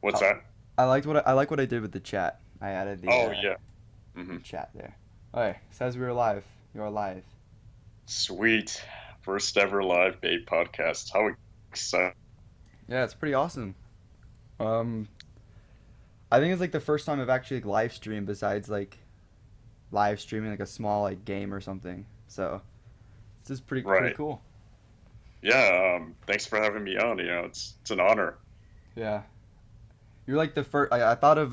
What's I, that? I like what I did with the chat. I added Oh yeah. the Hmm. chat there. Okay, says we're live. You're live. Sweet. First ever live bait podcast. How exciting. Yeah, it's pretty awesome. Um, I think it's like the first time I've actually like, live streamed besides like live streaming like a small like game or something. So this is pretty Right. cool. Yeah, thanks for having me on. It's an honor. Yeah, you're like the first. I thought of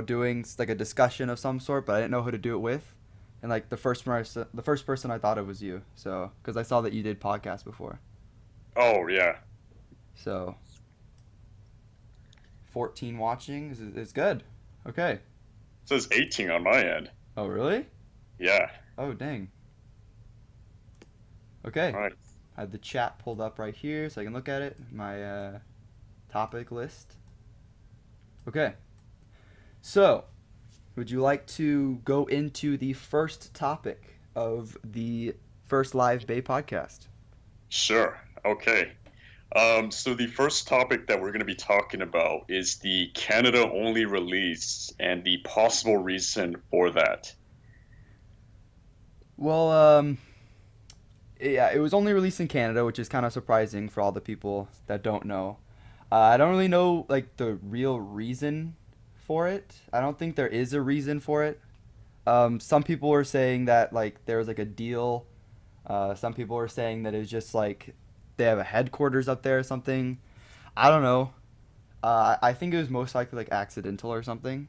doing like a discussion of some sort, but I didn't know who to do it with. And like the first person I thought of was you. So because I saw that you did podcasts before. Oh yeah. So 14 watching is good. Okay. It says 18 on my end. Oh really? Yeah. Oh dang. Okay. Right. I have the chat pulled up right here so I can look at it. My topic list. Okay. So, would you like to go into the first topic of the first live Bay podcast? Sure. Okay. So the first topic that we're going to be talking about is the Canada only release and the possible reason for that. Well, yeah, it was only released in Canada, which is kind of surprising for all the people that don't know. I don't really know like the real reason for it. I don't think there is a reason for it. Some people were saying that like there was like a deal. Some people were saying that it was just like they have a headquarters up there or something. I don't know. I think it was most likely like accidental or something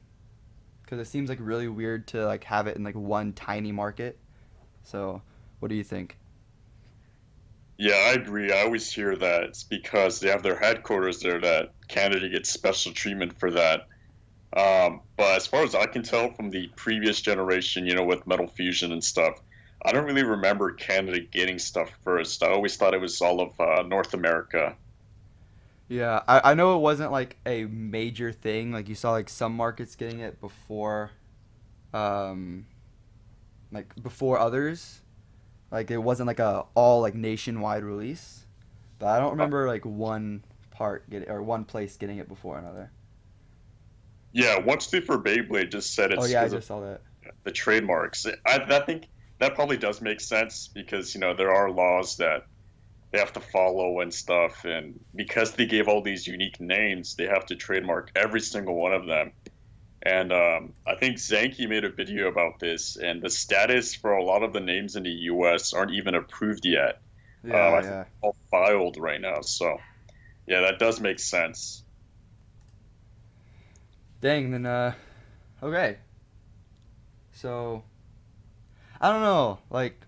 because it seems like really weird to like have it in like one tiny market. So, what do you think? Yeah, I agree. I always hear that it's because they have their headquarters there that Canada gets special treatment for that. But as far as I can tell from the previous generation, with Metal Fusion and stuff, I don't really remember Canada getting stuff first. I always thought it was all of North America. Yeah, I know it wasn't like a major thing. Like you saw like some markets getting it um, before others. Like it wasn't like a all like nationwide release. But I don't Uh, remember like one part get or one place getting it before another. yeah, What's New for Beyblade just said Oh it's yeah, I because of just saw that. the trademarks. I think that probably does make sense because there are laws that they have to follow and stuff, and because they gave all these unique names, they have to trademark every single one of them. And I think Zanky made a video about this, and the status for a lot of the names in the U.S. aren't even approved yet. Yeah, I think yeah. they're all filed right now. So yeah, that does make sense. Dang, then okay. So I don't know. Like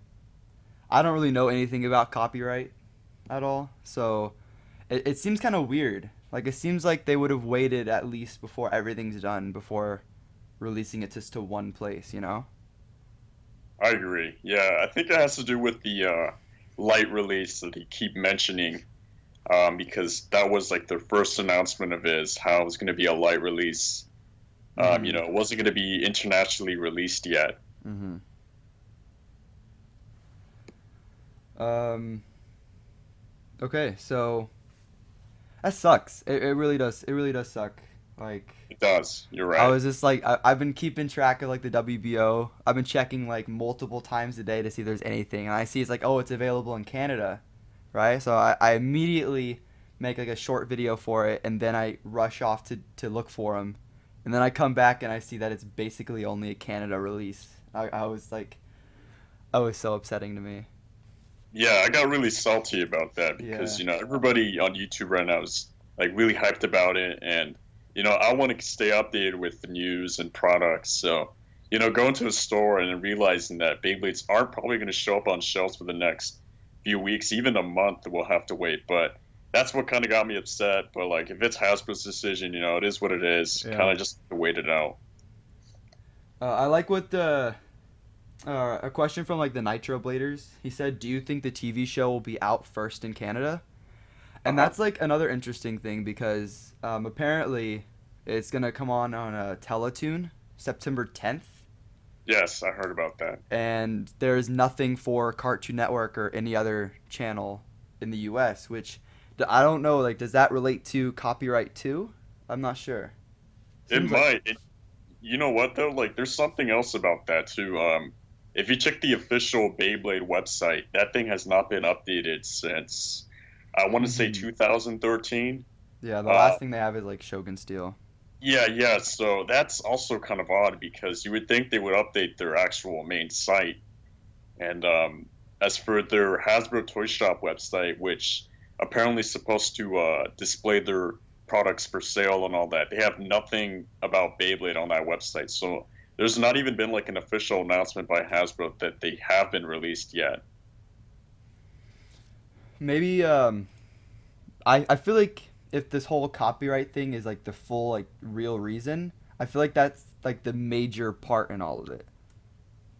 I don't really know anything about copyright at all. So it seems kind of weird. Like it seems like they would have waited at least before everything's done before releasing it just to one place, you know? I agree. Yeah, I think it has to do with the light release that they keep mentioning, because that was like their first announcement of it, is how it was going to be a light release. Mhm. It wasn't going to be internationally released yet. Mhm. Um okay, so that sucks. It really does. It really does suck. Like It does. You're I right. was just like I've been keeping track of like the WBO. I've been checking like multiple times a day to see if there's anything, and I see it's like oh it's available in Canada, right? So I immediately make like a short video for it, and then I rush off to look for them, and then I come back and I see that it's basically only a Canada release. I was like I was so upsetting to me. Yeah, I got really salty about that because Yeah. everybody on YouTube right now is like really hyped about it, and I want to stay updated with the news and products. So going to a store and then realizing that Beyblades aren't probably going to show up on shelves for the next few weeks, even a month, we'll have to wait. But that's what kind of got me upset. But like, if it's Hasbro's decision, it is what it is. Kind Yeah. of just have to wait it out. I like what the a question from like the Nitro Bladers. He said, "Do you think the TV show will be out first in Canada?" Uh And huh. that's like another interesting thing because apparently it's gonna come on a Teletoon September 10th, Yes, I heard about that. and there's nothing for Cartoon Network or any other channel in the U.S. Which I don't know. Like, does that relate to copyright too? I'm not sure. It Seems like. might. You know what though? Like, there's something else about that too. If you check the official Beyblade website, that thing has not been updated since I want to say Hmm. 2013. Yeah, the Uh, last thing they have is like Shogun Steel. yeah, yeah. So that's also kind of odd because you would think they would update their actual main site. And as for their Hasbro Toy Shop website, which apparently is supposed to display their products for sale and all that, they have nothing about Beyblade on that website. So there's not even been like an official announcement by Hasbro that they have been released yet. Maybe I feel like if this whole copyright thing is like the full like real reason, I feel like that's like the major part in all of it.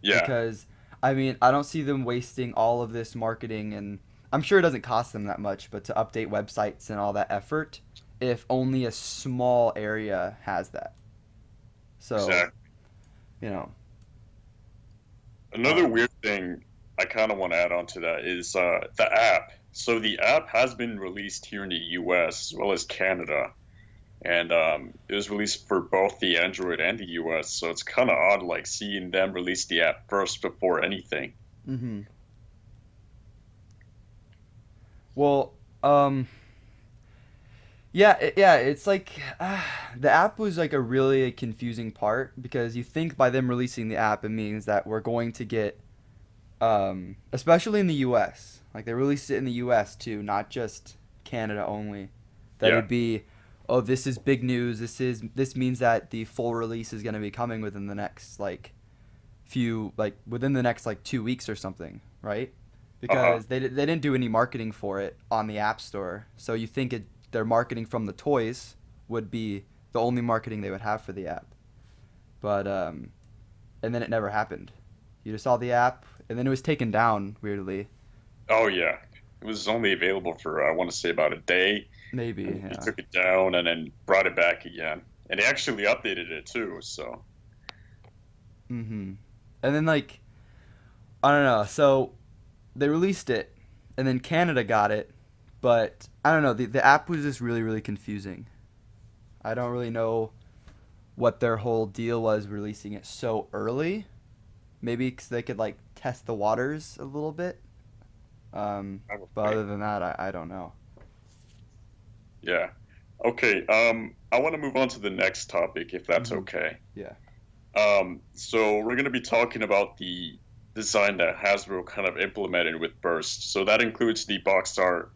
Yeah. Because I mean, I don't see them wasting all of this marketing, and I'm sure it doesn't cost them that much, but to update websites and all that effort if only a small area has that. So, Exactly. you know, Another um weird thing I kind of want to add on to that is the app. So the app has been released here in the US as well as Canada, and it was released for both the Android and the US. So it's kind of odd, like seeing them release the app first before anything. mhm. Well, um yeah, yeah, it's like the app was like a really confusing part because you think by them releasing the app it means that we're going to get especially in the US. Like they released it in the US too, not just Canada only. That Yeah. it'd be, oh, this is big news. This means that the full release is going to be coming within the next within the next like 2 weeks or something, right? Uh huh. Because they didn't do any marketing for it on the App Store. So you think their marketing from the toys would be the only marketing they would have for the app. But and then it never happened. You just saw the app, and then it was taken down weirdly. Oh yeah. It was only available for I want to say about a day, Maybe, and they yeah. took it down and then brought it back again, and they actually updated it too. So Mhm. And then like I don't know. So they released it, and then Canada got it, but I don't know. The app was just really confusing. I don't really know what their whole deal was releasing it so early. Maybe because they could like test the waters a little bit. But probably. other than that, I don't know. Yeah. Okay. I want to move on to the next topic, if that's Hmm. okay. Yeah. So we're going to be talking about the design that Hasbro kind of implemented with Burst. So that includes the box art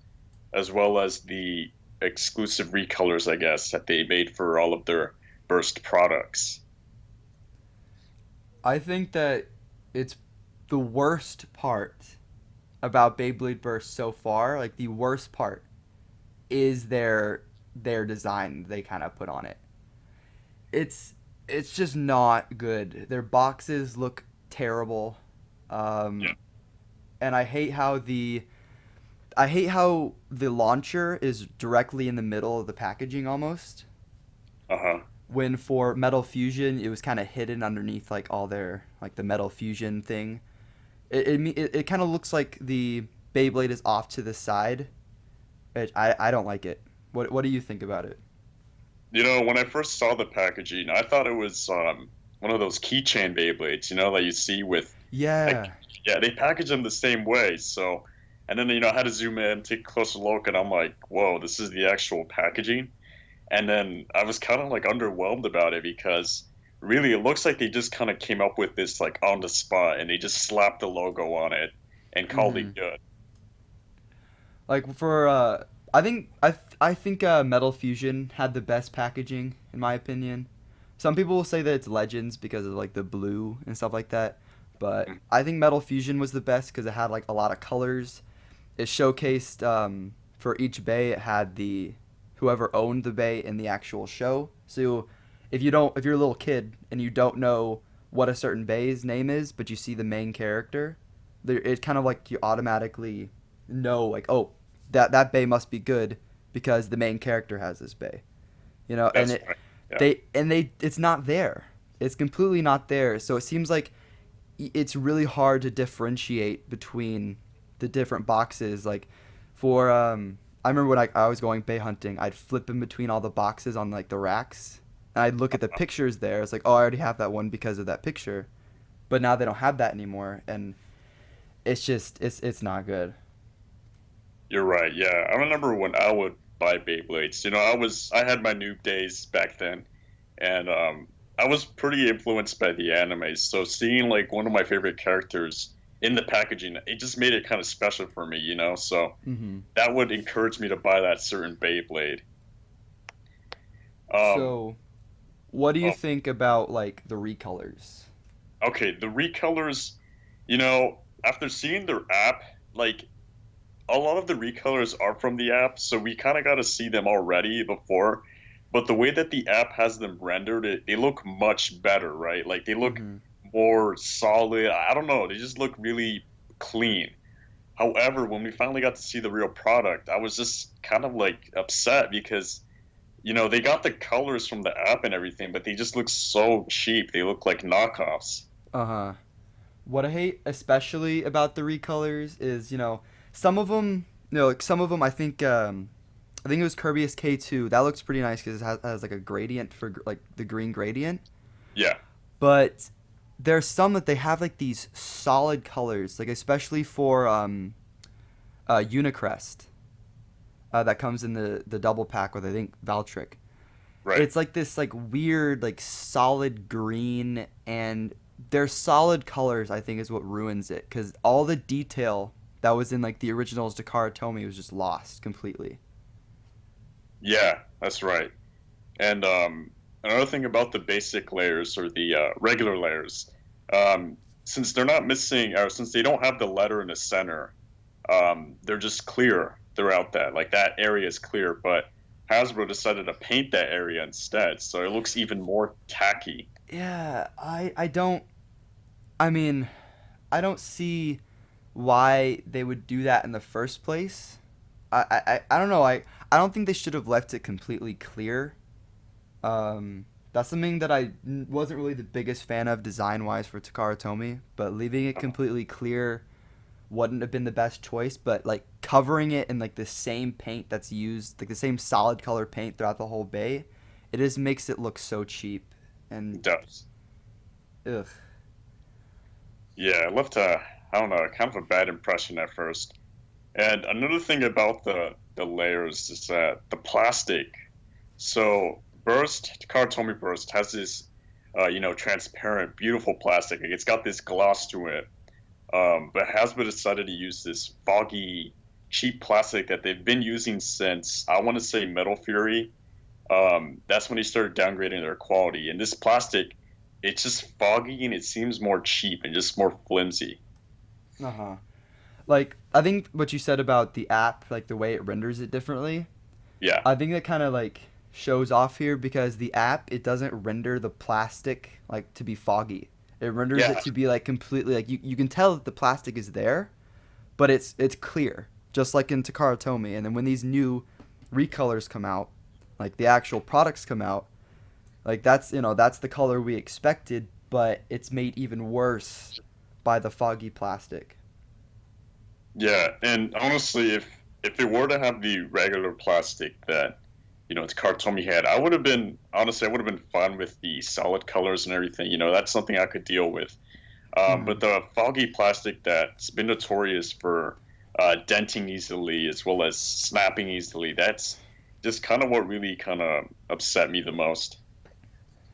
as well as the exclusive recolors, I guess, that they made for all of their Burst products. I think that it's the worst part about Beyblade Burst so far. Like the worst part is their design they kind of put on it. It's it's just not good. Their boxes look terrible. Yeah. Um, and I hate how the launcher is directly in the middle of the packaging almost. Uh-huh. When for Metal Fusion, it was kind of hidden underneath like all their like the Metal Fusion thing. It kind of looks like the Beyblade is off to the side. I don't like it. What do you think about it? You know, when I first saw the packaging, I thought it was one of those keychain Beyblades, that you see with, like, Yeah. yeah, they package them the same way. So, and then, I had to zoom in, take a closer look, and I'm like, whoa, this is the actual packaging. And then I was kind of like underwhelmed about it because really it looks like they just kind of came up with this like on the spot and they just slapped the logo on it and called Mm-hmm. it good. Like for I think Metal Fusion had the best packaging in my opinion. Some people will say that it's Legends because of like the blue and stuff like that, but I think Metal Fusion was the best because it had like a lot of colors. It showcased for each bay it had the whoever owned the bay in the actual show. So if you're a little kid and you don't know what a certain bay's name is, but you see the main character, it's kind of like you automatically know like, oh, that bay must be good because the main character has this bay. And That's right. Yeah. they it's not there. It's completely not there. So it seems like it's really hard to differentiate between the different boxes. Like for I remember when I was going bay hunting, I'd flip in between all the boxes on like the racks, and I'd look at the pictures there. It's like, oh, I already have that one because of that picture, but now they don't have that anymore, and it's just it's not good. You're right. Yeah, I remember when I would buy Beyblades. I had my noob days back then, and I was pretty influenced by the anime. So seeing like one of my favorite characters in the packaging, it just made it kind of special for me. So Hmm. that would encourage me to buy that certain Beyblade. Um, So, what do you oh, think about like the recolors? okay, the recolors. After seeing their app, like a lot of the recolors are from the app, so we kind of got to see them already before. But the way that the app has them rendered, they look much better, right? Like they look Hmm. more solid. I don't know. They just look really clean. However, when we finally got to see the real product, I was just kind of like upset because, they got the colors from the app and everything, but they just look so cheap. They look like knockoffs. Uh huh. What I hate especially about the recolors is, some of them, like some of them I think it was Kirby's K2. That looks pretty nice because it has like a gradient for like the green gradient. Yeah. But there's some that they have like these solid colors, like especially for Unicrest, that comes in the double pack with I think Valtryek. Right. It's like this like weird like solid green, and their solid colors I think is what ruins it because all the detail that was in like the originals Takara Tomy was just lost completely. Yeah, that's right. And another thing about the basic layers or the regular layers, since they're not missing, or since they don't have the letter in the center, they're just clear throughout that. Like that area is clear, but Hasbro decided to paint that area instead, so it looks even more tacky. Yeah, I don't. I mean, I don't see why they would do that in the first place. I don't know. I don't think they should have left it completely clear. That's something that wasn't really the biggest fan of design wise for Takara Tomy, but leaving it completely clear wouldn't have been the best choice. But like covering it in like the same paint that's used, like the same solid color paint throughout the whole bay, it just makes it look so cheap. And It does. ugh. Yeah, it left I don't know, kind of a bad impression at first. And another thing about the layers is that the plastic. So Burst, Karatomi Burst has this, transparent, beautiful plastic. Like, it's got this gloss to it. But Hasbro decided to use this foggy, cheap plastic that they've been using since I want to say Metal Fury. That's when they started downgrading their quality. And this plastic, it's just foggy and it seems more cheap and just more flimsy. Uh huh. Like I think what you said about the app, like the way it renders it differently, Yeah, I think that kind of like shows off here because the app it doesn't render the plastic like to be foggy. It renders it yeah, to be like completely like you can tell that the plastic is there, but it's clear, just like in Takara Tomy. And then when these new recolors come out, like the actual products come out, like that's the color we expected, but it's made even worse by the foggy plastic. yeah. And honestly, if it were to have the regular plastic that it's Kartomi had, I would have been fine with the solid colors and everything. That's something I could deal with. Hmm. But the foggy plastic that's been notorious for denting easily as well as snapping easily, that's just kind of what really kind of upset me the most.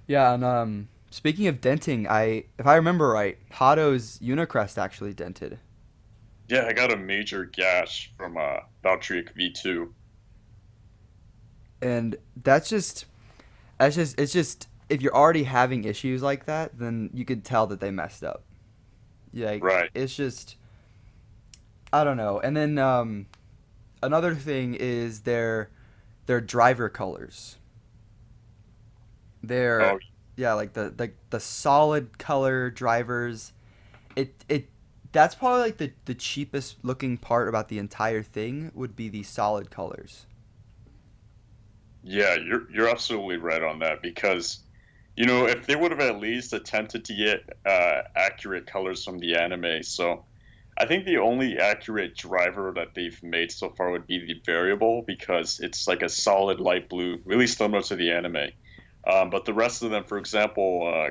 Yeah, and speaking of denting, if I remember right, Hato's Unicrest actually dented. Yeah, I got a major gash from Valtryek V2. And it's just if you're already having issues like that, then you could tell that they messed up. Like Right. it's just I don't know. And then another thing is their driver colors. Oh, They're yeah, like the solid color drivers. It that's probably like the cheapest looking part about the entire thing would be the solid colors. yeah, you're absolutely right on that because if they would have at least attempted to get accurate colors from the anime, so I think the only accurate driver that they've made so far would be the variable because it's like a solid light blue, really similar to the anime. But the rest of them, for example,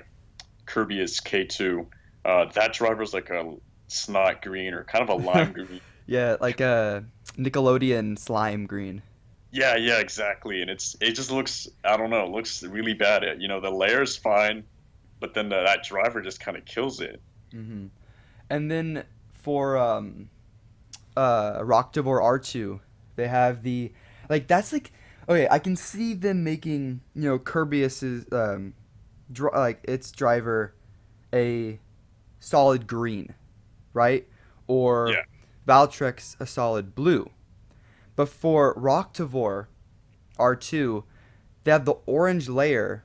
Kirby is K2. That driver's like a snot green or kind of a lime green. Yeah, like a Nickelodeon slime green. Yeah, yeah, exactly. And it just looks, I don't know, it looks really bad. The layer's fine, but then that driver just kind of kills it. Hmm. And then for Rocktavor R2, they have the like that's like okay, I can see them making Kirbyus's like its driver a solid green, right? Or Yeah. Valtrex a solid blue. But for Rocktavor R2, they have the orange layer,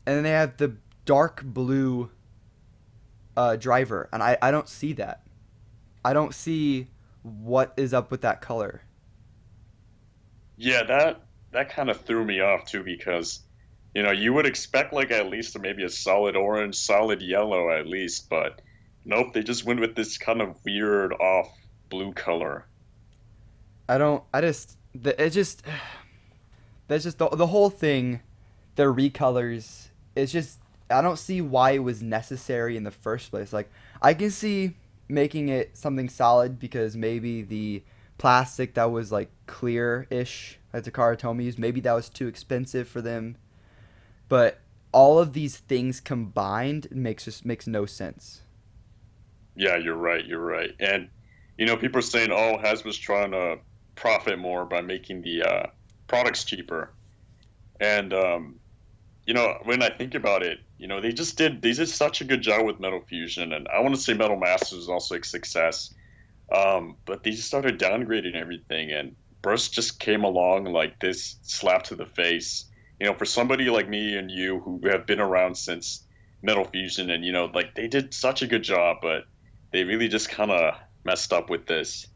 and then they have the dark blue driver, and I don't see that. I don't see what is up with that color. Yeah, that kind of threw me off too because you would expect like at least maybe a solid orange, solid yellow at least, but nope, they just went with this kind of weird off blue color. I don't. I just. It just. That's just the whole thing. The recolors. It's just. I don't see why it was necessary in the first place. Like I can see making it something solid because maybe the plastic that was like clear-ish that Takara Tomy used, maybe that was too expensive for them. But all of these things combined makes no sense. Yeah, you're right, you're right. And people are saying, "Oh, Hasbro's trying to profit more by making the products cheaper." And when I think about it, they did such a good job with Metal Fusion, and I want to say Metal Masters is also a success. But they just started downgrading everything, and Burst just came along like this slap to the face. For somebody like me and you who have been around since Metal Fusion, and like they did such a good job, but they really just kind of messed up with this.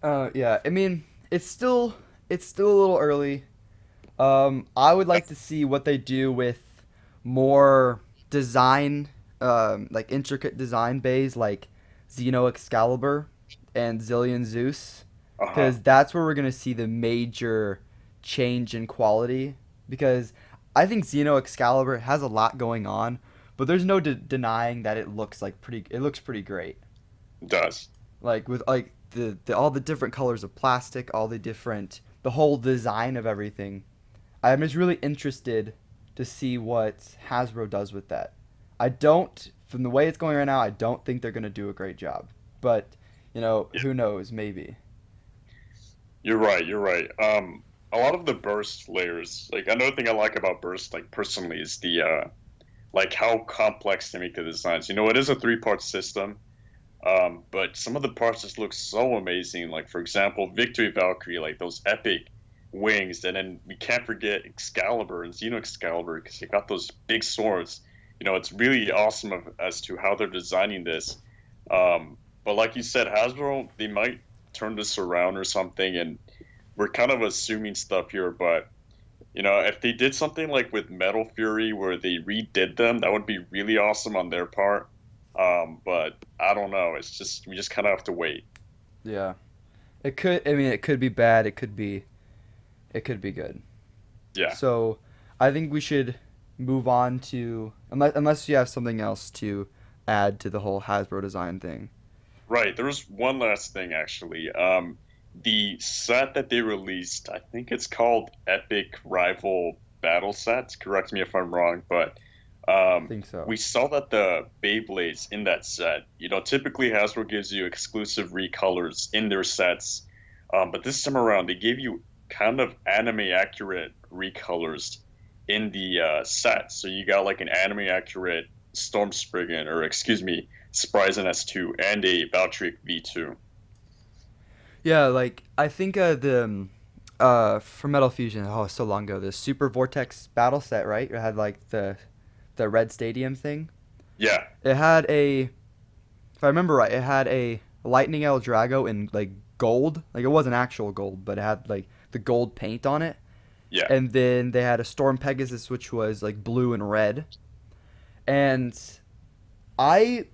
Yeah. I mean, it's still a little early. I would like to see what they do with more design, like intricate design bays, like Xeno Excalibur and Zillion Zeus, Uh huh. because that's where we're gonna see the major change in quality. Because I think Xeno Excalibur has a lot going on, but there's no denying that it looks like pretty. It looks pretty great. It does. Like with like the all the different colors of plastic, all the whole design of everything. I'm just really interested to see what Hasbro does with that. I don't, from the way it's going right now, I don't think they're gonna do a great job. But who knows? Maybe. You're right. You're right. A lot of the burst layers, like another thing I like about burst, like personally, is the like how complex they make the designs. It is a three-part system, but some of the parts just look so amazing. Like for example, Victory Valkyrie, like those epic wings, and then we can't forget Excalibur and Xeno Excalibur because they got those big swords. It's really awesome as to how they're designing this. But like you said, Hasbro, they might turn this around or something, and we're kind of assuming stuff here, but if they did something like with Metal Fury where they redid them, that would be really awesome on their part. But I don't know. It's just we just kind of have to wait. Yeah. It could. I mean, it could be bad. It could be. It could be good. Yeah, So, I think we should move on to unless you have something else to add to the whole Hasbro design thing. right. There was one last thing actually. The set that they released, I think it's called Epic Rival Battle Set. Correct me if I'm wrong, but I think so. we saw that the Beyblades in that set, typically Hasbro gives you exclusive recolors in their sets, but this time around they gave you kind of anime accurate recolors in the set. So you got like an anime accurate Storm Spriggan, or excuse me, Spryzen S2 and a Valtryek V2. Yeah, like I think for Metal Fusion, oh, so long ago, the Super Vortex battle set, right? It had like the red stadium thing. Yeah, It had if I remember right, it had a Lightning El Drago in like gold. Like it wasn't actual gold, but it had like the gold paint on it. yeah. And then they had a Storm Pegasus which was like blue and red. And I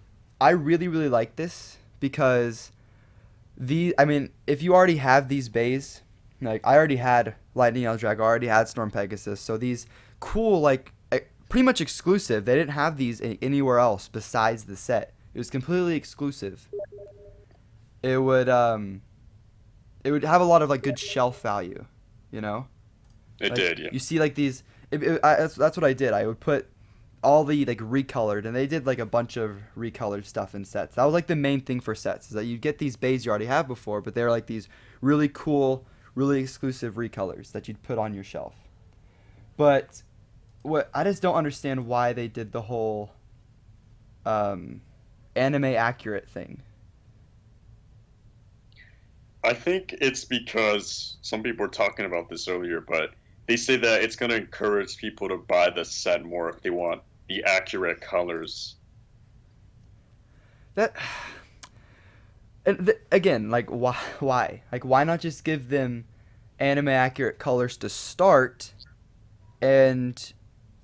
I really really like this because I mean, if you already have these bays, like I already had Lightning Eldrago, I already had Storm Pegasus, so these cool like pretty much exclusive. They didn't have these anywhere else besides the set. It was completely exclusive. It would have a lot of like good shelf value, you know. It Like did, yeah. you see like these. That's what I did. I would put all the like recolored, and they did like a bunch of recolored stuff in sets. That was like the main thing for sets, is that you get these bays you already have before, but they're like these really cool, really exclusive recolors that you'd put on your shelf. But what I just don't understand why they did the whole um, anime accurate thing. I think it's because some people were talking about this earlier, but they say that it's going to encourage people to buy the set more if they want the accurate colors. That and again, like why? Like why not just give them anime accurate colors to start and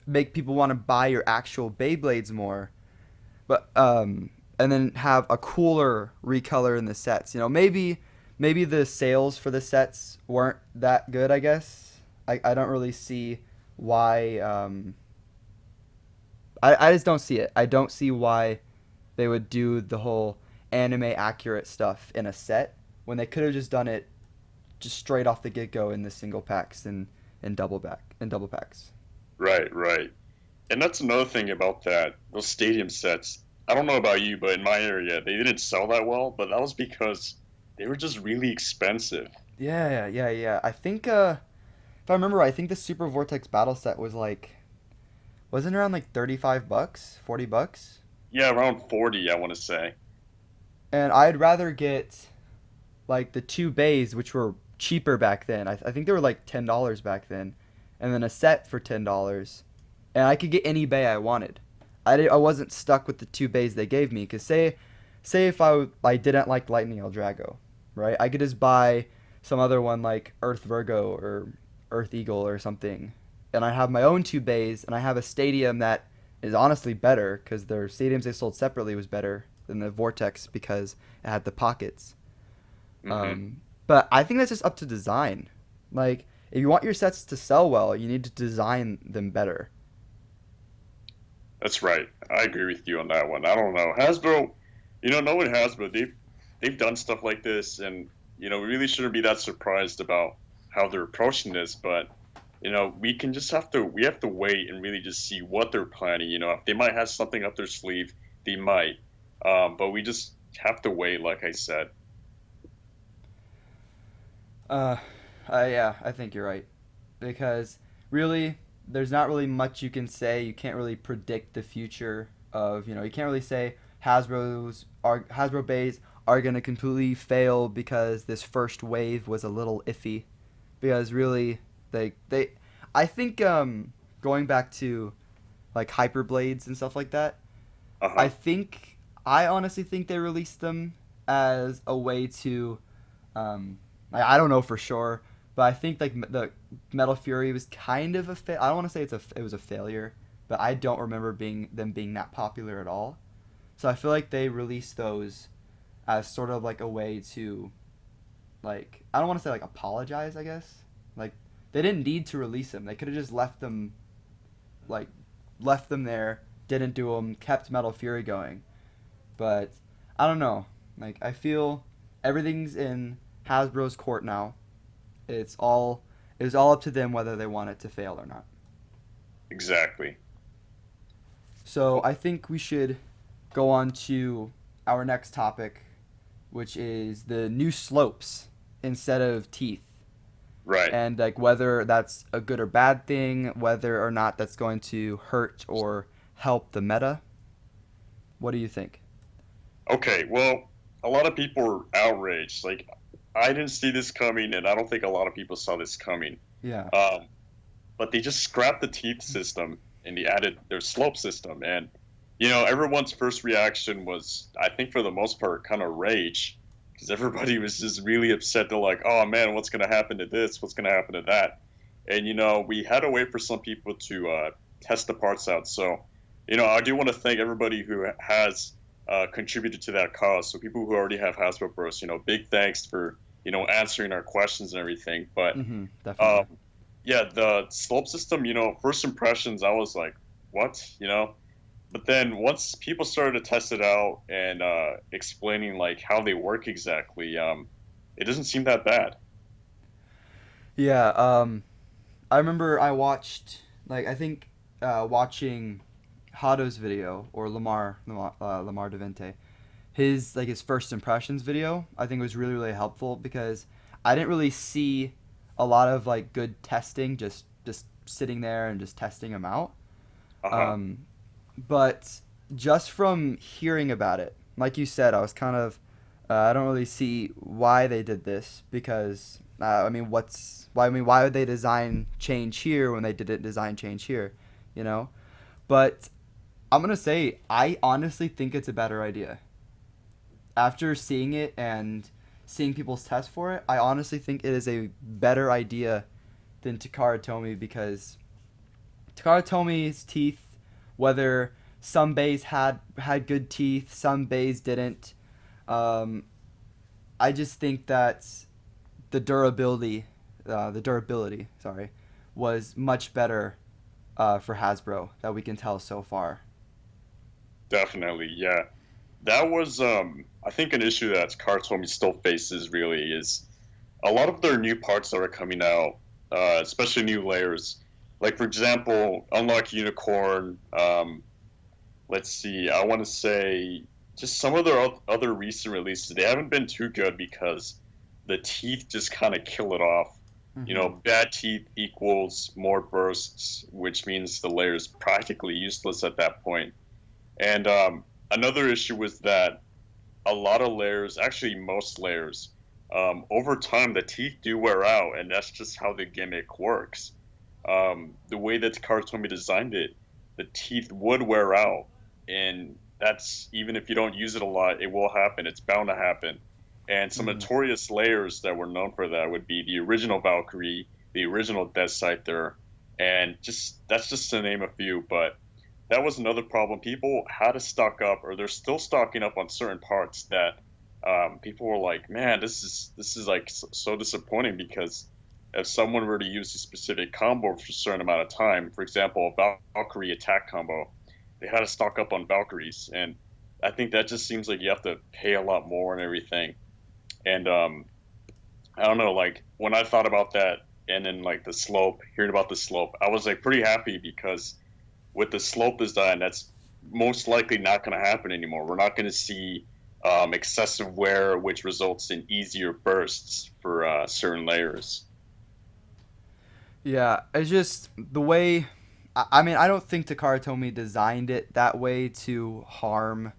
make people want to buy your actual Beyblades more, but and then have a cooler recolor in the sets. You know, maybe the sales for the sets weren't that good. I guess I don't really see why. I just don't see it. I don't see why they would do the whole anime accurate stuff in a set when they could have just done it just straight off the get go in the single packs and double packs. Right, right. And that's another thing about those stadium sets. I don't know about you, but in my area, they didn't sell that well, but that was because they were just really expensive. Yeah. I think if I remember right, I think the Super Vortex battle set was like wasn't around like $35, $40. Yeah, around 40, I want to say. And I'd rather get like the two bays, which were cheaper back then. I think they were like $10 back then, and then a set for $10, and I could get any bay I wanted. I wasn't stuck with the two bays they gave me. Cause say if I didn't like Lightning Eldrago, right? I could just buy some other one like Earth Virgo or Earth Eagle or something, and I have my own two bays, and I have a stadium that is honestly better because their stadiums they sold separately was better than the Vortex because it had the pockets. Hmm. But I think that's just up to design. Like, if you want your sets to sell well, you need to design them better. That's right. I agree with you on that one. I don't know. Hasbro, knowing Hasbro, they've done stuff like this, and we really shouldn't be that surprised about how they're approaching this. But we have to wait and really just see what they're planning. If they might have something up their sleeve, they might. But we just have to wait, like I said. Uh, yeah, I think you're right. Because really, there's not really much you can say. You can't really predict the future of, you can't really say Hasbro bays are going to completely fail because this first wave was a little iffy. Because really, they I think going back to like hyper blades and stuff like that, Uh I huh. think I honestly think they released them as a way to I don't know for sure, but I think like the Metal Fury was kind of I don't want to say it was a failure, but I don't remember being that popular at all. So I feel like they released those as sort of like a way to like I don't want to say like apologize, I guess. Like they didn't need to release them. They could have just like left them there, didn't do them, kept Metal Fury going. But I don't know. Like I feel everything's in Hasbro's court now. It's all up to them whether they want it to fail or not. Exactly. So I think we should go on to our next topic, which is the new slopes instead of teeth. Right. And like whether that's a good or bad thing, whether or not that's going to hurt or help the meta. What do you think? Okay. Well, a lot of people were outraged. Like, I didn't see this coming, and I don't think a lot of people saw this coming. Yeah. Um, but they just scrapped the teeth system and they added their slope system. And everyone's first reaction was, I think for the most part, kind of rage, because everybody was just really upset. They're like, "Oh man, what's going to happen to this? What's going to happen to that?" And we had to wait for some people to test the parts out. So I do want to thank everybody who has contributed to that cause. So people who already have Hasbro Burst, big thanks for answering our questions and everything. But Definitely. yeah, the slope system, first impressions, I was like, what, But then once people started to test it out and explaining like how they work exactly, it doesn't seem that bad. Yeah. I remember I watched I think watching Hado's video or Lamar Devente, his first impressions video. I think was really helpful because I didn't really see a lot of like good testing, just sitting there and just testing them out. Uh-huh. Um, but just from hearing about it, like you said, I was kind of I don't really see why they did this because I mean, why would they design change here when they didn't design change here, you know? But I'm gonna say I honestly think it's a better idea. After seeing it and seeing people's tests for it, I honestly think it is a better idea than Takara Tomy because Takara Tomy's teeth, whether some bays had good teeth, some bays didn't. Um, I just think that the durability, sorry, was much better for Hasbro that we can tell so far. Definitely, yeah. That was, I think, an issue that Karatomi still faces. Really, is a lot of their new parts that are coming out, especially new layers. Like for example, Unlock Unicorn. Let's see, I want to say just some of their other recent releases. They haven't been too good because the teeth just kind of kill it off. Mm-hmm. Bad teeth equals more bursts, which means the layer is practically useless at that point. And another issue was that a lot of layers, actually most layers, over time the teeth do wear out, and that's just how the gimmick works. The way that Karatomi designed it, the teeth would wear out, and that's even if you don't use it a lot, it will happen. It's bound to happen. And some Mm-hmm. notorious layers that were known for that would be the original Valkyrie, the original Death Scyther, and just that's just to name a few. But that was another problem. People had to stock up, or they're still stocking up on certain parts that people were like, "Man, this is like so disappointing." Because if someone were to use a specific combo for a certain amount of time, for example, a Valkyrie attack combo, they had to stock up on Valkyries, and I think that just seems like you have to pay a lot more and everything. And I don't know, like when I thought about that, and then like the slope, hearing about the slope, I was like pretty happy because with the slope design, that's most likely not going to happen anymore. We're not going to see excessive wear, which results in easier bursts for certain layers. Yeah, it's just the way. I mean, I don't think Takara Tomy designed it that way to harm,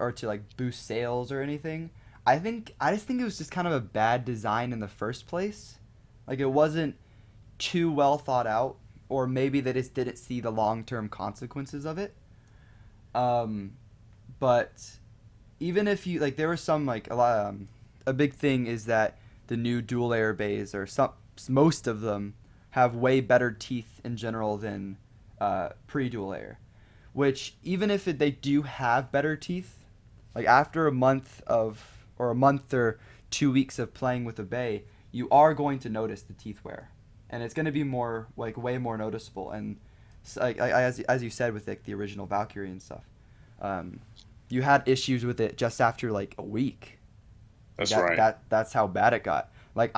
or to like boost sales or anything. I just think it was just kind of a bad design in the first place. Like it wasn't too well thought out, or maybe they just didn't see the long term consequences of it. Um, but even if you like, there was some like a lot. A big thing is that the new dual layer bays or most of them have way better teeth in general than pre dual layer. Which even if they do have better teeth, like after a month or 2 weeks of playing with a bay, you are going to notice the teeth wear, and it's going to be more like way more noticeable. And as you said with like the original Valkyrie and stuff, um, you had issues with it just after like a week. Like That's right. that's how bad it got. Like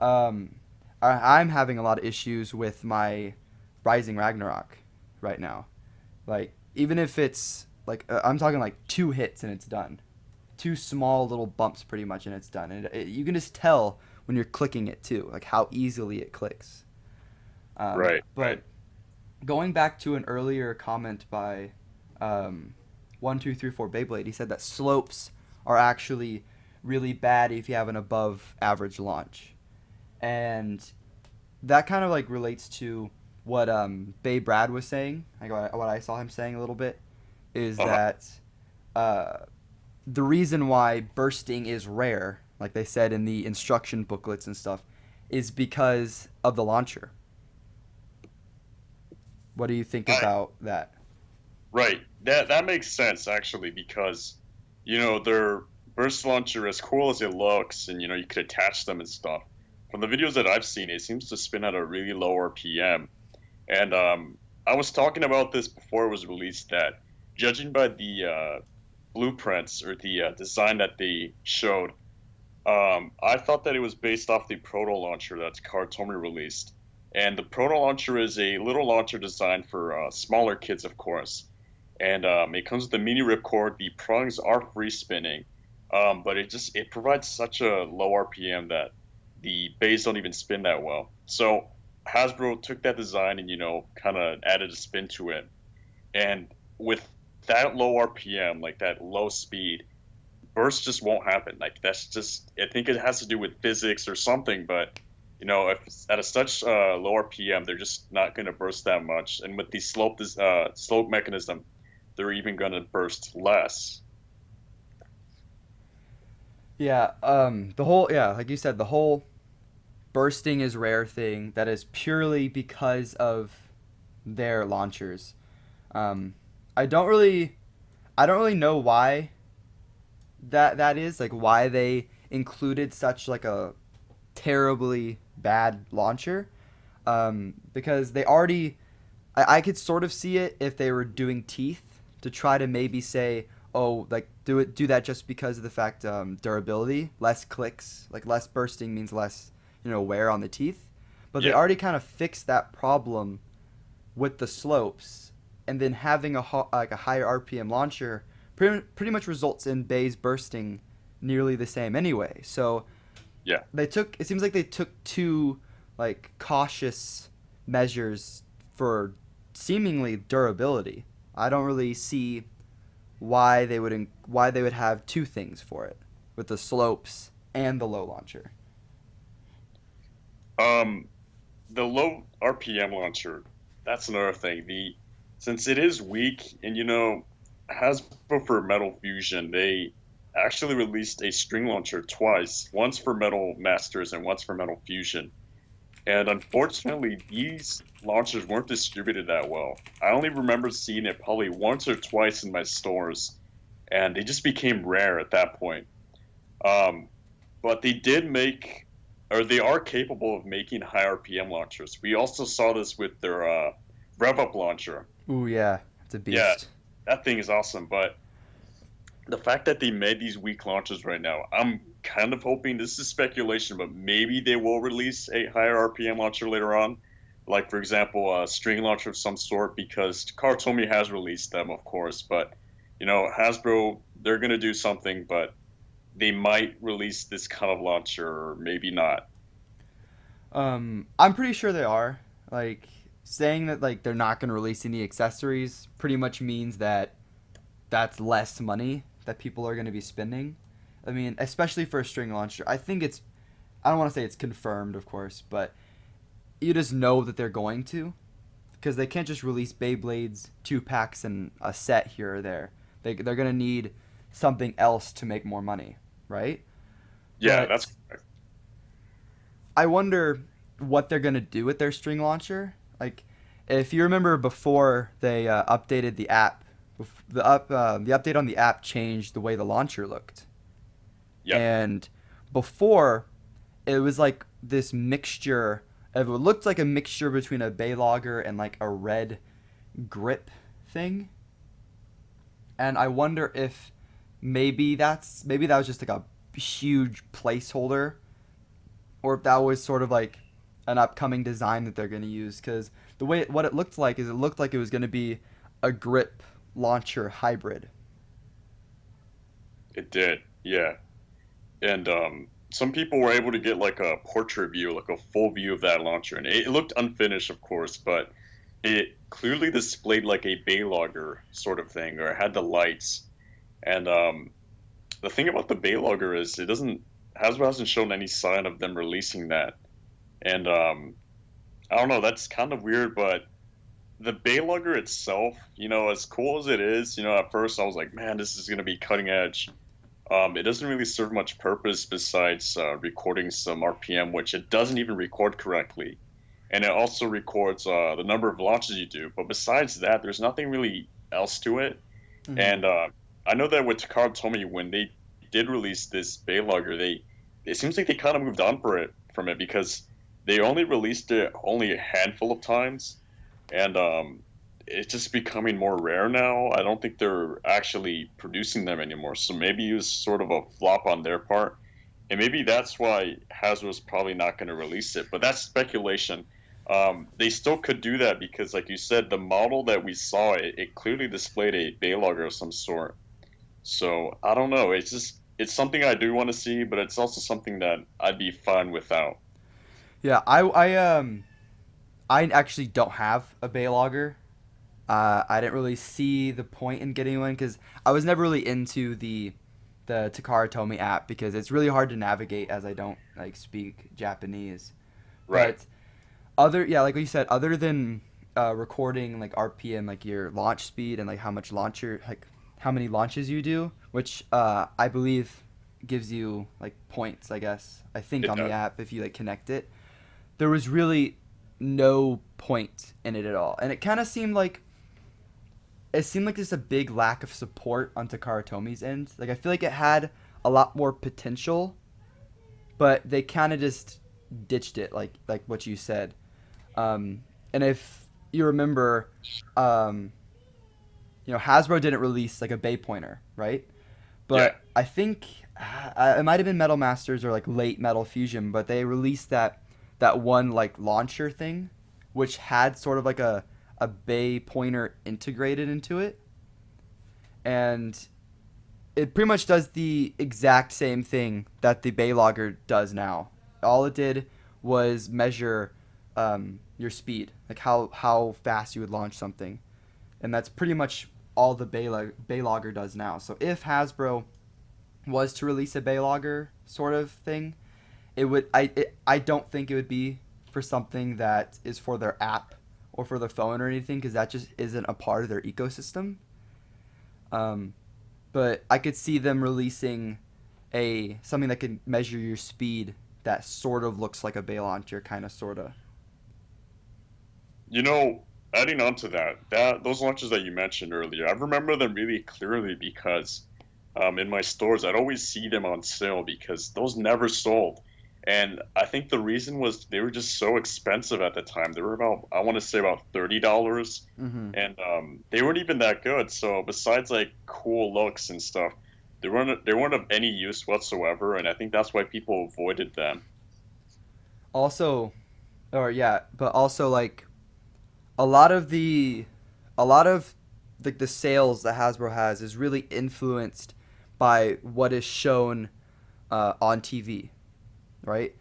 um, I'm having a lot of issues with my Rising Ragnarok right now. Like even if it's like I'm talking like two hits and it's done, two small little bumps pretty much and it's done. And you can just tell when you're clicking it too, like how easily it clicks. Right, right. But going back to an earlier comment by 1234 Beyblade, he said that slopes are actually really bad if you have an above average launch, and that kind of like relates to what Bay Brad was saying. Like what I saw him saying a little bit is Uh-huh. that uh, the reason why bursting is rare, like they said in the instruction booklets and stuff, is because of the launcher. What do you think I about that? Right. That makes sense actually because their burst launcher, as cool as it looks, and you could attach them and stuff. From the videos that I've seen, it seems to spin at a really low RPM. And I was talking about this before it was released that judging by the blueprints or the design that they showed, I thought that it was based off the Proto launcher that Kartomi released. And the Proto launcher is a little launcher designed for smaller kids, of course. And it comes with a mini ripcord. The prongs are free spinning, but it provides such a low RPM that the bays don't even spin that well. So Hasbro took that design and kind of added a spin to it. And with that low RPM, like that low speed, burst just won't happen. Like that's just I think it has to do with physics or something. But if it's at a such low RPM, they're just not going to burst that much. And with the slope mechanism, they're even going to burst less. Yeah, like you said, the whole bursting is rare thing that is purely because of their launchers. Um, I don't really, I don't really know why that is, like why they included such like a terribly bad launcher. Because they already, I could sort of see it if they were doing teeth to try to maybe say, oh, like do that just because of the fact durability, less clicks, like less bursting means less wear on the teeth. But they Yeah. already kind of fixed that problem with the slopes, and then having like a higher RPM launcher pretty much results in bays bursting nearly the same anyway. So Yeah. it seems like they took two like cautious measures for seemingly durability. I don't really see why they would have two things for it with the slopes and the low launcher. Um, the low RPM launcher, that's another thing. The Since it is weak, and Hasbro for Metal Fusion, they actually released a string launcher twice, once for Metal Masters and once for Metal Fusion. And unfortunately, these launchers weren't distributed that well. I only remember seeing it probably once or twice in my stores, and they just became rare at that point. Um, but they did make, or they are capable of making high RPM launchers. We also saw this with their Rev Up launcher. Ooh yeah, it's a Yeah, beast. that thing is awesome. But the fact that they made these weak launchers right now, I'm kind of hoping this is speculation, but maybe they will release a higher RPM launcher later on. Like, for example, a string launcher of some sort, because Kartomi has released them, of course. But, Hasbro, they're going to do something, but they might release this kind of launcher, or maybe not. I'm pretty sure they are. Like saying that like they're not going to release any accessories pretty much means that that's less money that people are going to be spending. I mean, especially for a string launcher. I don't want to say it's confirmed, of course, but you just know that they're going to because they can't just release Beyblades, two packs, and a set here or there. They're going to need something else to make more money, right? Yeah, But that's correct. I wonder what they're gonna do with their string launcher. Like, if you remember before they updated the app, the update on the app changed the way the launcher looked. Yep. And before, it was like this mixture. It looked like a mixture between a Baylogger and like a red grip thing. And I wonder if maybe that was just like a huge placeholder, or if that was sort of like an upcoming design that they're going to use. Because what it looked like is it looked like it was going to be a grip launcher hybrid. It did. Yeah. And some people were able to get like a portrait view, like a full view of that launcher. And it looked unfinished, of course, but it clearly displayed like a Baylogger sort of thing, or it had the lights. And the thing about the Baylogger is Hasbro hasn't shown any sign of them releasing that. And I don't know, that's kind of weird, but the Baylogger itself, as cool as it is, at first I was like, man, this is going to be cutting edge. It doesn't really serve much purpose besides recording some RPM, which it doesn't even record correctly. And it also records the number of launches you do. But besides that, there's nothing really else to it. Hmm. And I know that with Takara Tomy, when they did release this Baylogger, they it seems like they kind of moved on from it because they only released it only a handful of times, and it's just becoming more rare now. I don't think they're actually producing them anymore. So maybe it was sort of a flop on their part, and maybe that's why Hasbro's probably not going to release it. But that's speculation. They still could do that because, like you said, the model that we saw, it clearly displayed a Baylogger of some sort. So I don't know. It's something I do want to see, but it's also something that I'd be fine without. Yeah, I actually don't have a Baylogger. I didn't really see the point in getting one because I was never really into the Takara Tomy app because it's really hard to navigate as I don't like speak Japanese. Right. But like you said, other than recording like RPM, like your launch speed and like how many launches you do, which I believe gives you like points, I guess. I think It on the does. app if you like connect it. There was really no point in it at all. And it seemed like there's a big lack of support on Takara Tomy's end. Like I feel like it had a lot more potential, but they kind of just ditched it, like what you said. And if you remember, um, Hasbro didn't release like a Bay Pointer, right? Yeah. But I think it might have been Metal Masters or like late Metal Fusion, but they released that one like launcher thing, which had sort of like a Bay Pointer integrated into it, and it pretty much does the exact same thing that the Baylogger does now. All it did was measure your speed, like how fast you would launch something, and that's pretty much all the Baylogger does now. So if Hasbro was to release a Baylogger sort of thing, I don't think it would be for something that is for their app or for their phone or anything because that just isn't a part of their ecosystem. Um, but I could see them releasing a something that can measure your speed that sort of looks like a Bay launcher, kind of, sorta. You know, adding on to that those launches that you mentioned earlier, I remember them really clearly because in my stores I'd always see them on sale because those never sold. And I think the reason was they were just so expensive at the time. They were about, I want to say about $30, Mm-hmm. and they weren't even that good. So besides like cool looks and stuff, they weren't of any use whatsoever. And I think that's why people avoided them. Also, or yeah, but also like a lot of the a lot of the sales that Hasbro has is really influenced by what is shown on TV, right?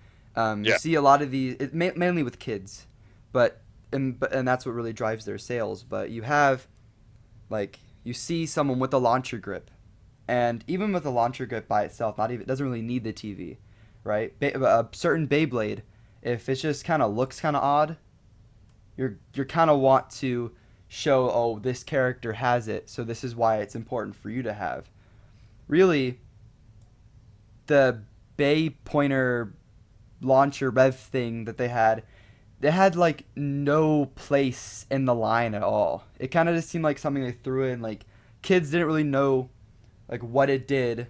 You Yeah, see a lot of these, mainly with kids, but that's what really drives their sales. But you see someone with a launcher grip, and even with a launcher grip by itself, not even it doesn't really need the TV, right? A certain Beyblade, if it just kind of looks kind of odd, you're kind of want to show, oh, this character has it, so this is why it's important for you to have. Really, the Bay Pointer launcher rev thing that they had like no place in the line at all. It kind of just seemed like something they threw in. Like kids didn't really know like what it did,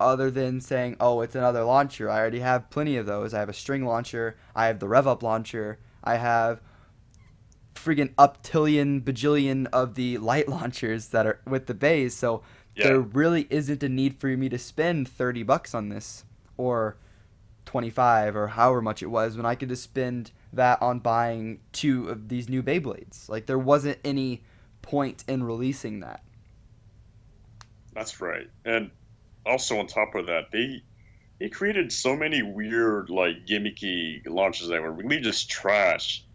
other than saying, "Oh, it's another launcher. I already have plenty of those. I have a string launcher. I have the rev up launcher. I have friggin' uptillion bajillion of the light launchers that are with the bays. So yeah. there really isn't a need for me to spend $30 on this or 25 or however much it was when I could just spend that on buying two of these new Beyblades. Like there wasn't any point in releasing that. That's right. And also on top of that, they created so many weird like gimmicky launches that were really just trash.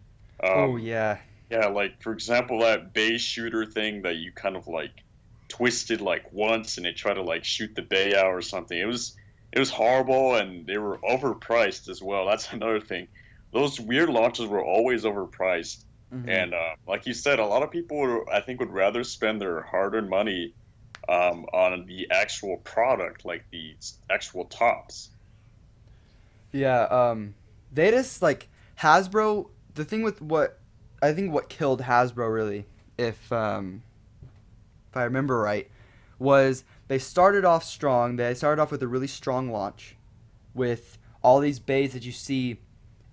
Oh Um, yeah. yeah, like for example, that base shooter thing that you kind of like twisted like once and they try to like shoot the bay out or something. It was horrible and they were overpriced as well. That's another thing. Those weird launches were always overpriced. Hmm. And like you said, a lot of people I think would rather spend their hard-earned money on the actual product, like the actual tops. Yeah, they just like Hasbro. The thing with what I think what killed Hasbro really, if if I remember right, was they started off strong. They started off with a really strong launch with all these bays that you see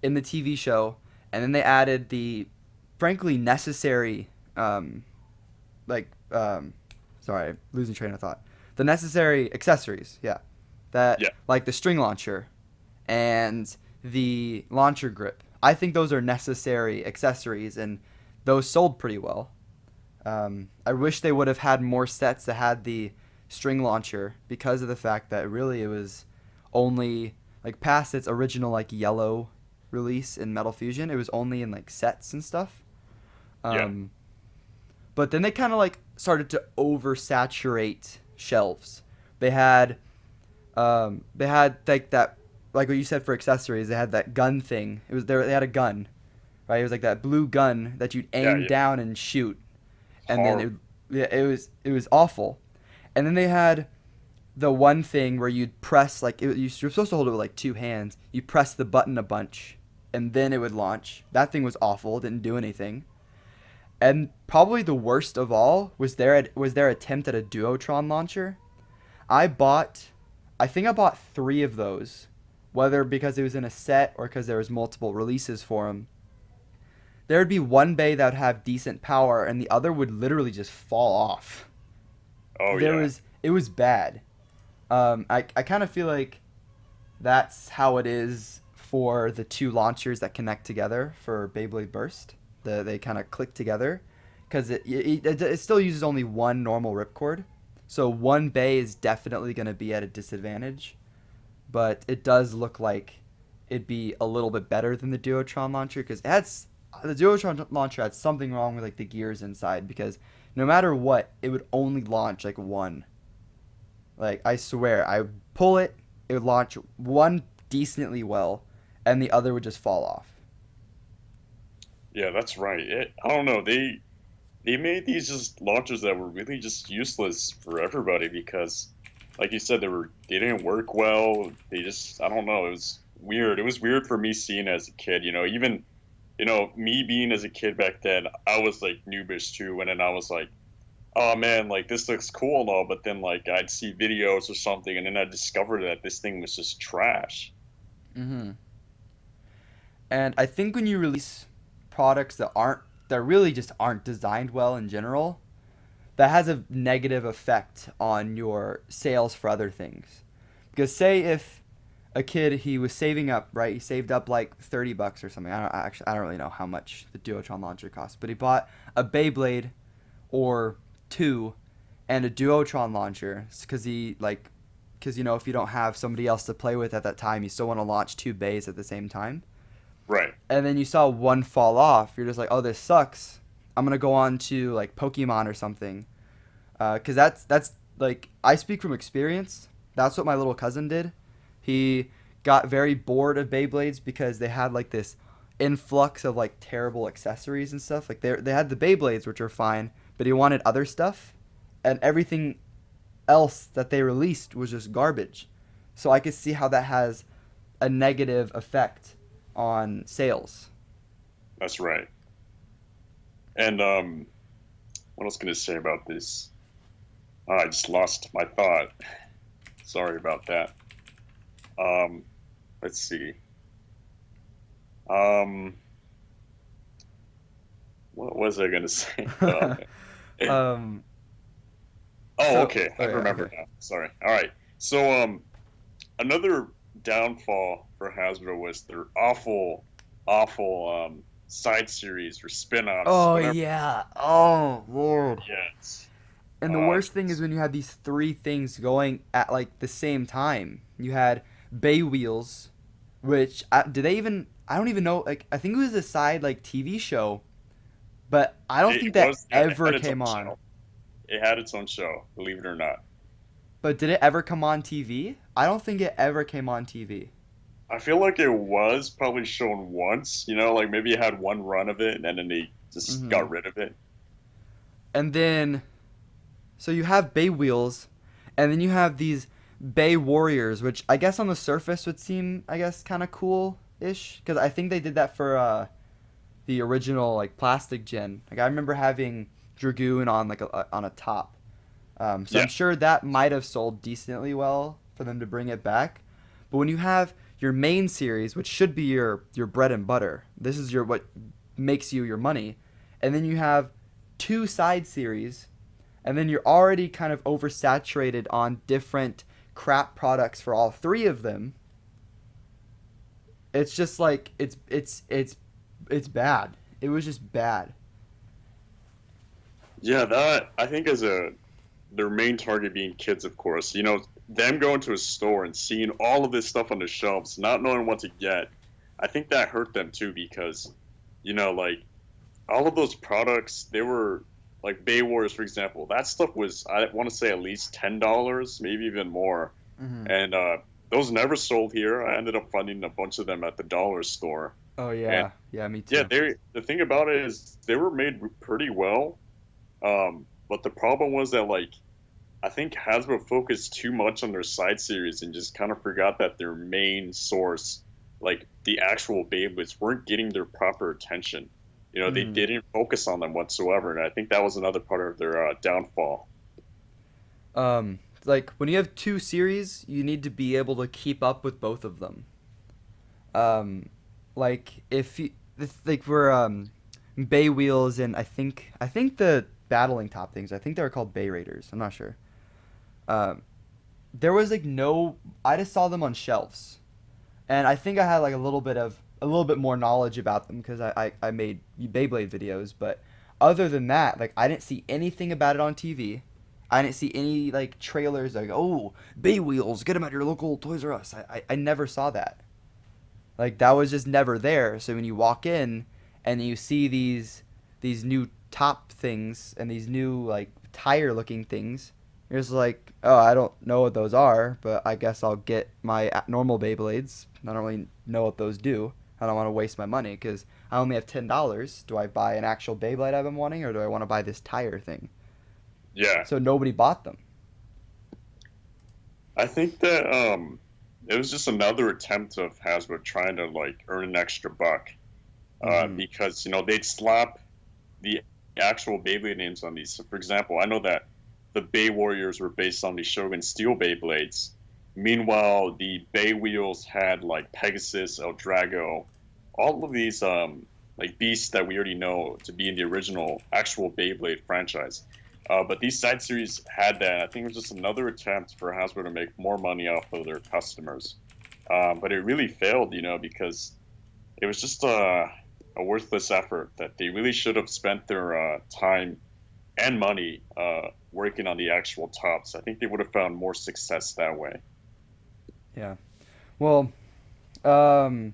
in the TV show, and then they added the frankly necessary, like, sorry, losing train of thought. The necessary accessories, yeah, that Yeah. like the string launcher and the launcher grip. I think those are necessary accessories, and those sold pretty well. I wish they would have had more sets that had the string launcher because of the fact that really it was only like past its original like yellow release in Metal Fusion. It was only in like sets and stuff. Yeah. Um, but then they kind of like started to oversaturate shelves. They had like that, like what you said for accessories. They had that gun thing. It was there. They had a gun, right? It was like that blue gun that you'd Yeah. aim Yeah. down and shoot, and then Horrible. it was awful. And then they had the one thing where you'd press like you're supposed to hold it with like two hands. You press the button a bunch, and then it would launch. That thing was awful. Didn't do anything. And probably the worst of all was their attempt at a Duotron launcher. I bought, I think I bought 3 of those, whether because it was in a set or because there was multiple releases for them. There would be one bay that would have decent power, and the other would literally just fall off. Oh yeah. It was bad. I kind of feel like that's how it is for the 2 launchers that connect together for Beyblade Burst. They kind of click together because it still uses only one normal ripcord. So one bay is definitely going to be at a disadvantage, but it does look like it'd be a little bit better than the Duotron launcher because the Duotron launcher had something wrong with like the gears inside because no matter what, it would only launch like one. Like I swear, I pull it, it would launch one decently well, and the other would just fall off. Yeah, that's right. I don't know. They made these just launchers that were really just useless for everybody because, like you said, they didn't work well. They just I don't know. It was weird. It was weird for me seeing it as a kid. Even me being as a kid back then, I was like noobish too, and then I was like, oh man, like this looks cool and all, but then like I'd see videos or something, and then I discovered that this thing was just trash. Mm-hmm. And I think when you release products that really just aren't designed well in general, that has a negative effect on your sales for other things. Because say if a kid he was saving up, right? He saved up like $30 or something. I don't really know how much the Duotron launcher costs, but he bought a Beyblade or 2 and a Duotron launcher because if you don't have somebody else to play with at that time, you still want to launch 2 bays at the same time. Right. And then you saw one fall off, you're just like, oh, this sucks. I'm gonna go on to like Pokemon or something, because that's like I speak from experience. That's what my little cousin did. He got very bored of Beyblades because they had like this influx of like terrible accessories and stuff. Like they had the Beyblades, which are fine, but he wanted other stuff, and everything else that they released was just garbage. So I could see how that has a negative effect on sales. That's right. And what else can I say about this? Oh, I just lost my thought. Sorry about that. Let's see. What was I gonna say? um, Oh, so, okay. I remember okay. now. Sorry. All right. So, another downfall for Hasbro was their awful side series or spin-offs, Oh whatever. yeah. Oh Lord. Yes. And the worst thing is when you had these 3 things going at like the same time. You had Bay Wheels, which did they even? I don't even know. Like I think it was a side like TV show, but I don't think that Yeah, it ever had its came own on. show. It had its own show, believe it or not. But did it ever come on TV? I don't think it ever came on TV. I feel like it was probably shown once, like maybe it had one run of it and then they just Hmm. got rid of it. And then, so you have Bay Wheels, and then you have these Bay Warriors, which I guess on the surface would seem, I guess, kind of cool-ish. Because I think they did that for the original, like, plastic gen. Like, I remember having Dragoon on, like, on a top. So Yeah. I'm sure that might have sold decently well for them to bring it back. But when you have your main series, which should be your bread and butter, this is your what makes you your money, and then you have two side series, and then you're already kind of oversaturated on different crap products for all three of them. It's just like it's bad. It was just bad. Yeah, that I think as a their main target being kids, of course. Them going to a store and seeing all of this stuff on the shelves, not knowing what to get. I think that hurt them too because, like all of those products, they were like Bay Wars, for example. That stuff was, I want to say, at least $10, maybe even more. Hmm. And those never sold here. I ended up finding a bunch of them at the dollar store. Oh And yeah, yeah, me yeah, too. the thing about it is they were made pretty well. But the problem was that like I think Hasbro focused too much on their side series and just kind of forgot that their main source, like the actual Beyblades, weren't getting their proper attention. They Hmm. didn't focus on them whatsoever, and I think that was another part of their downfall. Like when you have two series, you need to be able to keep up with both of them. Um, like if you like we're Bay Wheels and I think the battling top things. I think they were called Bay Raiders. I'm not sure. Um, there was like no. I just saw them on shelves, and I think I had like a little bit more knowledge about them because I made Beyblade videos. But other than that, like I didn't see anything about it on TV. I didn't see any like trailers like oh Bay Wheels, get them at your local Toys R Us. I never saw that. Like that was just never there. So when you walk in and you see these new top things and these new like tire looking things, you're just like, oh, I don't know what those are, but I guess I'll get my normal Beyblades. I don't really know what those do. I don't want to waste my money because I only have $10. Do I buy an actual Beyblade I've been wanting, or do I want to buy this tire thing? Yeah, So nobody bought them. I think that it was just another attempt of Hasbro trying to like earn an extra buck, Mm-hmm. because they'd slap the actual Beyblade names on these. So, for example, I know that the Bay Warriors were based on the Shogun Steel Beyblades. Meanwhile, the Bay Wheels had like Pegasus, El Drago, all of these like beasts that we already know to be in the original actual Beyblade franchise. But these side series had that. I think it was just another attempt for Hasbro to make more money off of their customers. But it really failed, because it was just a worthless effort that they really should have spent their time and money working on the actual tops. I think they would have found more success that way. Yeah. Well, um,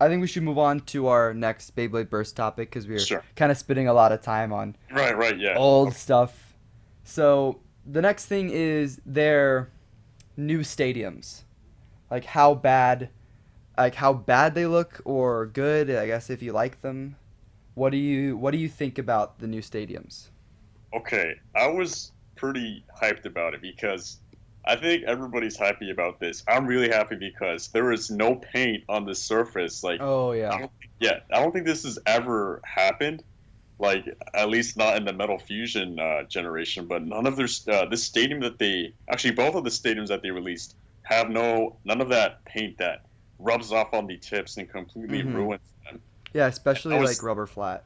I think we should move on to our next Beyblade Burst topic because we're Sure. kind of spending a lot of time on Right, right, yeah. old Okay. stuff. So the next thing is their new stadiums, like how bad they look or good. I guess if you like them, what do you think about the new stadiums? Okay, I was pretty hyped about it because I think everybody's happy about this. I'm really happy because there is no paint on the surface. Like, Oh yeah. I don't think this has ever happened. Like, at least not in the Metal Fusion generation. But none of this stadium that they actually both of the stadiums that they released have none of that paint that rubs off on the tips and completely Mhm. ruins them. Yeah, And I especially like was rubber flat.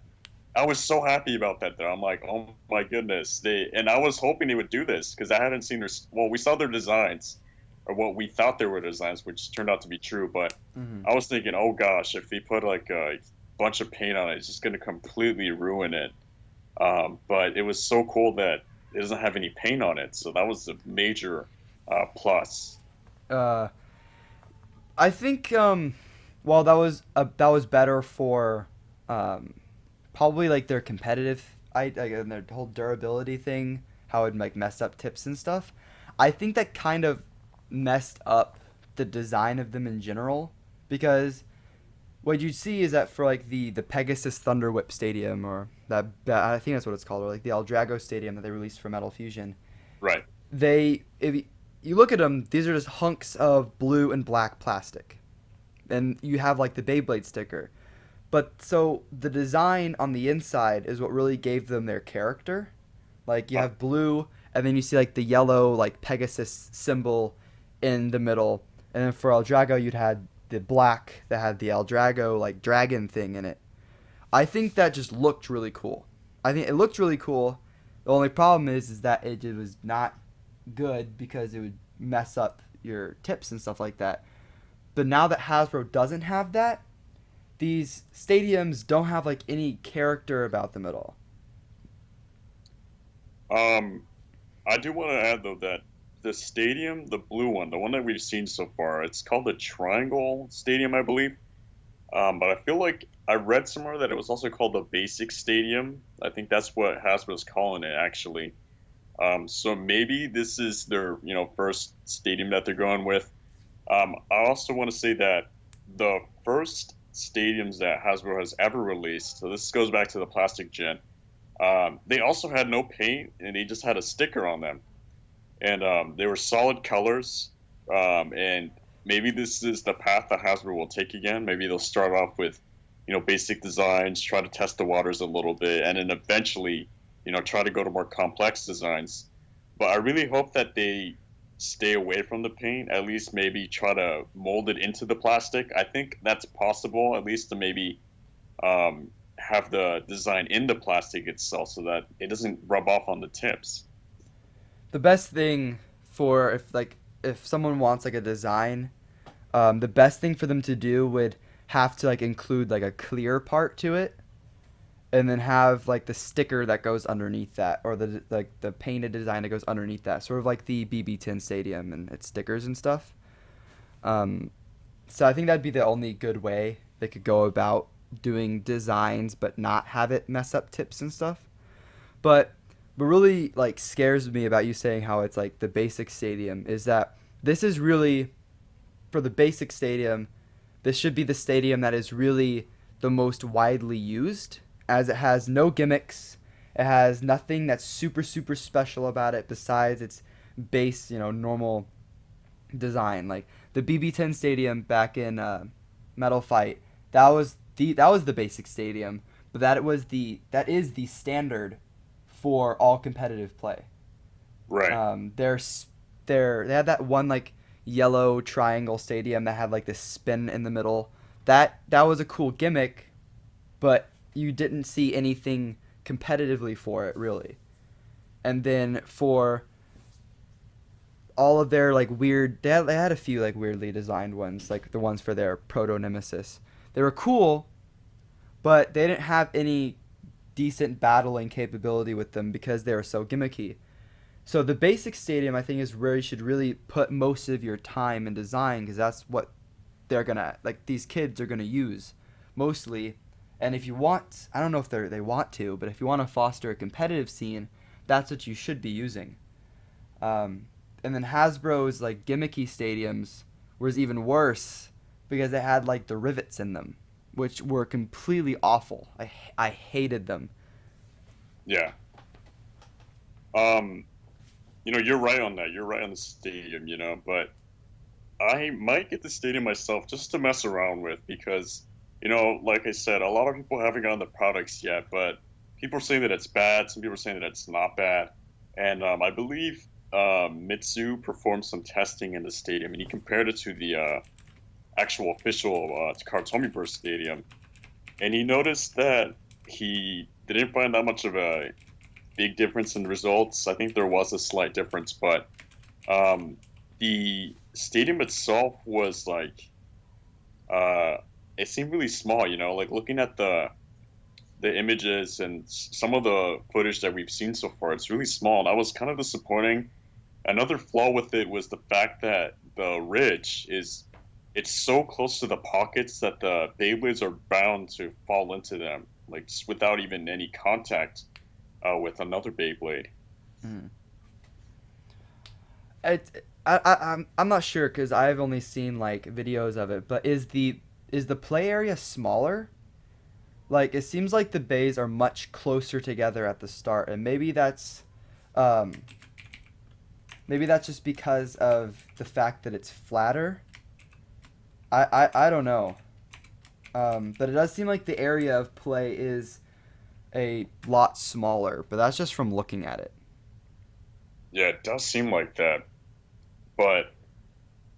I was so happy about that though. I'm like, oh my goodness, and I was hoping they would do this because I hadn't seen well, we saw their designs or what we thought they were designs, which turned out to be true. But Mhm. I was thinking, oh gosh, if they put like a bunch of paint on it, it's just going to completely ruin it. But it was so cool that it doesn't have any paint on it, so that was a major plus. Uh, I think well that was better for um probably like their competitive like and their whole durability thing, how it like messed up tips and stuff. I think that kind of messed up the design of them in general because what you see is that for like the Pegasus Thunder Whip Stadium or that I think that's what it's called or like the El Drago Stadium that they released for Metal Fusion, Right. they if you look at them, these are just hunks of blue and black plastic, and you have like the Beyblade sticker. But so the design on the inside is what really gave them their character. Like you Uh, have blue and then you see like the yellow like Pegasus symbol in the middle, and then for El Drago you'd had the black that had the El Drago like dragon thing in it. I think that just looked really cool. I think it looked really cool. The only problem is that it was not good because it would mess up your tips and stuff like that. But now that Hasbro doesn't have that, these stadiums don't have like any character about them at all. Um, I do want to add though that the stadium, the blue one, the one that we've seen so far, it's called the Triangle Stadium, I believe. But I feel like I read somewhere that it was also called the Basic Stadium. I think that's what Hasbro's calling it, actually. So maybe this is their, first stadium that they're going with. I also want to say that the first stadiums that Hasbro has ever released, so this goes back to the plastic gen, they also had no paint and they just had a sticker on them. And they were solid colors. And maybe this is the path that Hasbro will take again. Maybe they'll start off with, basic designs, try to test the waters a little bit, and then eventually, try to go to more complex designs. But I really hope that they stay away from the paint, at least maybe try to mold it into the plastic. I think that's possible, at least to maybe have the design in the plastic itself so that it doesn't rub off on the tips. The best thing for if someone wants like a design, the best thing for them to do would have to like include like a clear part to it, and then have like the sticker that goes underneath that, or the painted design that goes underneath that, sort of like the BB10 Stadium and its stickers and stuff. So I think that'd be the only good way they could go about doing designs, but not have it mess up tips and stuff. But what really like scares me about you saying how it's like the basic stadium is that this is really, for the basic stadium, this should be the stadium that is really the most widely used, as it has no gimmicks. It has nothing that's super super special about it besides its base, normal design. Like the BB10 Stadium back in Metal Fight, that was the basic stadium, but that is the standard for all competitive play. Right. They had that one like yellow triangle stadium that had like this spin in the middle. That was a cool gimmick, but you didn't see anything competitively for it really. And then for all of their like weird, they had a few like weirdly designed ones, like the ones for their proto nemesis. They were cool, but they didn't have any decent battling capability with them because they were so gimmicky. So the basic stadium, I think, is where you should really put most of your time in design, because that's what they're gonna like. These kids are gonna use mostly. And if you want, I don't know if they want to, but if you want to foster a competitive scene, that's what you should be using. And then Hasbro's like gimmicky stadiums was even worse because they had like the rivets in them, which were completely awful. I hated them. Yeah. You're right on that. You're right on the stadium, but I might get the stadium myself just to mess around with because, like I said, a lot of people haven't gotten the products yet, but people are saying that it's bad. Some people are saying that it's not bad. And I believe Mitsu performed some testing in the stadium, and he compared it to the actual official Kartomi Burst stadium. And he noticed that he didn't find that much of a big difference in results. I think there was a slight difference, but the stadium itself was like, it seemed really small, like looking at the images and some of the footage that we've seen so far, it's really small. And that was kind of disappointing. Another flaw with it was the fact that the ridge it's so close to the pockets that the Beyblades are bound to fall into them, like just without even any contact with another Beyblade. Mm. I'm not sure because I've only seen like videos of it. But is the play area smaller? Like it seems like the bays are much closer together at the start, and um, maybe that's just because of the fact that it's flatter. I don't know. But it does seem like the area of play is a lot smaller, but that's just from looking at it. Yeah, it does seem like that. But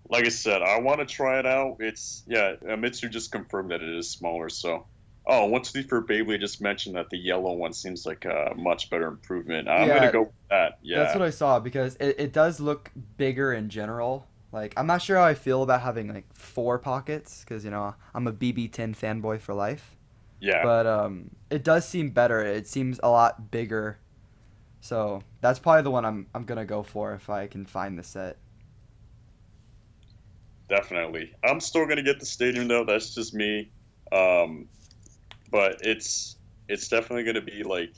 like I said, I want to try it out. It's yeah, Mitsu just confirmed that it is smaller. So, oh, what's the for Beyblade just mentioned that the yellow one seems like a much better improvement. I'm gonna Yeah, go with that. that's Yeah, what I saw because it does look bigger in general. Like I'm not sure how I feel about having like four pockets because I'm a BB10 fanboy for life. yeah, But it does seem better. It seems a lot bigger. So that's probably the one I'm gonna go for if I can find the set. definitely. I'm still gonna get the stadium though. That's just me. Um, but it's definitely gonna be like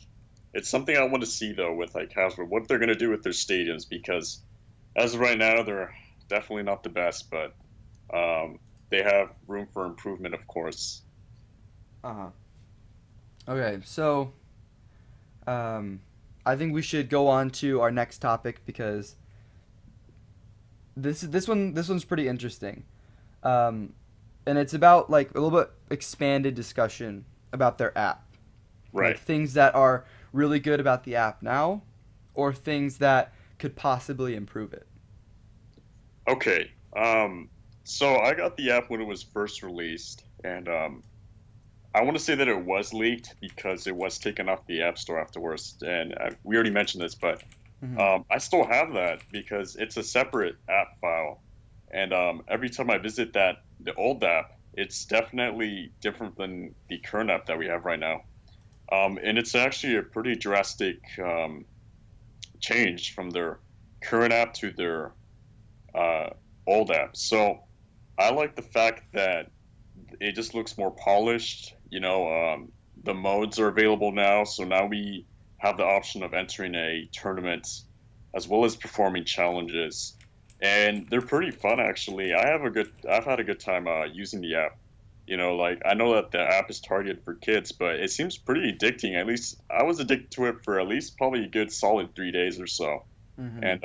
it's something I want to see though with like Hasbro what they're gonna do with their stadiums because as of right now they're definitely not the best, but they have room for improvement, of course. Uh huh. Okay, so um, I think we should go on to our next topic because this one's pretty interesting. Um, and it's about like a little bit expanded discussion about their app, like Right. things that are really good about the app now, or things that could possibly improve it. Okay. So I got the app when it was first released, and I want to say that it was leaked because it was taken off the App Store afterwards. And we already mentioned this, but Hmm. I still have that because it's a separate app file. And every time I visit the old app, it's definitely different than the current app that we have right now. And it's actually a pretty drastic change from their current app to their uh, old app. So I like the fact that it just looks more polished. The modes are available now, so now we have the option of entering a tournament as well as performing challenges, and they're pretty fun actually. I've had a good time using the app. Like I know that the app is targeted for kids, but it seems pretty addicting. At least I was addicted to it for at least probably a good solid 3 days or so, Hmm. and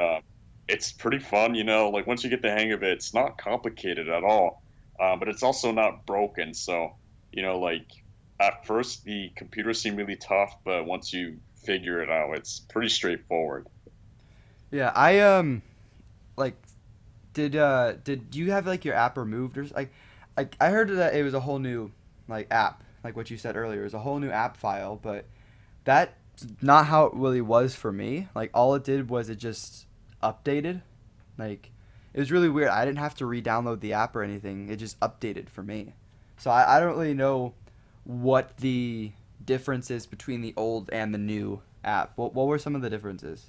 it's pretty fun. Like once you get the hang of it, it's not complicated at all, but it's also not broken. So like at first the computers seem really tough, but once you figure it out, it's pretty straightforward. Yeah, I like did you have like your app removed or like I heard that it was a whole new like app like what you said earlier. It was a whole new app file, but that's not how it really was for me. Like all it did was it just updated. Like it was really weird. I didn't have to re-download the app or anything. It just updated for me. So I don't really know what the difference is between the old and the new app. What were some of the differences?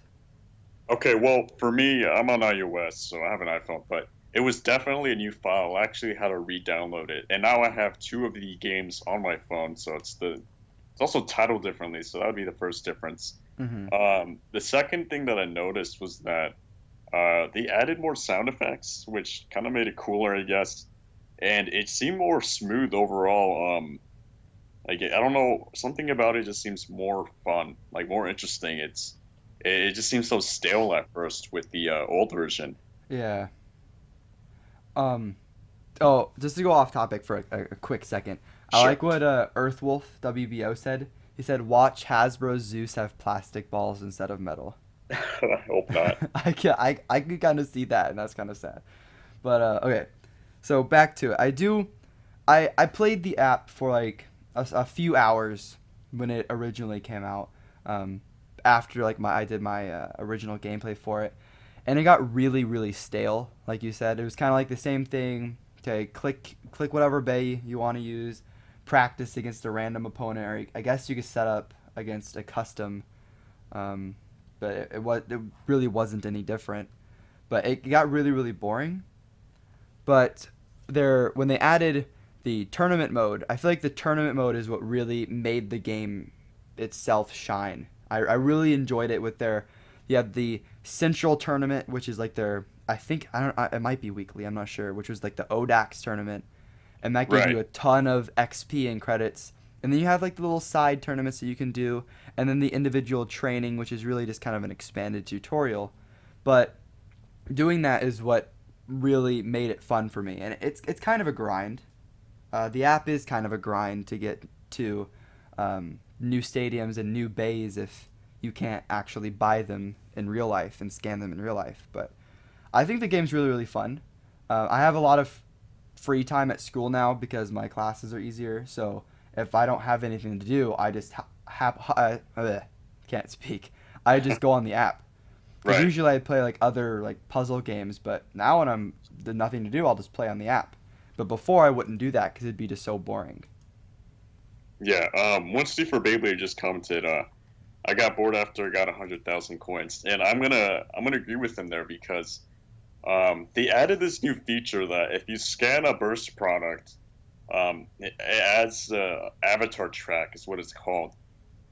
Okay, well, for me, I'm on iOS, so I have an iPhone, but it was definitely a new file. I actually had to re-download it, and now I have two of the games on my phone, so it's also titled differently, so that would be the first difference. Mm-hmm. The second thing that I noticed was that they added more sound effects, which kind of made it cooler, I guess, and it seemed more smooth overall. Like I don't know, something about it just seems more fun, like more interesting. It just seems so stale at first with the old version. Yeah. Um, Oh, just to go off topic for a quick second, I Sure. like what Earthwolf WBO said. He said, "Watch Hasbro's Zeus have plastic balls instead of metal." I hope not. I could kind of see that, and that's kind of sad. But okay, so back to it. I played the app for like a few hours when it originally came out. Um, after like I did my original gameplay for it, and it got really stale. Like you said, it was kind of like the same thing. Okay, click whatever bay you want to use, practice against a random opponent, or I guess you could set up against a custom. Um, but it really wasn't any different. But it got really boring. But when they added the tournament mode, I feel like the tournament mode is what really made the game itself shine. I really enjoyed it with their you had the central tournament, which is like their I think I don't it might be weekly, I'm not sure, which was like the ODAX tournament, and that gave Right. you a ton of XP and credits. And then you have like the little side tournaments that you can do, and then the individual training, which is really just kind of an expanded tutorial. But doing that is what really made it fun for me, and it's kind of a grind. The app is kind of a grind to get to new stadiums and new bays if you can't actually buy them in real life and scan them in real life. But I think the game's really, really fun. I have a lot of free time at school now because my classes are easier. So if I don't have anything to do, I just can't speak. I just go on the app. Because Right. usually I play like other like puzzle games, but now when I'm nothing to do, I'll just play on the app. But before I wouldn't do that because it'd be just so boring. Yeah. One Steve for Beyblade just commented. I got bored after I got 100,000 coins, and I'm gonna agree with him there because they added this new feature that if you scan a Burst product, it adds avatar track is what it's called,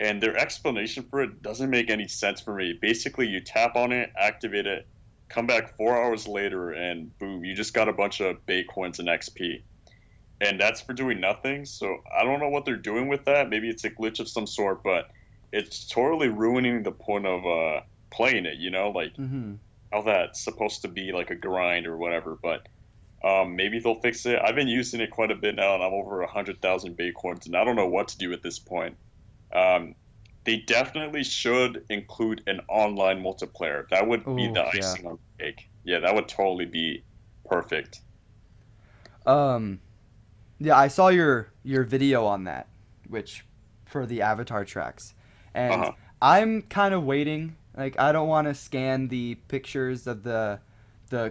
and their explanation for it doesn't make any sense for me. Basically, you tap on it, activate it, come back 4 hours later, and boom, you just got a bunch of Bay coins and XP. And that's for doing nothing. So I don't know what they're doing with that. Maybe it's a glitch of some sort, but it's totally ruining the point of playing it. Like Mm-hmm. how that's supposed to be like a grind or whatever. But maybe they'll fix it. I've been using it quite a bit now, and I'm over 100,000 Bitcoins, and I don't know what to do at this point. Um, they definitely should include an online multiplayer. That would be Oh the yeah. icing on the cake. Yeah, that would totally be perfect. Um. Yeah, I saw your video on that, which for the avatar tracks, Uh and huh. I'm kind of waiting. Like I don't want to scan the pictures of the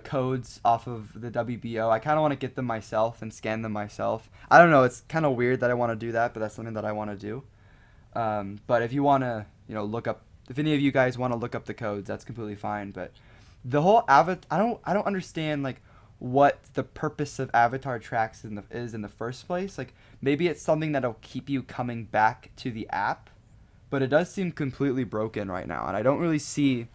codes off of the WBO. I kind of want to get them myself and scan them myself. I don't know. It's kind of weird that I want to do that, but that's something that I want to do. But if you want to, look up, if any of you guys want to look up the codes, that's completely fine. But the whole avatar, I don't understand like what the purpose of avatar tracks is in the first place. Like maybe it's something that'll keep you coming back to the app, but it does seem completely broken right now, and I don't really see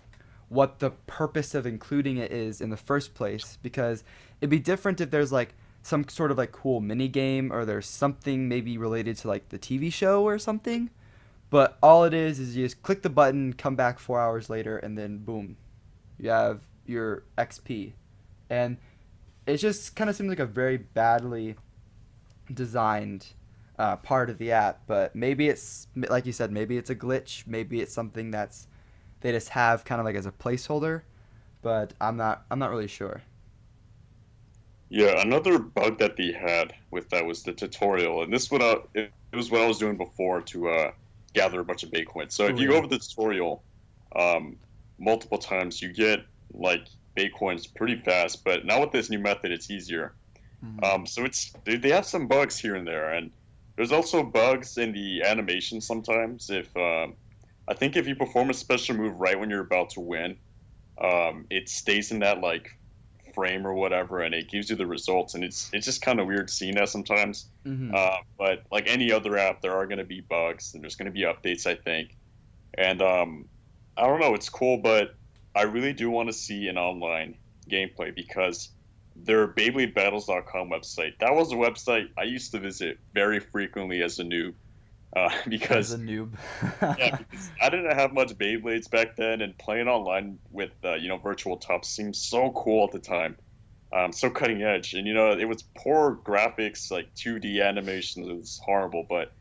what the purpose of including it is in the first place because it'd be different if there's like some sort of like cool mini game or there's something maybe related to like the TV show or something, but all it is you just click the button, come back 4 hours later, and then boom, you have your XP. And it just kind of seems like a very badly designed part of the app. But maybe it's like you said, maybe it's a glitch, maybe it's something that's they just have kind of like as a placeholder. But I'm not really sure. Yeah, another bug that they had with that was the tutorial, and it was what I was doing before to gather a bunch of Bitcoin. So if Oh you go yeah. over the tutorial um, multiple times, you get like Bitcoins pretty fast. But now with this new method, it's easier. Mm-hmm. So they have some bugs here and there, and there's also bugs in the animation sometimes. If I think if you perform a special move right when you're about to win, it stays in that like frame or whatever, and it gives you the results. And it's just kind of weird seeing that sometimes. Mm-hmm. But like any other app, there are going to be bugs and there's going to be updates, I think. And I don't know, it's cool, but I really do want to see an online gameplay because their BeybladeBattles.com website, that was a website I used to visit very frequently as a noob. As a Because noob. yeah, because I didn't have much Beyblades back then, and playing online with virtual tops seemed so cool at the time, so cutting edge. And it was poor graphics, like 2D animations. It was horrible, but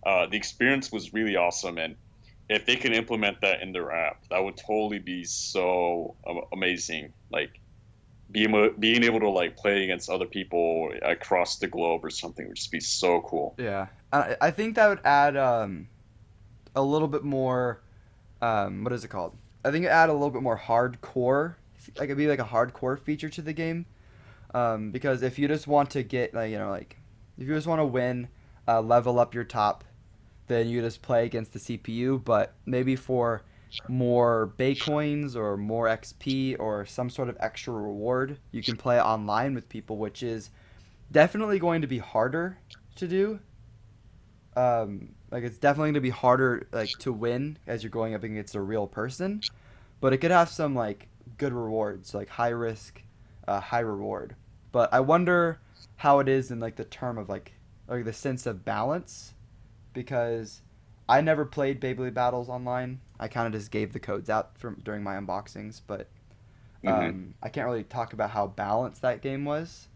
the experience was really awesome. And if they could implement that in their app, that would totally be so amazing. Like being able to like play against other people across the globe or something would just be so cool. Yeah, I think that would add a little bit more. What is it called? I think it add a little bit more hardcore. Like it'd be like a hardcore feature to the game. Because if you just want to get like like if you just want to win, level up your top, then you just play against the CPU. But maybe for more Bay coins or more XP or some sort of extra reward, you can play online with people, which is definitely going to be harder to do. Like it's definitely going to be harder like to win as you're going up against a real person, but it could have some like good rewards, like high risk, high reward. But I wonder how it is in like the term of like the sense of balance, because I never played Beyblade Battles online. I kind of just gave the codes out from during my unboxings, but Hmm. I can't really talk about how balanced that game was.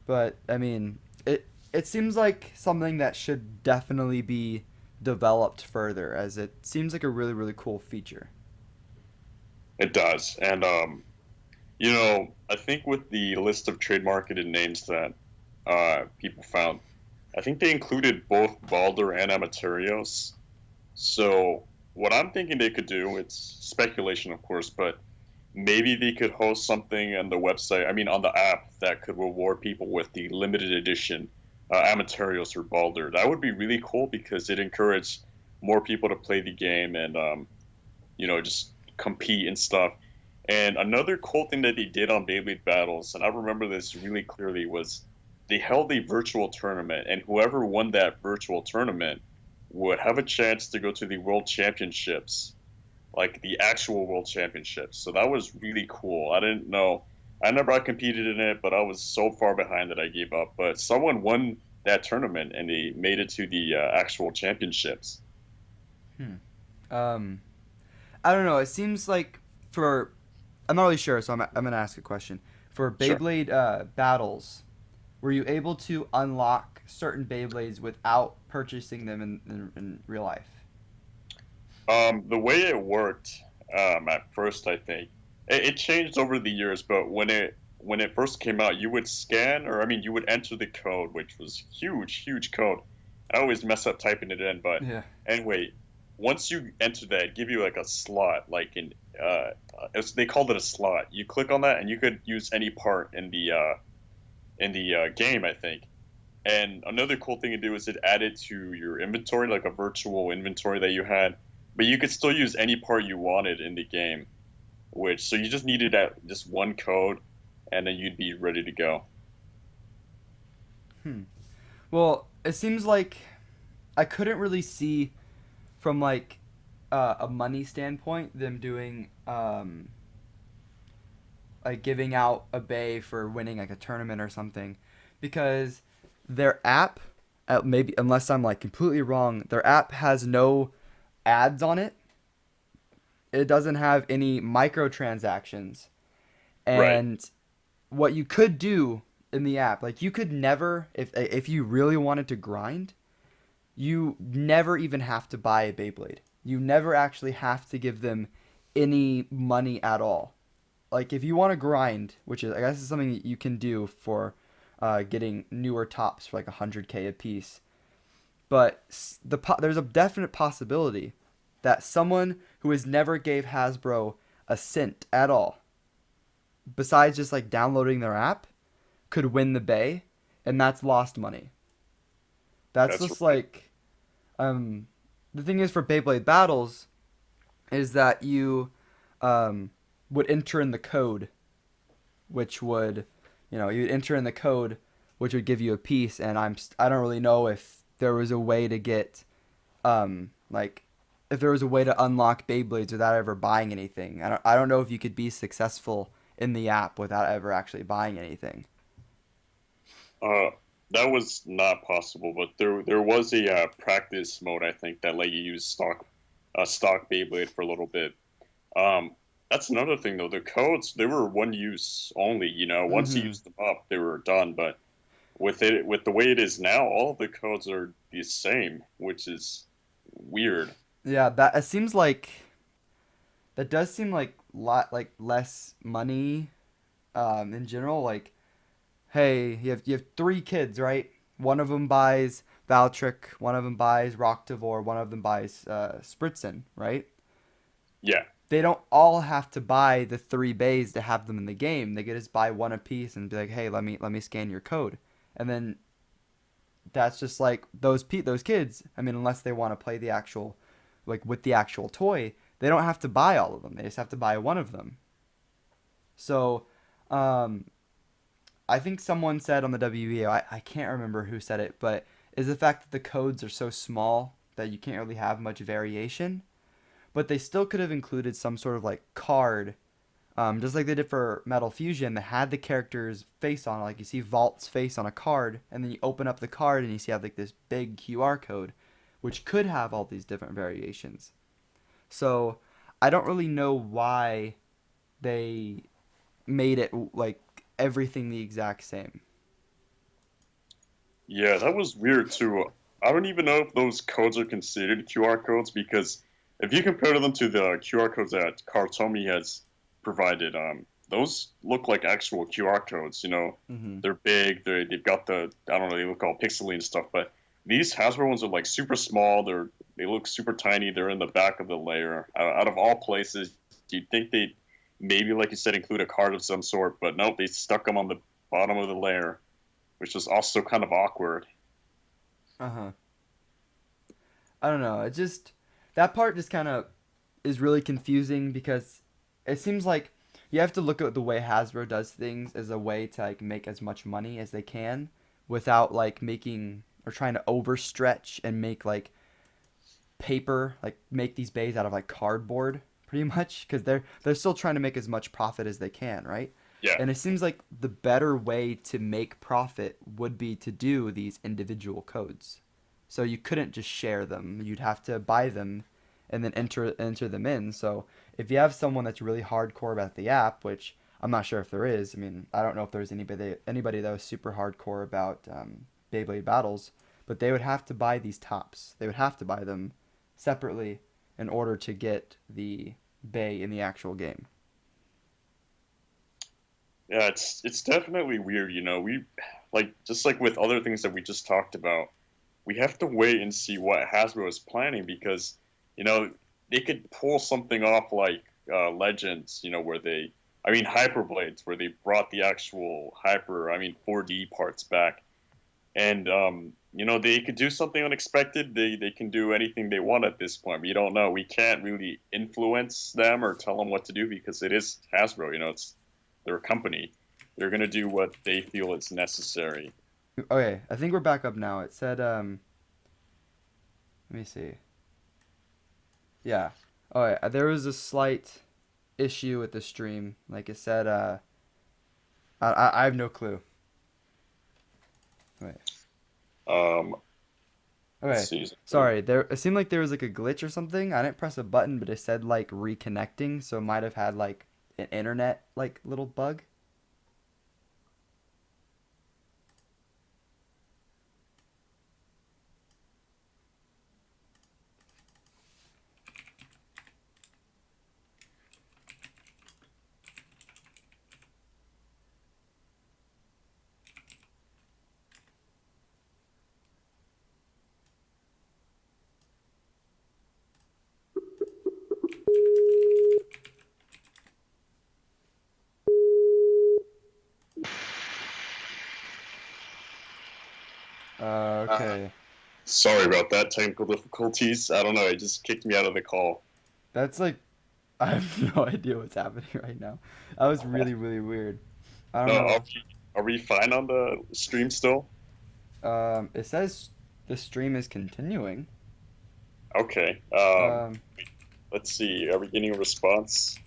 But I mean, it seems like something that should definitely be developed further, as it seems like a really, really cool feature. It does, and I think with the list of trademarketed names that people found, I think they included both Balder and Amaterios. So what I'm thinking they could do, it's speculation, of course, but maybe they could host something on the website, I mean, on the app that could reward people with the limited edition Amaterios or Balder. That would be really cool because it encouraged more people to play the game and, just compete and stuff. And another cool thing that they did on Beyblade Battles, and I remember this really clearly, was they held a virtual tournament, and whoever won that virtual tournament would have a chance to go to the World Championships, like the actual World Championships. So that was really cool. I didn't know. I never competed in it, but I was so far behind that I gave up. But someone won that tournament, and they made it to the actual championships. Hmm. Um, I don't know. It seems like for I'm not really sure, so I'm gonna ask a question. For Sure. Beyblade battles, were you able to unlock certain Beyblades without purchasing them in real life? The way it worked at first, I think it changed over the years, but when it first came out, you would scan, or I mean, you would enter the code, which was huge, huge code. I always mess up typing it in, but Yeah. anyway, once you enter that, it give you like a slot, like they called it a slot. You click on that, and you could use any part in the game, I think. And another cool thing to do is it added to your inventory, like a virtual inventory that you had, but you could still use any part you wanted in the game. Which so you just needed that just one code, and then you'd be ready to go. Hmm. Well, it seems like I couldn't really see from like a money standpoint them doing like giving out a bay for winning like a tournament or something, because their app, maybe unless I'm like completely wrong, their app has no ads on it. It doesn't have any microtransactions. Right. And what you could do in the app, like you could never, if you really wanted to grind, you never even have to buy a Beyblade. You never actually have to give them any money at all. Like if you want to grind, which is I guess is something that you can do for getting newer tops for like 100K a piece. But there's a definite possibility that someone who has never gave Hasbro a cent at all, besides just like downloading their app, could win the bay, and that's lost money. That's That's just right. like the thing is for Beyblade battles is that you um, would enter in the code, which would you'd enter in the code, which would give you a piece, and I don't really know if there was a way to get like if there was a way to unlock Beyblades without ever buying anything. I don't know if you could be successful in the app without ever actually buying anything. Uh, that was not possible, but there was a practice mode, I think, that let you use stock Beyblade for a little bit. Um, that's another thing though. The codes, they were one use only. Once you Mm-hmm. used them up, they were done. But with the way it is now, all of the codes are the same, which is weird. Yeah, that it seems like that does seem like less money in general. Like, hey, you have three kids, right? One of them buys Valtric, one of them buys Rocktavor, one of them buys Spritzen, right? Yeah, They don't all have to buy the three bays to have them in the game. They could just buy one apiece and be like, hey, let me scan your code, and then that's just like those kids. I mean, unless they want to play the actual, like with the actual toy, they don't have to buy all of them. They just have to buy one of them. So, um, I think someone said on the WEO, I can't remember who said it, but is the fact that the codes are so small that you can't really have much variation. But they still could have included some sort of like card, just like they did for Metal Fusion, that had the character's face on it. Like you see Vault's face on a card, and then you open up the card and you see have like this big QR code, which could have all these different variations. So I don't really know why they made it like everything the exact same. yeah, that was weird too. I don't even know if those codes are considered QR codes because if you compare them to the QR codes that Kartomi has provided, those look like actual QR codes. Mm-hmm. They're big. They've got the I don't know. They look all pixely and stuff. But these Hasbro ones are like super small. They look super tiny. They're in the back of the layer. Out of all places, you'd think they maybe, like you said, include a card of some sort. But nope, they stuck them on the bottom of the layer, which was also kind of awkward. Uh-huh. I don't know. It just that part just kind of is really confusing because it seems like you have to look at the way Hasbro does things as a way to like make as much money as they can without like making or trying to overstretch and make like paper like make these bays out of like cardboard pretty much because they're still trying to make as much profit as they can, right? Yeah. And it seems like the better way to make profit would be to do these individual codes. So you couldn't just share them. You'd have to buy them and then enter them in. So if you have someone that's really hardcore about the app, which I'm not sure if there is. I mean, I don't know if there's anybody that was super hardcore about Beyblade battles, but they would have to buy these tops. They would have to buy them separately in order to get the bay in the actual game. Yeah, it's definitely weird, We like just like with other things that we just talked about, we have to wait and see what Hasbro is planning because, you know, they could pull something off like Legends, where I mean, Hyperblades, where they brought the actual 4D parts back, and they could do something unexpected. They can do anything they want at this point. We don't know. We can't really influence them or tell them what to do because it is Hasbro. It's their company. They're gonna do what they feel is necessary. Okay, I think we're back up now. It said, let me see. Yeah. Oh, yeah, there was a slight issue with the stream. Like it said, I have no clue. Wait. Um, let's Okay. see. Sorry. It seemed like there was like a glitch or something. I didn't press a button, but it said like reconnecting, so it might have had like an internet like little bug. Uh, Okay. Sorry about that. Technical difficulties. I don't know. It just kicked me out of the call. That's like I have no idea what's happening right now. That was really really weird. I No, don't know. are we fine on the stream still? It says the stream is continuing. Okay. Um, Let's see. Are we getting a response?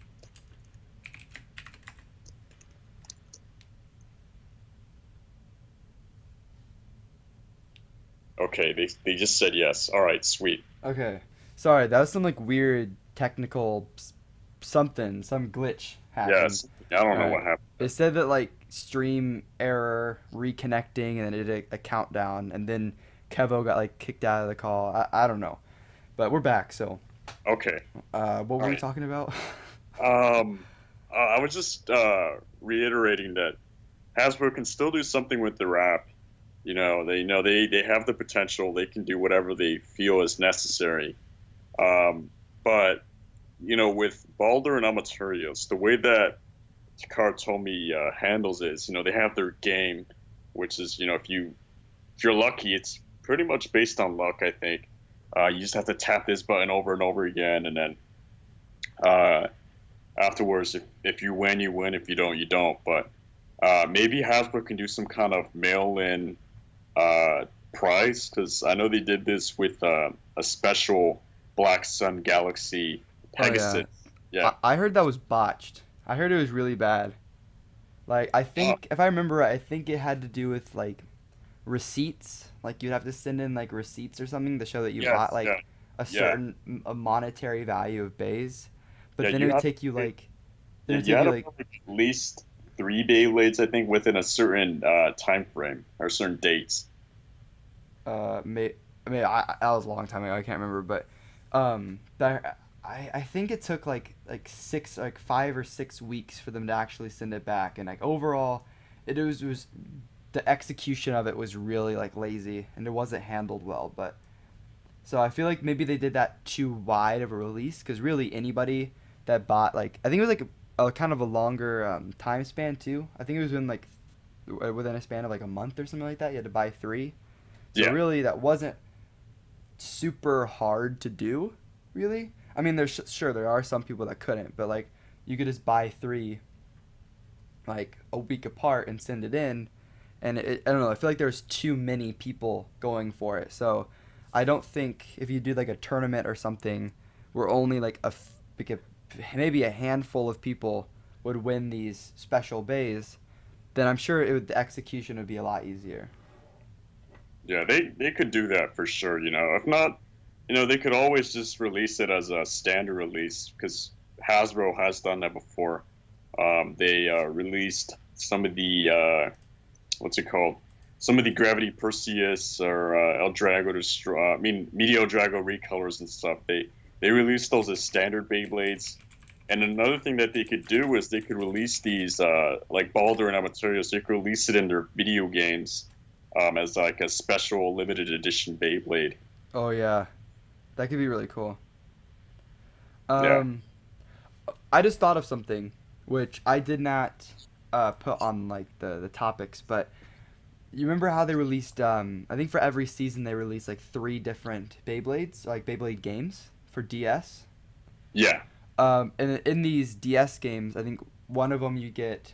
Okay, they just said yes. All right, sweet. okay. Sorry, that was some like weird technical some glitch happened. Yes. I don't know Uh, what happened. it said that like stream error reconnecting and then it did a countdown and then Kevo got like kicked out of the call. I don't know. But we're back, so Okay. what All were we right. talking about? Um, I was just reiterating that Hasbro can still do something with their app. They have the potential. They can do whatever they feel is necessary. But with Baldur and Amaterios, the way that Kartomi handles it is, they have their game, which is, if you're lucky, it's pretty much based on luck. I think you just have to tap this button over and over again, and then uh, afterwards, if you win, you win. If you don't, you don't. But maybe Hasbro can do some kind of mail-in uh, prize because I know they did this with a special Black Sun Galaxy Oh yeah. Pegasus. Yeah. I heard that was botched. I heard it was really bad. Like I Uh, think if I remember right, I think it had to do with like receipts. Like you'd have to send in like receipts or something to show that you bought yes. Yeah. like a Yeah. certain a monetary value of bays. But Yeah. then it You would have to. take you like then Yeah, it would you take had you to like buy like at least 3 Beyblades, I think, within a certain time frame or certain dates. uh may I mean, that was a long time ago. I can't remember, but I think it took like 5 or 6 weeks for them to actually send it back, and like overall, it was the execution of it was really like lazy and it wasn't handled well. But so I feel like maybe they did that too wide of a release because really anybody that bought like I think it was like a kind of a longer time span too. I think it was within a span of like a month or something like that. You had to buy three, so Yeah. really that wasn't super hard to do. Really, I mean, there's sure there are some people that couldn't, but like you could just buy three like a week apart and send it in, and I don't know. I feel like there's too many people going for it, so I don't think if you do like a tournament or something, where only like maybe a handful of people would win these special bays, then I'm sure the execution would be a lot easier. Yeah, they could do that for sure. If not, they could always just release it as a standard release because Hasbro has done that before. They released some of the what's it called? Some of the Gravity Perseus or El Drago Destroy. I mean, Meteor Drago recolors and stuff. They released those as standard Beyblades. And another thing that they could do is they could release these like Baldur and Amaterios. They could release it in their video games as like a special limited edition Beyblade. Oh yeah, that could be really cool. Yeah, Um, I just thought of something which I did not put on like the topics, but you remember how they released? I think for every season they released like three different Beyblades, like Beyblade games for DS. yeah, And in these DS games, I think one of them you get.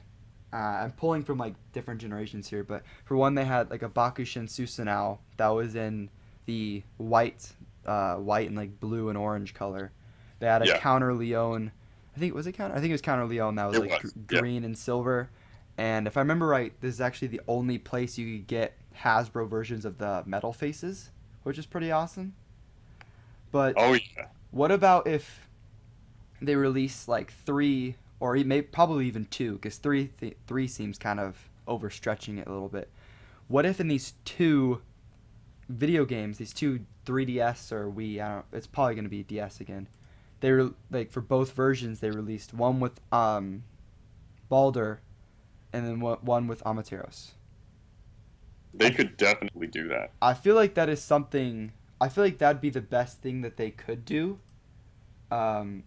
I'm pulling from like different generations here, but for one they had like a Bakushin Susanoo that was in the white and like blue and orange color. They had a yeah. Counter Leon. I think it was Counter Leon that was It like was. Yeah, green and silver. And if I remember right, this is actually the only place you could get Hasbro versions of the metal faces, which is pretty awesome. But oh yeah. what about if they release like three or probably even two, because three seems kind of overstretching it a little bit. What if in these two video games, these two 3DS or Wii, I don't, it's probably gonna be DS again. Like for both versions, they released one with Balder, and then one with Amateros. They could definitely do that. I feel like that is something. I feel like that'd be the best thing that they could do.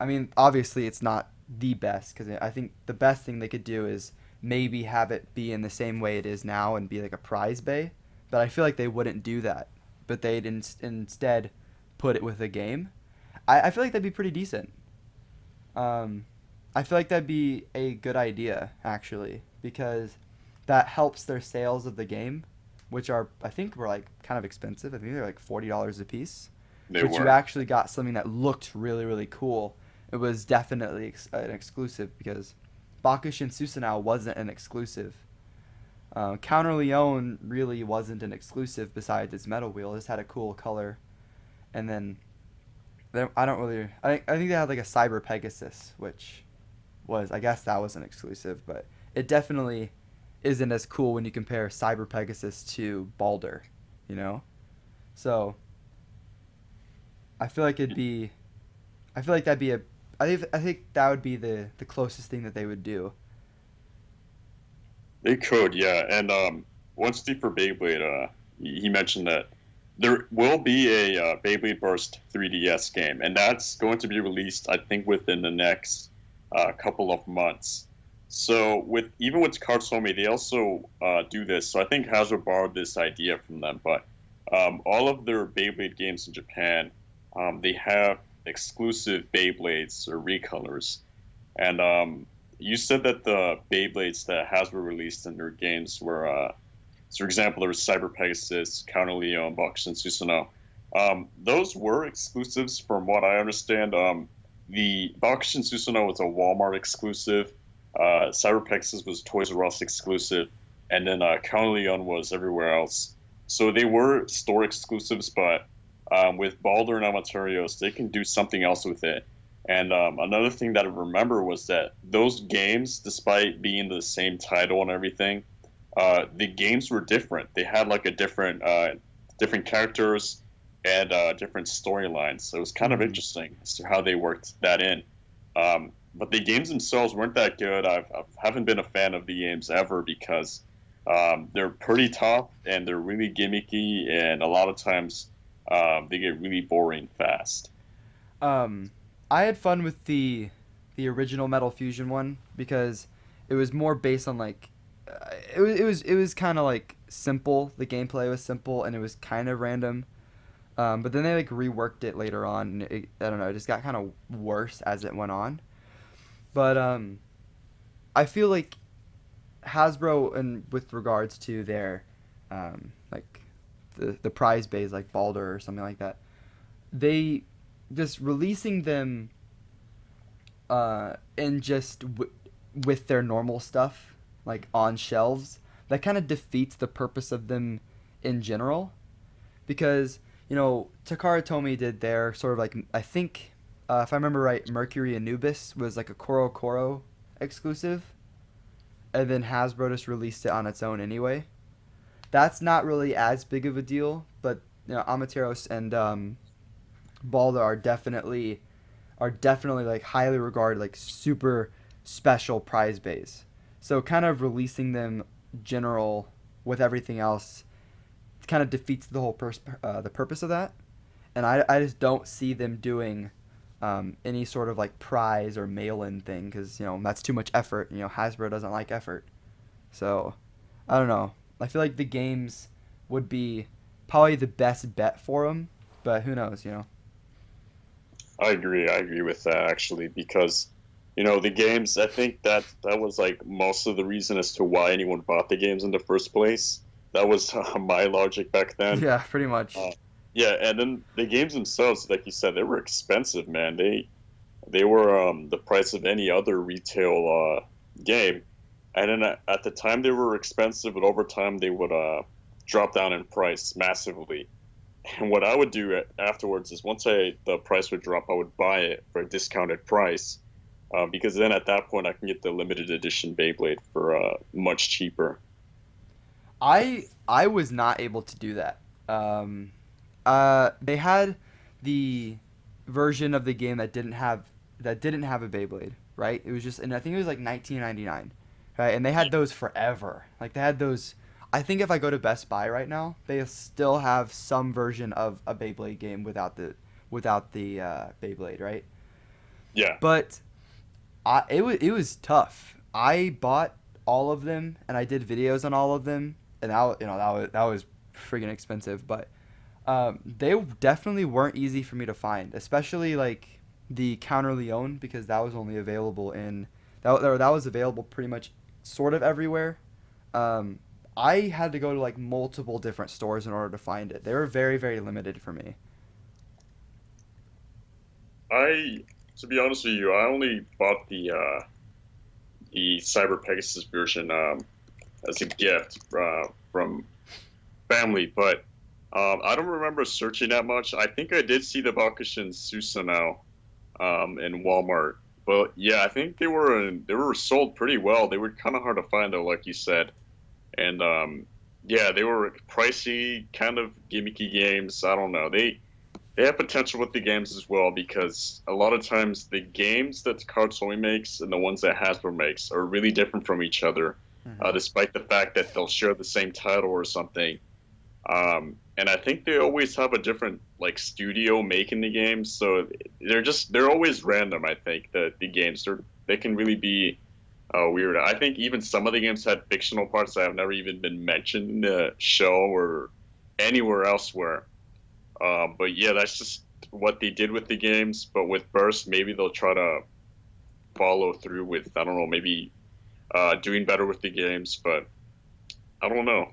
I mean, obviously, it's not the best because I think the best thing they could do is maybe have it be in the same way it is now and be like a prize bay. But I feel like they wouldn't do that. But they'd instead put it with a game. I feel like that'd be pretty decent. Um, I feel like that'd be a good idea actually because that helps their sales of the game, which are I think were like kind of expensive. I think they're like $40 a piece. They But you were. actually got something that looked really really cool. It was definitely an exclusive because Bakushin Susanoo wasn't an exclusive. Counter Leon really wasn't an exclusive besides its metal wheel. It just had a cool color, and then I don't really. I think they had like a Cyber Pegasus, which was I guess that was an exclusive, but it definitely isn't as cool when you compare Cyber Pegasus to Balder, you know. So I feel like it'd be. I feel like that'd be a. I think that would be the closest thing that they would do. They could, yeah. And one Steve for Beyblade, he mentioned that there will be a Beyblade Burst 3DS game, and that's going to be released, I think, within the next couple of months. So even with Kartsomi, they also do this. So I think Hasbro borrowed this idea from them. But all of their Beyblade games in Japan, they have exclusive Beyblades or recolors, and you said that the Beyblades that Hasbro released in their games were, so for example, there was Cyber Pegasus, Counter Leon, Bakushin Susanoo. Those were exclusives from what I understand. The Bakushin Susanoo was a Walmart exclusive. Cyber Pegasus was Toys R Us exclusive. And then Counter Leon was everywhere else. So they were store exclusives, but with Baldur and Amaterios, they can do something else with it. And another thing that I remember was that those games, despite being the same title and everything, the games were different. They had like a different characters. and different storylines. So it was kind of Mm. interesting as to how they worked that in. But the games themselves weren't that good. I haven't been a fan of the games ever because they're pretty tough and they're really gimmicky, and a lot of times they get really boring fast. Um, I had fun with the original Metal Fusion one because it was more based on like it was kind of like simple. The gameplay was simple and it was kind of random. But then they like reworked it later on, and I don't know, it just got kind of worse as it went on. But I feel like Hasbro, and with regards to their like the prize bays like Baldur or something like that, they just releasing them and just with their normal stuff like on shelves, that kind of defeats the purpose of them in general, because Takara Tomy did their sort of like, I think, if I remember right, Mercury Anubis was like a Koro Koro exclusive, and then Hasbro just released it on its own anyway. That's not really as big of a deal, but Amateros and Balder are definitely like highly regarded, like super special prize bays. So kind of releasing them general with everything else kind of defeats the whole the purpose of that. And I just don't see them doing any sort of like prize or mail-in thing, because that's too much effort. Hasbro doesn't like effort, so I don't know. I feel like the games would be probably the best bet for them, but who knows. I agree. I agree with that actually because the games. I think that was like most of the reason as to why anyone bought the games in the first place. That was my logic back then. Yeah, pretty much. Uh, yeah, and then the games themselves, like you said, they were expensive, man. They were the price of any other retail game, and then at the time they were expensive, but over time they would drop down in price massively. And what I would do afterwards is once the price would drop, I would buy it for a discounted price, because then at that point I can get the limited edition Beyblade for much cheaper. I was not able to do that. They had the version of the game that didn't have a Beyblade, right? It was just, and I think it was like 1999, right? And they had those forever. Like they had those. I think if I go to Best Buy right now, they still have some version of a Beyblade game without the Beyblade, right? Yeah, But it was tough. I bought all of them and I did videos on all of them, and that was freaking expensive. But they definitely weren't easy for me to find, especially like the Counter Leon, because that was only available that was available pretty much sort of everywhere. Um, I had to go to like multiple different stores in order to find it. They were very, very limited for me. I to be honest with you, I only bought the Cyber Pegasus version as a gift from family, but I don't remember searching that much. I think I did see the Bakushin Susanoo in Walmart, but yeah, I think they were sold pretty well. They were kind of hard to find though, like you said, and yeah, they were pricey, kind of gimmicky games. I don't know. They have potential with the games as well because a lot of times the games that Kartsumi makes and the ones that Hasbro makes are really different from each other, Hmm. despite the fact that they'll share the same title or something. And I think they always have a different like studio making the games, so they're always random. I think that the games they can really be weird. I think even some of the games had fictional parts that have never even been mentioned in the show or anywhere elsewhere. But yeah, that's just what they did with the games. But with Burst, maybe they'll try to follow through with, I don't know, maybe doing better with the games. But I don't know.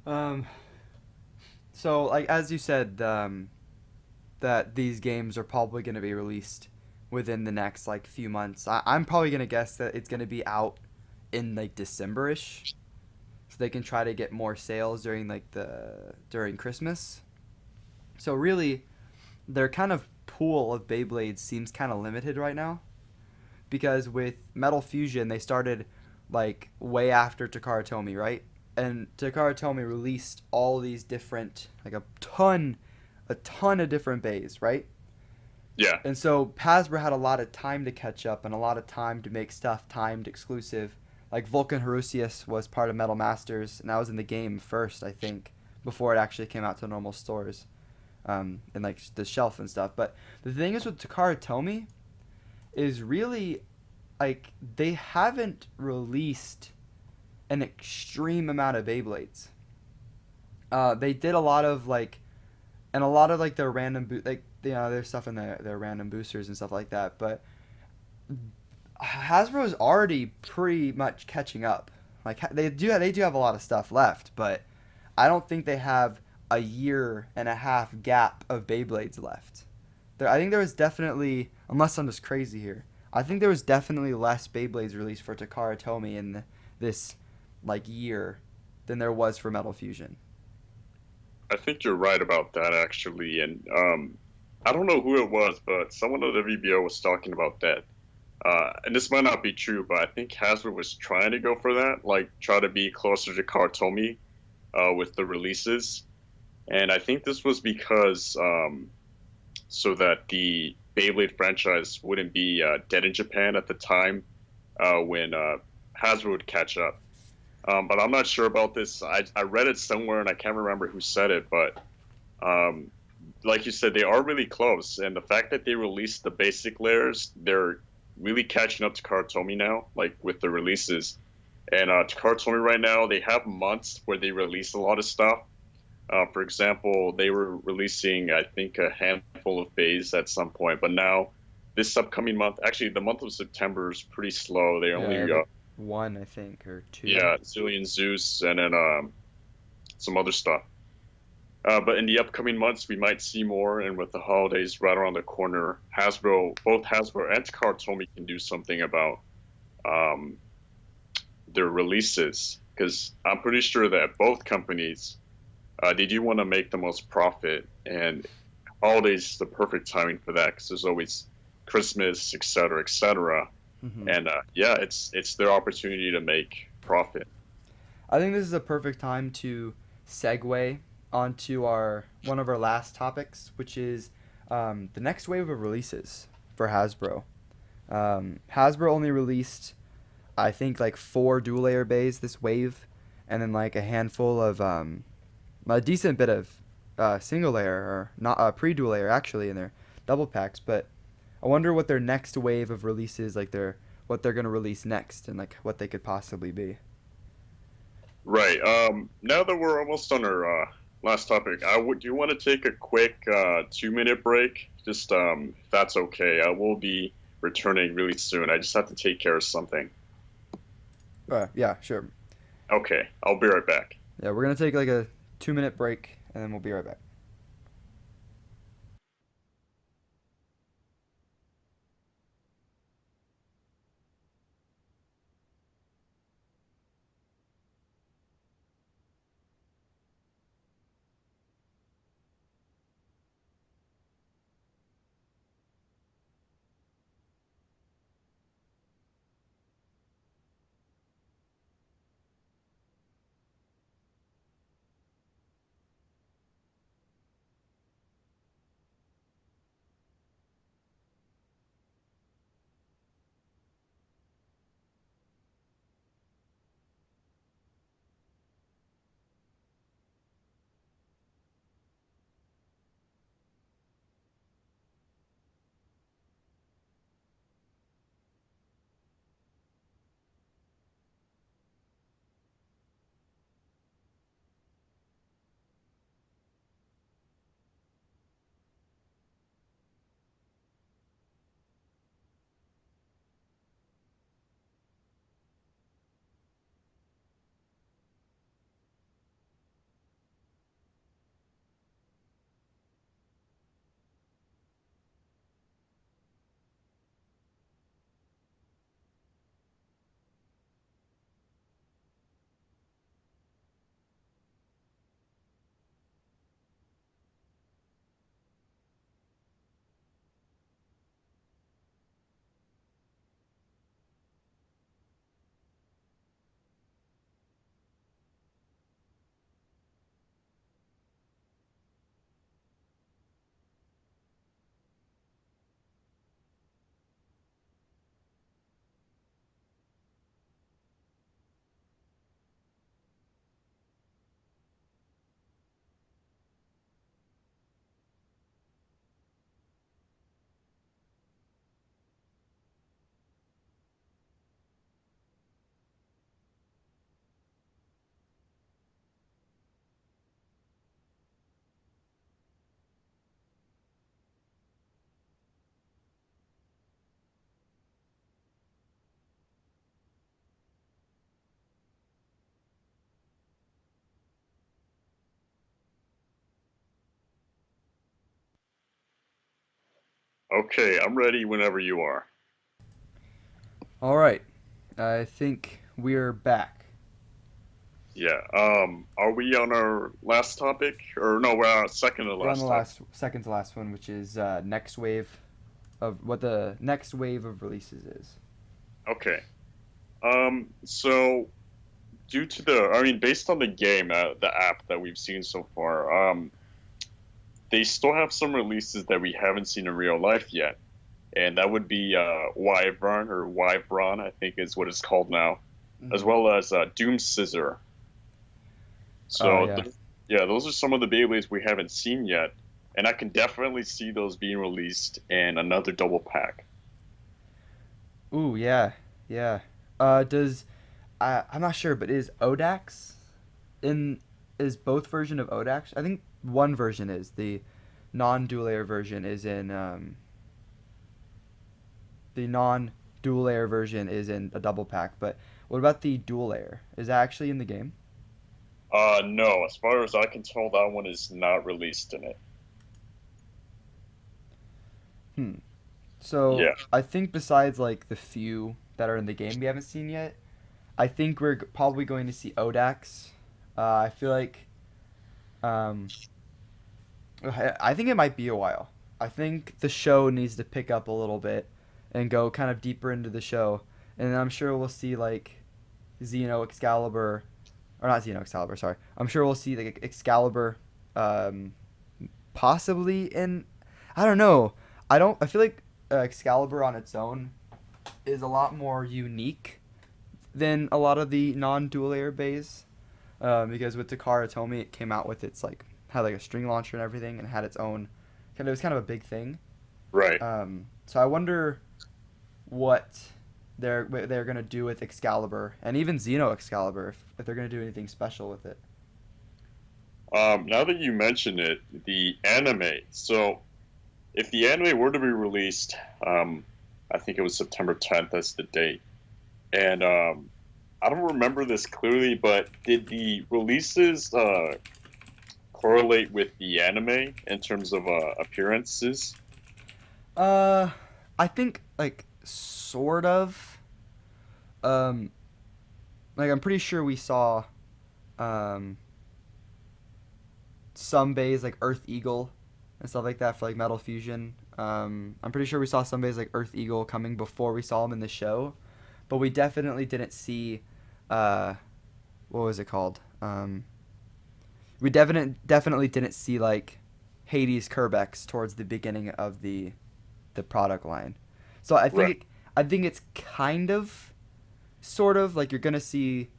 Um, so like as you said, that these games are probably going to be released within the next like few months. I'm probably going to guess that it's going to be out in like December-ish, so they can try to get more sales during Christmas. So really, their kind of pool of Beyblades seems kind of limited right now, because with Metal Fusion they started like way after Takara Tomy, right? and Takara Tomy released all these different, like a ton of different bays, right? Yeah. And so Hasbro had a lot of time to catch up and a lot of time to make stuff timed exclusive. Like Vulcan Harusius was part of Metal Masters, and that was in the game first, I think, before it actually came out to normal stores, and like the shelf and stuff. But the thing is with Takara Tomy is really like they haven't released an extreme amount of Beyblades. They did a lot of like, and a lot of like their random like there's stuff in their random boosters and stuff like that. But Hasbro is already pretty much catching up. Like they do have a lot of stuff left, but I don't think they have a year and a half gap of Beyblades left. I think there was definitely, unless I'm just crazy here, I think there was definitely less Beyblades released for Takara Tomy in this like year than there was for Metal Fusion. I think you're right about that actually, and I don't know who it was, but someone at the VBO was talking about that. And this might not be true, but I think Hasbro was trying to go for that, like try to be closer to Kartomi with the releases. And I think this was because so that the Beyblade franchise wouldn't be dead in Japan at the time when Hasbro would catch up. But I'm not sure about this. I read it somewhere and I can't remember who said it, but um, like you said, they are really close. And the fact that they released the basic layers, they're really catching up to Karatomi now, like with the releases. And to Karatomi right now, they have months where they release a lot of stuff. For example, they were releasing, I think, a handful of bays at some point, but now this upcoming month, actually, the month of September is pretty slow. They Yeah, only, like one I think or two. yeah, Zillion Zeus and then some other stuff. But in the upcoming months, we might see more, and with the holidays right around the corner, both Hasbro and Takara can do something about um, their releases, because I'm pretty sure that both companies they do want to make the most profit, and holidays is the perfect timing for that because there's always Christmas, et cetera, et cetera. Hmm. And yeah, it's their opportunity to make profit. I think this is a perfect time to segue onto our one of our last topics, which is the next wave of releases for Hasbro. Hasbro only released, I think, like four dual layer bays this wave, and then like a handful of a decent bit of single layer or not pre dual layer actually in their double packs. But I wonder what their next wave of releases like what they're gonna release next and like what they could possibly be. Right. Now that we're almost on our last topic, do you want to take a quick 2 minute break? Just if that's okay. I will be returning really soon. I just have to take care of something. Yeah, sure. Okay, I'll be right back. Yeah, we're gonna take like a 2 minute break and then we'll be right back. Okay, I'm ready whenever you are. All right, I think we're back. Yeah. Are we on our last topic, or no? We're on our second to We're on the last topic. last second to last one, which is next wave of what the next wave of releases is. Okay. So due to I mean, based on the game, the app that we've seen so far, they still have some releases that we haven't seen in real life yet, and that would be Wyvern or Wyvron, I think is what it's called now, as Hmm. well as Doom Scissor. Oh So, yeah. yeah, those are some of the Beyblades we haven't seen yet, and I can definitely see those being released in another double pack. Ooh yeah, yeah. Does I'm not sure, but is Odax in is both version of Odax? I think one version is the non-dual layer version is in the non-dual layer version is in a double pack. But what about the dual layer? Is that actually in the game? No, as far as I can tell, that one is not released in it. Hmm. So Yeah. I think besides like the few that are in the game we haven't seen yet, I think we're probably going to see Odax. I feel like um, I think it might be a while. I think the show needs to pick up a little bit and go kind of deeper into the show, and then I'm sure we'll see like Xeno Excalibur, or not Xeno Excalibur. Sorry, I'm sure we'll see like Excalibur, um, possibly in. I don't know. I don't. I feel like Excalibur on its own is a lot more unique than a lot of the non-dual layer bays. Because with Takara Tomy, it came out with its like had like a string launcher and everything, and had its own. Kind of, it was kind of a big thing. Right. So I wonder what they're gonna do with Excalibur and even Xeno Excalibur if they're gonna do anything special with it. Now that you mention it, the anime. So, if the anime were to be released, I think it was September 10th. That's the date. And I don't remember this clearly, but did the releases correlate with the anime in terms of appearances? Uh, I think like sort of. Um, like I'm pretty sure we saw um some bays like Earth Eagle and stuff like that for like Metal Fusion. I'm pretty sure we saw some bays like Earth Eagle coming before we saw him in the show, but we definitely didn't see uh, what was it called? We definitely didn't see like Hades Kerbex towards the beginning of the product line. So Right. I think it's kind of sort of like you're gonna see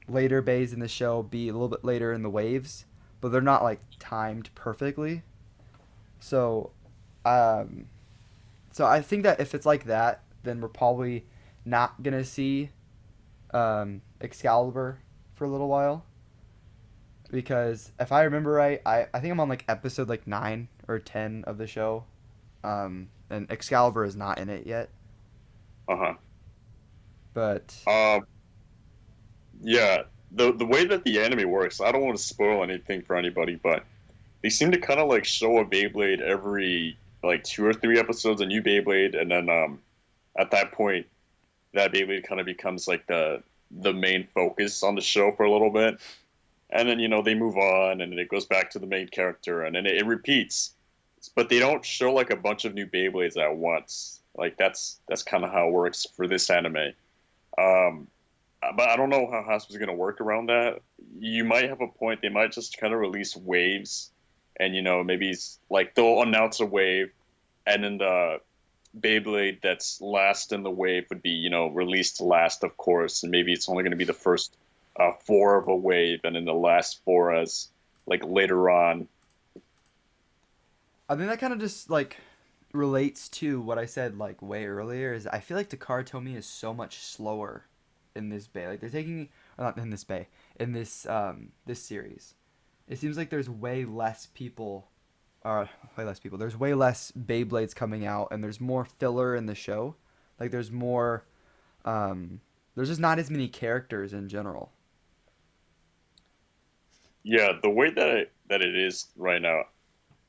later bays in the show be a little bit later in the waves, but they're not like timed perfectly. So, um, so I think that if it's like that, then we're probably not gonna see Excalibur for a little while. Because if I remember right, I think I'm on like episode like 9 or 10 of the show, and Excalibur is not in it yet. Uh But huh. Yeah. The way that the anime works, I don't want to spoil anything for anybody, but they seem to kind of like show a Beyblade every like 2 or 3 episodes, a new Beyblade, and then at that point, that Beyblade kind of becomes like the main focus on the show for a little bit, and then they move on, and then it goes back to the main character, and then it repeats. But they don't show like a bunch of new Beyblades at once. Like that's kind of how it works for this anime. Um, but I don't know how Hasbro's going to work around that. You might have a point. They might just kind of release waves, and maybe it's like they'll announce a wave, and then the Beyblade that's last in the wave would be released last, of course, and maybe it's only going to be the first four of a wave, and then the last four as like later on. I think that kind of just like relates to what I said like way earlier. Is I feel like Takara Tomy is so much slower in this bay. Like they're taking, or not in this bay, in this series. It seems like there's way less people, or way less people. There's way less Beyblades coming out, and there's more filler in the show. Like there's more, um, there's just not as many characters in general. Yeah, the way that it is right now,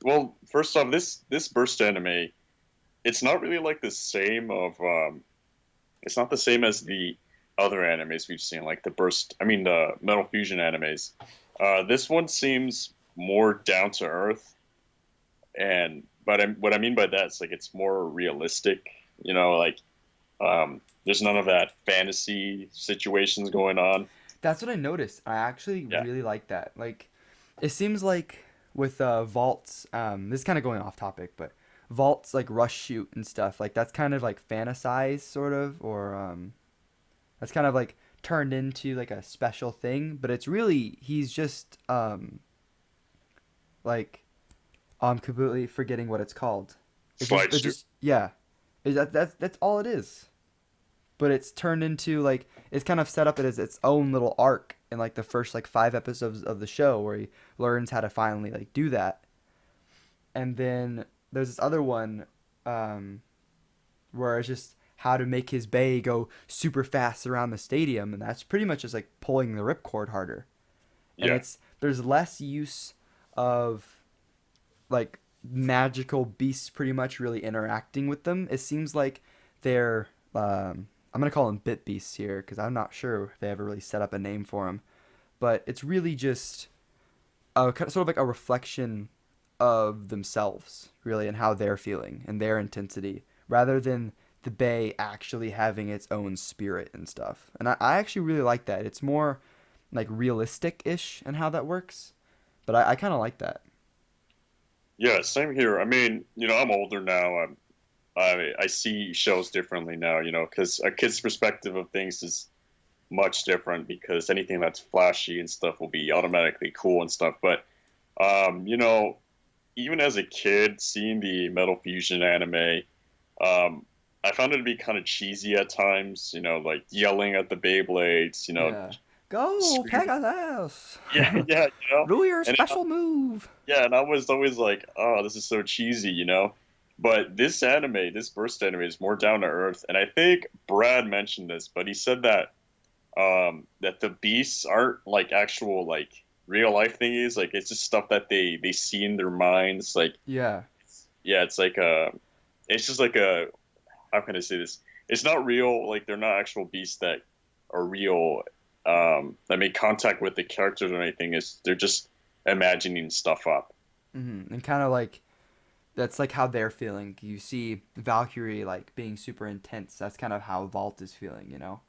Well, first off, this Burst anime, it's not really like the same of it's not the same as the other animes we've seen, like the Burst. I mean, the Metal Fusion animes. This one seems more down to earth, and what I mean by that is like it's more realistic. You know, like there's none of that fantasy situations going on. That's what I noticed. I actually Yeah, really like that. Like, it seems like with vaults, this is kind of going off topic, but vaults like rush shoot and stuff, like that's kind of like fantasized sort of, or that's kind of like turned into like a special thing. But it's really he's just like I'm completely forgetting what it's called. slide It's shoot. just yeah, that's all it is. But it's turned into like it's kind of set up as its own little arc in like the first like 5 episodes of the show where he learns how to finally like do that. And then there's this other one um, where it's just how to make his bay go super fast around the stadium, and that's pretty much just like pulling the ripcord harder. And Yeah, there's less use of like magical beasts pretty much really interacting with them. It seems like they're I'm gonna call them bit beasts here because I'm not sure if they ever really set up a name for them. But it's really just sort of like a reflection of themselves, really, and how they're feeling and their intensity, rather than the bay actually having its own spirit and stuff. And I actually really like that. It's more like realistic ish and how that works. But I kind of like that. yeah, same here. I mean, I'm older now. I see shows differently now. Because a kid's perspective of things is much different because anything that's flashy and stuff will be automatically cool and stuff. But even as a kid, seeing the Metal Fusion anime, um, I found it to be kind of cheesy at times. Like yelling at the Beyblades. Yeah. Go, Screaming. Pegasus! Yeah, yeah. Do your And special move! yeah, and I was always like, oh, this is so cheesy. But this anime, this Burst anime, is more down to earth, and I think Brad mentioned this, but he said that the beasts aren't like actual like real life thingies. Like it's just stuff that they see in their minds. Like Yeah. yeah, it's just like a how can I say this? It's not real. Like they're not actual beasts that are real. That make contact with the characters or anything. Is they're just imagining stuff up. And kind of like, that's like how they're feeling. You see Valkyrie like being super intense. That's kind of how Vault is feeling, you know?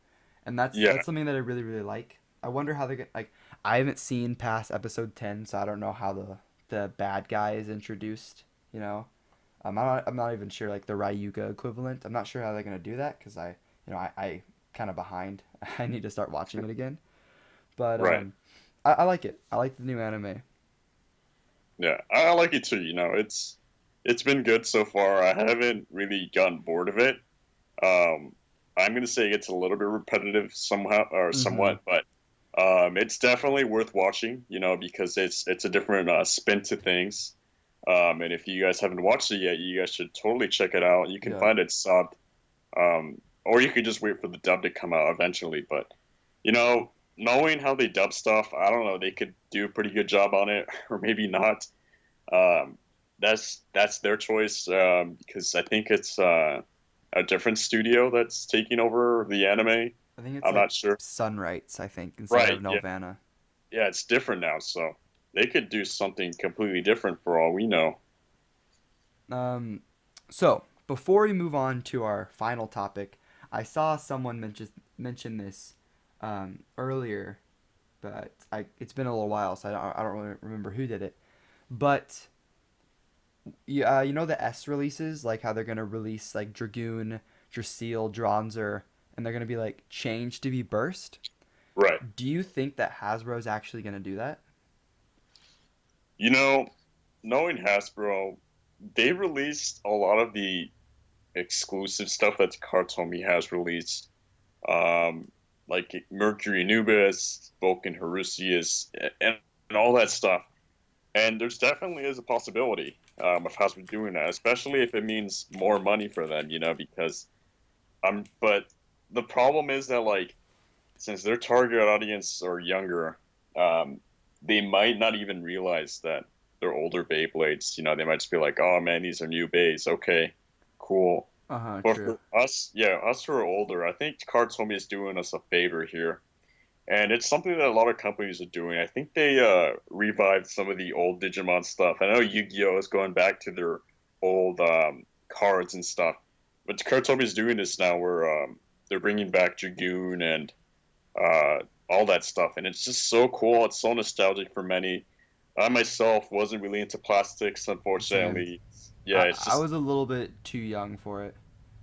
And Yeah, that's something that I really, really like. I wonder how they get, like, I haven't seen past episode 10, so I don't know how the bad guy is introduced, you know? I'm not even sure like the Ryuga equivalent. I'm not sure how they're gonna do that because I kind of behind. I need to start watching it again. But right. I like it. I like the new anime. Yeah, I like it too. It's been good so far. I haven't really gotten bored of it. Um, I'm gonna say it's a little bit repetitive somehow or Mm-hmm. somewhat, but it's definitely worth watching. Because it's a different spin to things. And if you guys haven't watched it yet, you guys should totally check it out. You can Yeah. find it subbed, or you could just wait for the dub to come out eventually. But knowing how they dub stuff, I don't know. They could do a pretty good job on it, or maybe not. Um, that's their choice because I think it's a different studio that's taking over the anime. I think it's I'm like not sure. Sunrights, I think, instead of Right? Yeah, Nelvana. yeah. It's different now, so they could do something completely different for all we know. Um, so before we move on to our final topic, I saw someone mention this earlier, but it's been a little while, so I don't really remember who did it. But yeah, you know the S releases, like how they're gonna release like Dragoon, Drasil, Dronzer, and they're gonna be like changed to be Burst. Right. Do you think that Hasbro's actually gonna do that? You know, knowing Hasbro, they released a lot of the exclusive stuff that Kartomi has released, like Mercury Anubis, Vulcan Harusius, and all that stuff. And there's definitely is a possibility of Hasbro doing that, especially if it means more money for them, because but the problem is that like since their target audience are younger, um, they might not even realize that. their older Beyblades. You know, they might just be like, "Oh man, these are new Beys. Okay, cool." Uh-huh, But true. for us, yeah, us who are older, I think Kartomi is doing us a favor here, and it's something that a lot of companies are doing. I think they revived some of the old Digimon stuff. I know Yu-Gi-Oh is going back to their old cards and stuff, but Kartomi is doing this now, where they're bringing back Dragoon and uh, all that stuff, and it's just so cool. It's so nostalgic for many. I myself wasn't really into plastics, Same. unfortunately. Yeah, I it's I just was a little bit too young for it.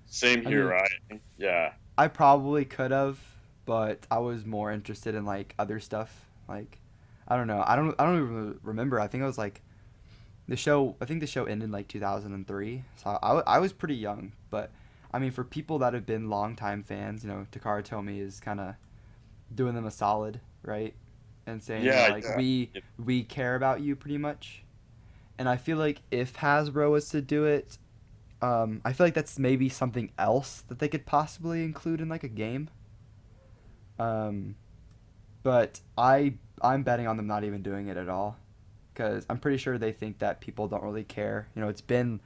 same I here. mean, Yeah, I probably could have, but I was more interested in like other stuff. Like, I don't know. I don't even remember. I think I was like the show. I think the show ended in like 2003. So I was pretty young. But I mean, for people that have been longtime fans, Takara Tomy is kind of doing them a solid, right? And saying that yeah, like yeah, we care about you pretty much. And I feel like if Hasbro was to do it, I feel like that's maybe something else that they could possibly include in like a game. Um, but I'm betting on them not even doing it at all because I'm pretty sure they think that people don't really care. It's been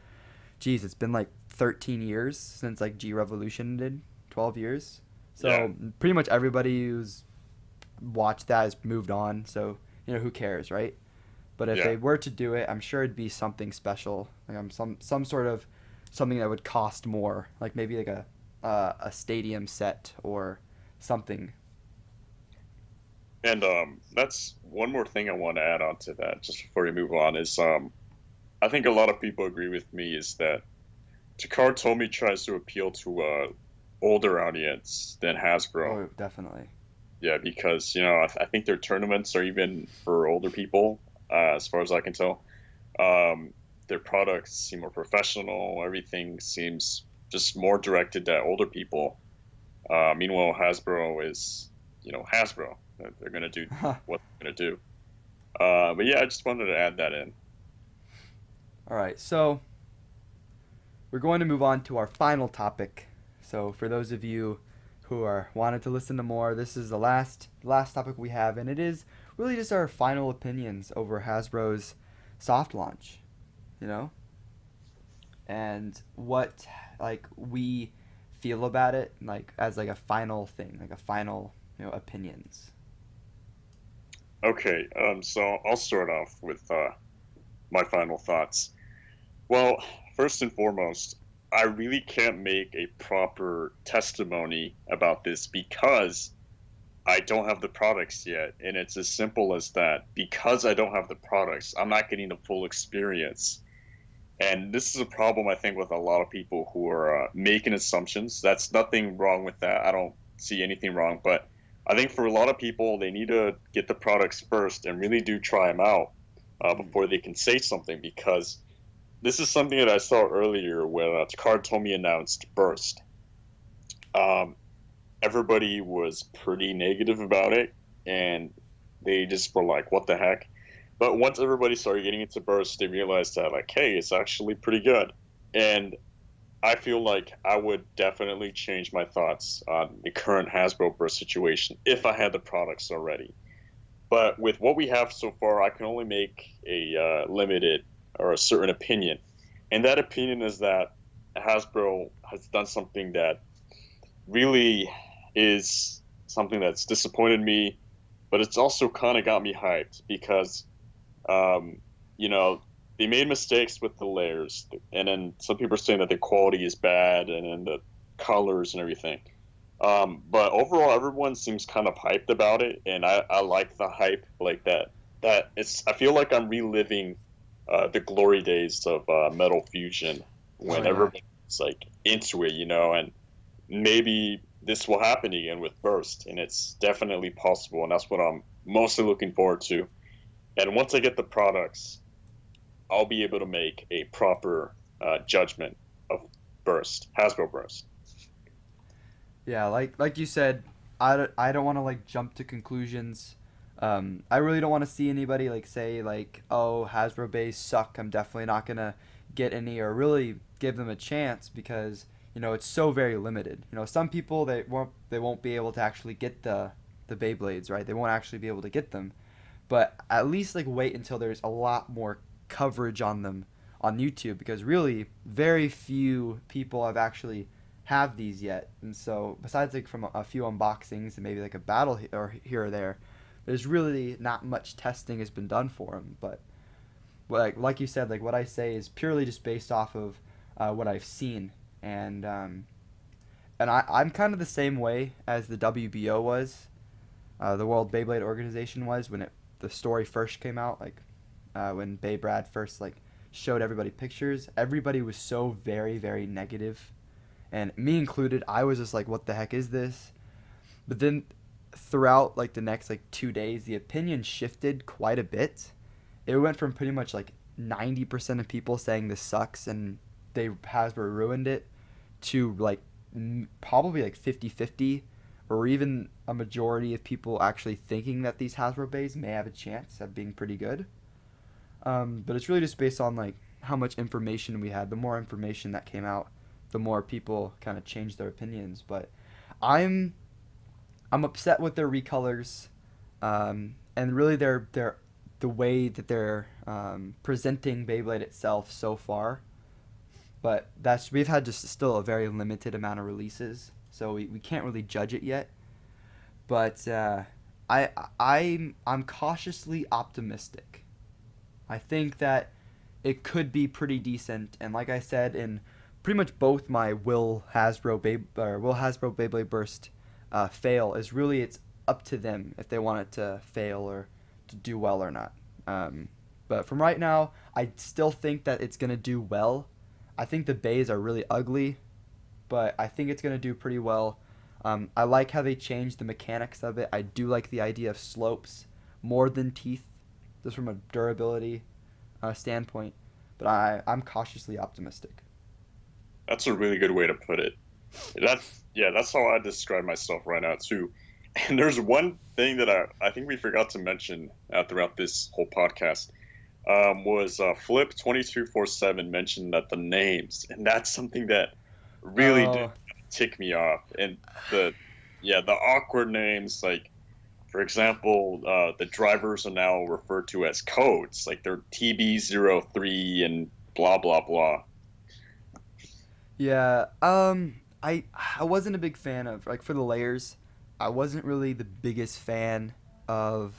like 13 years since like G Revolution did, 12 years. yeah, So pretty much everybody who's watched that has moved on. So who cares, right? But if yeah. they were to do it, I'm sure it'd be something special, like some sort of something that would cost more, like maybe like a stadium set or something. And that's one more thing I want to add on to that, just before we move on, is I think a lot of people agree with me is that Takara Tomy tries to appeal to a older audience than Hasbro. Oh, definitely. Yeah, because I think their tournaments are even for older people, as far as I can tell. Their products seem more professional. Everything seems just more directed at older people. Meanwhile, Hasbro is, Hasbro. They're going to do what they're going to do. But yeah, I just wanted to add that in. All right, so we're going to move on to our final topic. So for those of you who are wanted to listen to more, this is the last topic we have, and it is really just our final opinions over Hasbro's soft launch. You know, and what like we feel about it, like as like a final thing, like a final opinions. Okay, so I'll start off with my final thoughts. Well, first and foremost, I really can't make a proper testimony about this because I don't have the products yet. And it's as simple as that. Because I don't have the products, I'm not getting the full experience. And this is a problem, I think, with a lot of people who are making assumptions. That's nothing wrong with that. I don't see anything wrong. But I think for a lot of people, they need to get the products first and really do try them out before they can say something. Because this is something that I saw earlier when Takara Tomy announced Burst. Um, Everybody was pretty negative about it, and they just were like, "What the heck?" But once everybody started getting into Burst, they realized that like, hey, it's actually pretty good. And I feel like I would definitely change my thoughts on the current Hasbro Burst situation if I had the products already. But with what we have so far, I can only make a limited or a certain opinion, and that opinion is that Hasbro has done something that really is something that's disappointed me, but it's also kind of got me hyped because, um, you know, they made mistakes with the layers, and then some people are saying that the quality is bad and then the colors and everything. But overall, everyone seems kind of hyped about it, and I like the hype like that. That it's I feel like I'm reliving the glory days of Metal Fusion Oh when yeah. everyone's like into it, and maybe this will happen again with Burst, and it's definitely possible, and that's what I'm mostly looking forward to. And once I get the products, I'll be able to make a proper judgment of Burst, Hasbro Burst. Yeah, like you said, I don't want to like jump to conclusions. I really don't want to see anybody like say like, oh, Hasbro base suck. I'm definitely not gonna get any or really give them a chance because it's so very limited. Some people they won't be able to actually get the Beyblades, right? They won't actually be able to get them. But at least like wait until there's a lot more coverage on them on YouTube, because really very few people have actually have these yet. And so besides like from a few unboxings and maybe like a battle or here or there, there's really not much testing has been done for them. But like you said, like what I say is purely just based off of what I've seen. And I'm kind of the same way as the WBO was, the World Beyblade Organization was when the story first came out. Like when Bay Brad first like showed everybody pictures, everybody was so very very negative, and me included. I was just like, what the heck is this? But then throughout like the next like 2 days, the opinion shifted quite a bit. It went from pretty much like 90% of people saying this sucks and Hasbro ruined it, to like probably like 50-50, or even a majority of people actually thinking that these Hasbro bays may have a chance of being pretty good. But it's really just based on like how much information we had. The more information that came out, the more people kind of changed their opinions. But I'm upset with their recolors, and really the way that they're presenting Beyblade itself so far. But we've had just still a very limited amount of releases, so we can't really judge it yet. But I'm cautiously optimistic. I think that it could be pretty decent, and like I said in pretty much both my Will Hasbro Beyblade Burst fail, is really it's up to them if they want it to fail or to do well or not. But from right now, I still think that it's gonna do well. I think the bays are really ugly, but I think it's going to do pretty well. I like how they changed the mechanics of it. I do like the idea of slopes more than teeth, just from a durability standpoint. But I'm cautiously optimistic. That's a really good way to put it. That's how I describe myself right now too. And there's one thing that I think we forgot to mention throughout this whole podcast. Was Flip 2247 mentioned that the names, and that's something that really did tick me off. And the awkward names, like for example, the drivers are now referred to as codes, like they're TB03 and blah blah blah. Yeah, I wasn't a big fan of, like, for the layers. I wasn't really the biggest fan of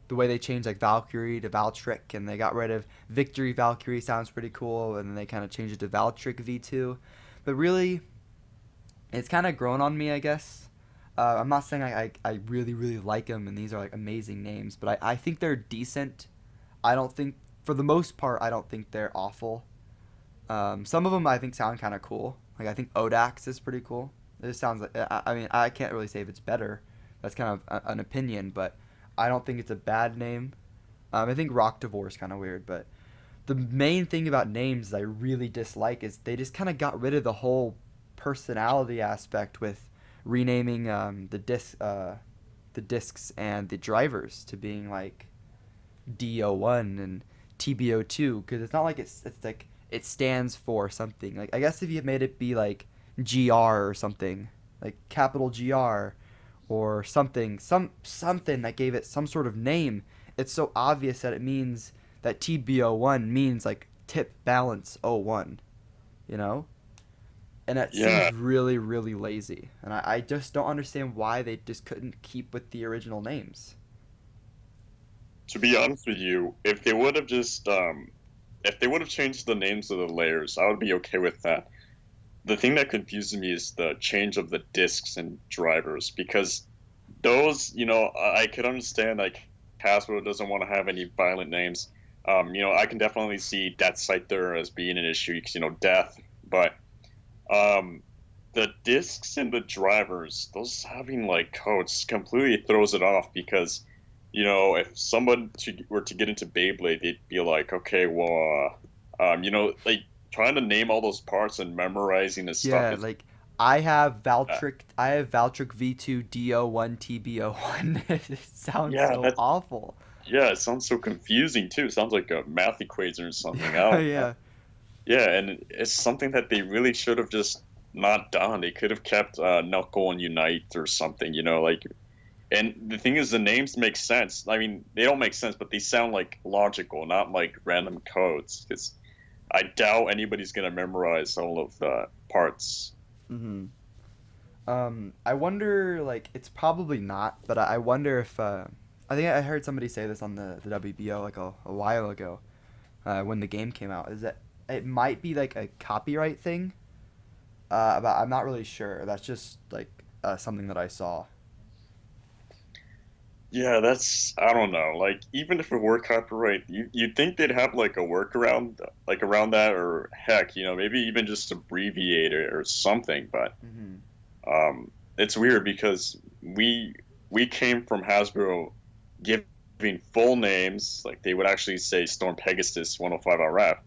the way they changed like Valkyrie to Valtrick, and they got rid of Victory Valkyrie. Sounds pretty cool, and then they kind of changed it to Valtrick V2. But really, it's kind of grown on me, I guess. I'm not saying I really really like them, and these are like amazing names, but I think they're decent. I don't think, for the most part, I don't think they're awful. Some of them I think sound kind of cool. Like I think Odax is pretty cool. It sounds like, I mean, I can't really say if it's better. That's kind of an opinion, but I don't think it's a bad name. I think Rocktivore is kind of weird, but the main thing about names that I really dislike is they just kind of got rid of the whole personality aspect with renaming the discs and the drivers to being like DO1 and TBO2, because it's not like it's like it stands for something. Like I guess if you made it be like GR or something, like capital GR, or something that gave it some sort of name, it's so obvious that it means that TBO1 means like tip balance 01, you know? And that seems really, really lazy. And I just don't understand why they just couldn't keep with the original names. To be honest with you, if they would have just changed the names of the layers, I would be okay with that. The thing that confuses me is the change of the discs and drivers, because those, I could understand like Hasbro doesn't want to have any violent names. I can definitely see Death Scyther as being an issue because, death. But the discs and the drivers, those having like codes completely throws it off, because, if someone were to get into Beyblade, they'd be like, okay, well, like trying to name all those parts and memorizing the stuff. Yeah, like I have Valtrick V2 DO1 TBO1. It sounds so awful. Yeah, it sounds so confusing too. It sounds like a math equation or something. Yeah. Yeah, and it's something that they really should have just not done. They could have kept Knuckle and Unite or something. Like And the thing is, the names make sense. I mean, they don't make sense, but they sound like logical, not like random codes. Because I doubt anybody's gonna memorize all of the parts. Mm-hmm. I wonder, like, it's probably not, but I wonder if, I think I heard somebody say this on the WBO, like, a while ago, when the game came out, is that it might be, like, a copyright thing, but I'm not really sure. That's just, like, something that I saw. Yeah, that's I don't know. Like, even if it were copyright, you'd think they'd have like a workaround, like around that, or heck, maybe even just abbreviate it or something. But Mm-hmm. it's weird because we came from Hasbro giving full names, like they would actually say Storm Pegasus 105 RF,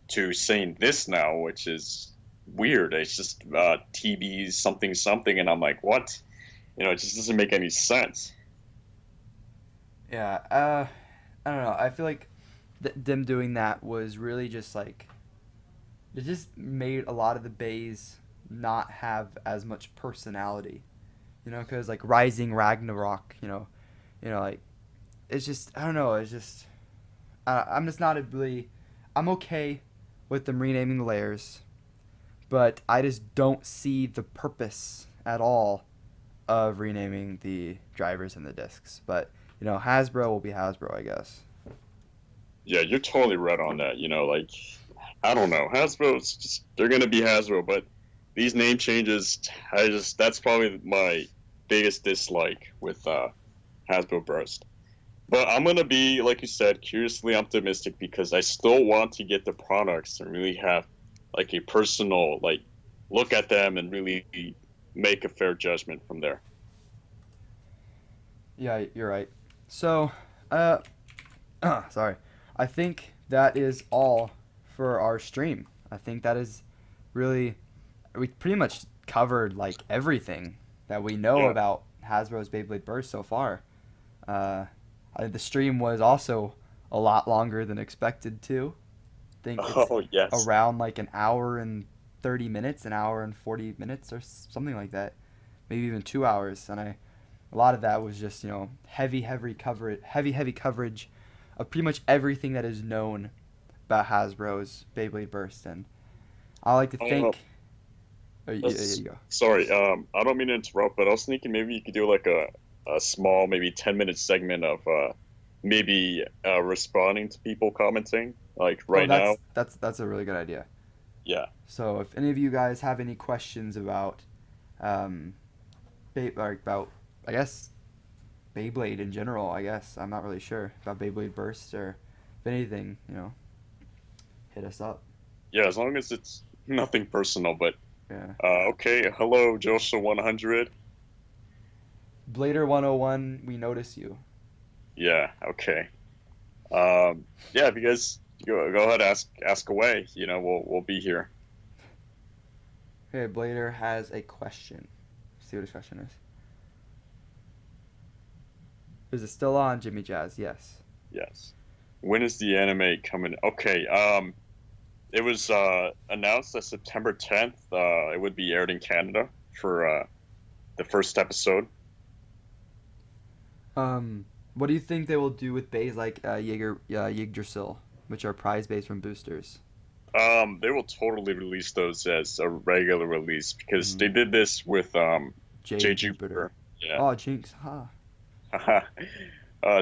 to saying this now, which is weird. It's just TB's something something, and I'm like, what? It just doesn't make any sense. Yeah, I don't know. I feel like them doing that was really just like it just made a lot of the bays not have as much personality, because like Rising Ragnarok, like it's just I don't know. It's just I'm just not a really I'm okay with them renaming the layers, but I just don't see the purpose at all of renaming the drivers and the discs. But Hasbro will be Hasbro, I guess. Yeah, you're totally right on that. Like I don't know, Hasbro's just they're gonna be Hasbro, but these name changes, that's probably my biggest dislike with Hasbro Burst. But I'm gonna be, like you said, curiously optimistic because I still want to get the products and really have like a personal look at them and really make a fair judgment from there. Yeah, you're right. So, uh, sorry. I think that is all for our stream. I think that is really we pretty much covered like everything that we know Yeah. about Hasbro's Beyblade Burst so far. The stream was also a lot longer than expected to. I think it's Oh yes. around like an hour and 30 minutes, an hour and 40 minutes, or something like that. Maybe even 2 hours. And a lot of that was just heavy coverage of pretty much everything that is known about Hasbro's Beyblade Burst. And I like to Oh, think. Oh, yeah, you go. sorry. I don't mean to interrupt, but I was thinking maybe you could do like a small, maybe 10-minute segment of maybe responding to people commenting, like Oh, right now. that's a really good idea. Yeah. So if any of you guys have any questions about, um, or about I guess Beyblade in general, I guess I'm not really sure about Beyblade Burst or if anything, hit us up. Yeah, as long as it's nothing personal, but Yeah. okay. Hello, Joshua 100. Blader 101, we notice you. Yeah, okay. yeah, if you guys go ahead, ask away. We'll be here. Okay, Blader has a question. Let's see what his question is. Is it still on, Jimmy Jazz? Yes. Yes. When is the anime coming? Okay. It was announced that September 10th. It would be aired in Canada for the first episode. What do you think they will do with bays like Yggdrasil, which are prize bays from boosters? They will totally release those as a regular release because they did this with J J Jupiter. Jupiter. Yeah. Oh, Jinx, huh?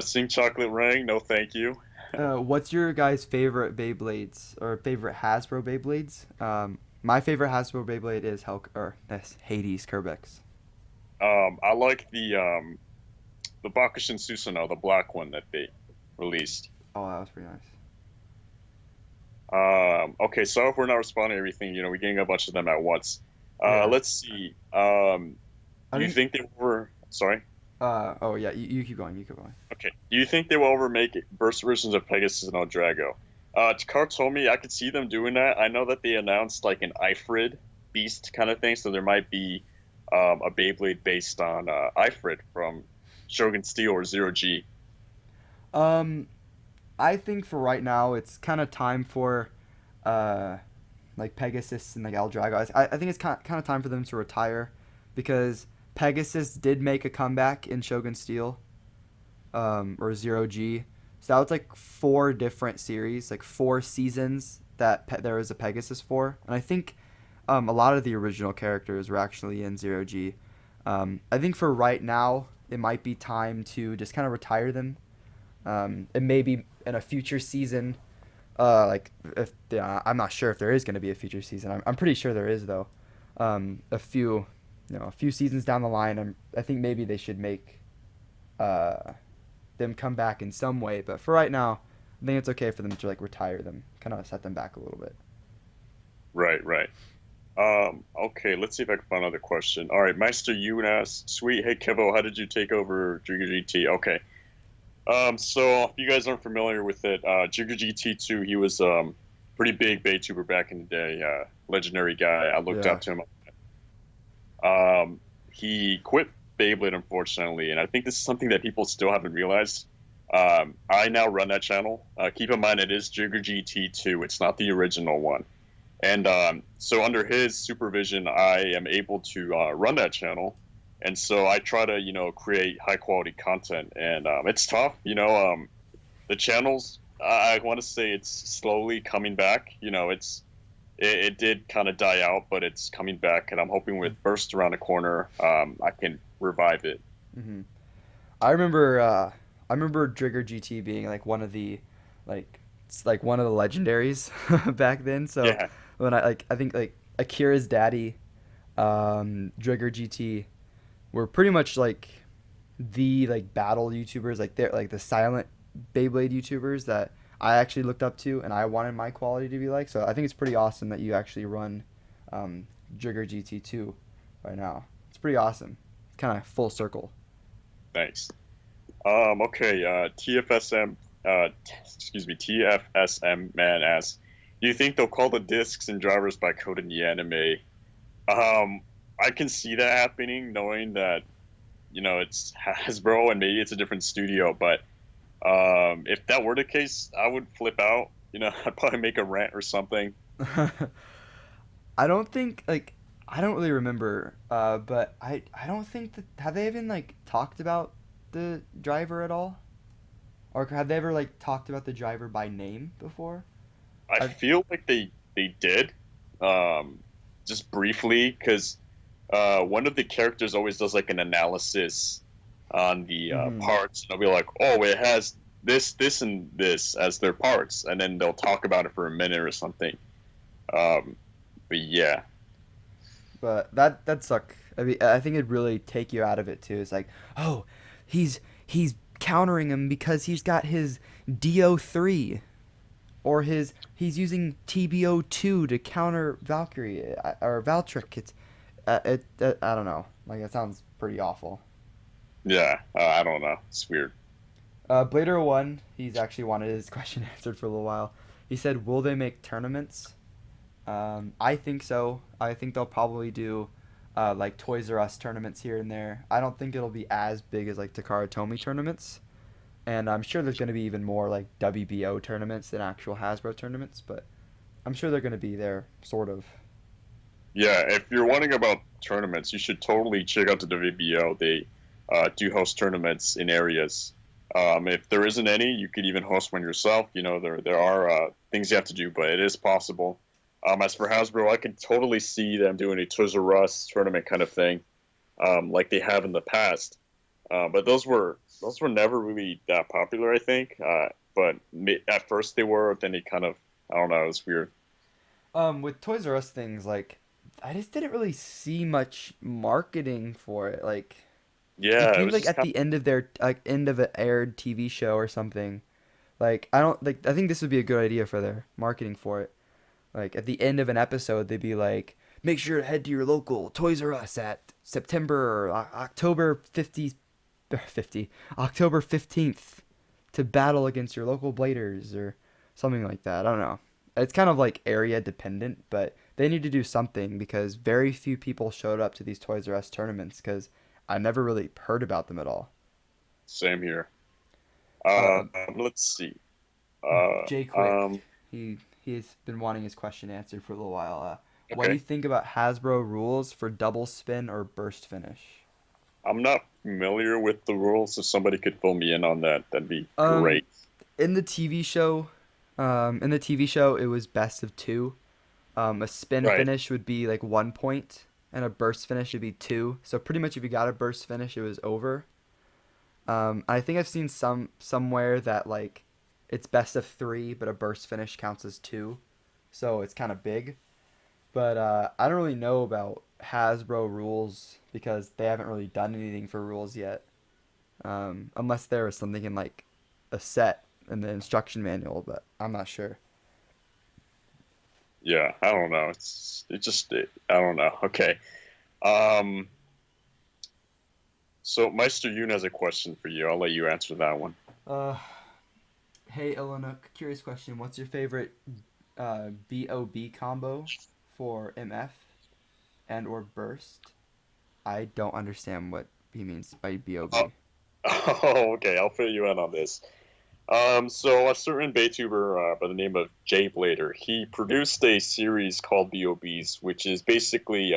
Sing Chocolate Ring, no thank you. What's your guys' favorite Beyblades or favorite Hasbro Beyblades? My favorite Hasbro Beyblade is that's Hades Kerbex. I like the Bakushin Susanoo, the black one that they released. Oh, that was pretty nice. Okay, so if we're not responding to everything, we're getting a bunch of them at once. Yeah. Let's see. I Do you think. think they were? Sorry. Oh yeah. You keep going. You keep going. Okay. Do you think they will ever make burst versions of Pegasus and Drago? Takar told me I could see them doing that. I know that they announced like an Ifrid beast kind of thing, so there might be a Beyblade based on Ifrid from Shogun Steel or Zero G. Um, I think for right now it's kind of time for, like Pegasus and like Eldrago. I think it's kind of time for them to retire, because Pegasus did make a comeback in Shogun Steel, or Zero G. So that was like 4 different series, like 4 seasons that there was a Pegasus for, and I think a lot of the original characters were actually in Zero G. I think for right now, it might be time to just kind of retire them. And maybe in a future season, like if yeah, I'm not sure if there is going to be a future season. I'm pretty sure there is though. A few, a few seasons down the line, I think maybe they should make uh, them come back in some way. But for right now, I think it's okay for them to like retire them, kind of set them back a little bit. Right, right. Okay, let's see if I can find another question. All right, Meister Yoon asks, "Sweet, hey Kevo, how did you take over Jigga GT?" Okay. So if you guys aren't familiar with it, Jigga GT2, he was pretty big Baytuber back in the day, legendary guy. I looked Yeah. up to him. He quit Beyblade, unfortunately, and I think this is something that people still haven't realized. I now run that channel. Keep in mind, it is Jigger GT2. It's not the original one. And so under his supervision, I am able to run that channel. And so I try to, create high quality content. And it's tough. The channels, I want to say it's slowly coming back. It did kind of die out, but it's coming back, and I'm hoping with Burst around the corner, I can revive it. Hmm. I remember Trigger GT being like one of the, like, like one of the legendaries back then. So Yeah, when I think like Akira's daddy, Trigger GT were pretty much like the like battle YouTubers, like they're like the silent Beyblade YouTubers that I actually looked up to, and I wanted my quality to be like. So I think it's pretty awesome that you actually run Trigger GT2 right now. It's pretty awesome. Kind of full circle. thanks. Okay, excuse me, TFSM man asks, do you think they'll call the discs and drivers by code in the anime? I can see that happening, knowing that, it's Hasbro and maybe it's a different studio, but if that were the case, I would flip out. I'd probably make a rant or something. I don't think like I don't really remember, but I don't think that have they even like talked about the driver at all, or have they ever like talked about the driver by name before? I I've feel like they did, um, just briefly, because one of the characters always does like an analysis on the hmm parts, and they'll be like, "Oh, it has this, and this as their parts," and then they'll talk about it for a minute or something. Um, but yeah, but that suck. I mean, I think it'd really take you out of it too. It's like, oh, he's countering him because he's got his Do3, or he's using TBO2 to counter Valkyrie or Valtric. I don't know. Like it sounds pretty awful. yeah, I don't know. It's weird. Blader1, he's actually wanted his question answered for a little while. He said, "Will they make tournaments?" I think so. I think they'll probably do like Toys R Us tournaments here and there. I don't think it'll be as big as like Takara Tomy tournaments, and I'm sure there's going to be even more like WBO tournaments than actual Hasbro tournaments. But I'm sure they're going to be there, sort of. Yeah, if you're wondering about tournaments, you should totally check out the WBO. They do host tournaments in areas. If there isn't any, you could even host one yourself. There are things you have to do, but it is possible. As for Hasbro, I can totally see them doing a Toys R Us tournament kind of thing, like they have in the past. But those were never really that popular, I think. But at first they were, then they kind of, I don't know, it was weird. With Toys R Us things, like I just didn't really see much marketing for it. Like it Yeah, it seems was like just at kind the end of their like end of an aired TV show or something. Like I don't like. I think this would be a good idea for their marketing for it. Like at the end of an episode, they'd be like, "Make sure to head to your local Toys R Us at September or October 50 October 15th to battle against your local Bladers," or something like that. I don't know. It's kind of like area dependent, but they need to do something because very few people showed up to these Toys R Us tournaments because I never really heard about them at all. same here. Uh, Let's see. Jay Quick, Um, he's been wanting his question answered for a little while. What do you okay. think about Hasbro rules for double spin or burst finish? I'm not familiar with the rules. If somebody could fill me in on that, that'd be Um, great. in the TV show, it was best of two. A spin Right. finish would be like 1 point, and a burst finish would be two. So pretty much, if you got a burst finish, it was over. I think I've seen somewhere that like it's best of three, but a burst finish counts as two, so it's kind of big. But I don't really know about Hasbro rules because they haven't really done anything for rules yet, unless there was something in like a set in the instruction manual. But I'm not sure. Yeah, I don't know. I don't know. Okay. Um, so Meister Yoon has a question for you. I'll let you answer that one. Uh, hey Ilinnuc, curious question. What's your favorite BOB combo for MF and or burst? I don't understand what he means by Oh, BOB. oh, okay. I'll fill you in on this. So a certain Baytuber by the name of Jay Blader, he produced a series called BOBs, which is basically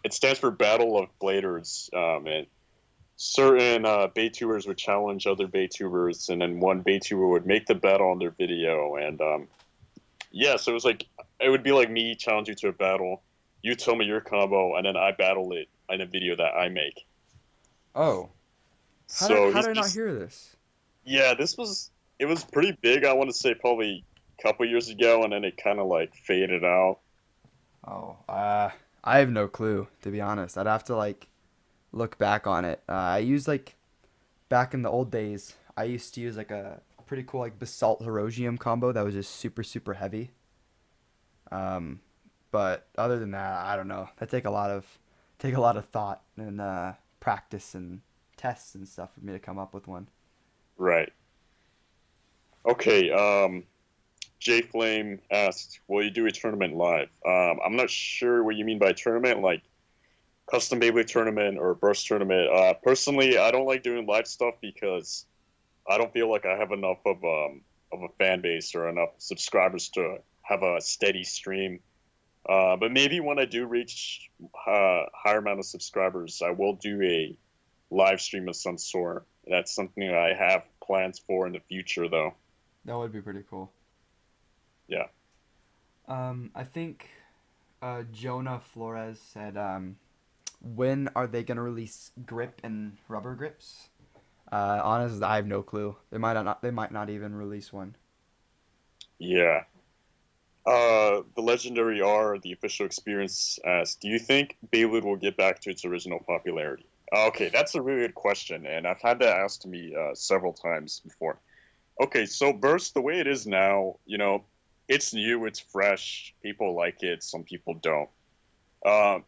it stands for Battle of Bladers, and certain Baytubers would challenge other Baytubers, and then one Baytuber would make the battle on their video, and yeah, so it would be like me challenge you to a battle, you tell me your combo, and then I battle it in a video that I make. Oh, So how he's did I not just hear this? yeah, it was pretty big. I want to say probably a couple years ago, and then it kind of like faded out. Oh, I have no clue to be honest. I'd have to like look back on it. I used like back in the old days. I used to use like a pretty cool like basalt herosium combo that was just super heavy. Um, but other than that, I don't know. That take a lot of thought and practice and tests and stuff for me to come up with one. Right. Okay. J Flame asked, "Will you do a tournament live?" I'm not sure what you mean by tournament, like custom Beyblade tournament or burst tournament. Personally, I don't like doing live stuff because I don't feel like I have enough of a fan base or enough subscribers to have a steady stream. But maybe when I do reach higher amount of subscribers, I will do a live stream of some sort. That's something that I have plans for in the future, though. That would be pretty cool. Yeah. I think Jonah Flores said, when are they gonna release grip and rubber grips? Honestly, I have no clue. They might not even release one. Yeah. The legendary R, the official experience, asks, "Do you think Beyblade will get back to its original popularity?" Okay, that's a really good question, and I've had that asked to me several times before. Okay, so Burst, the way it is now, it's new, it's fresh, people like it, some people don't. Uh,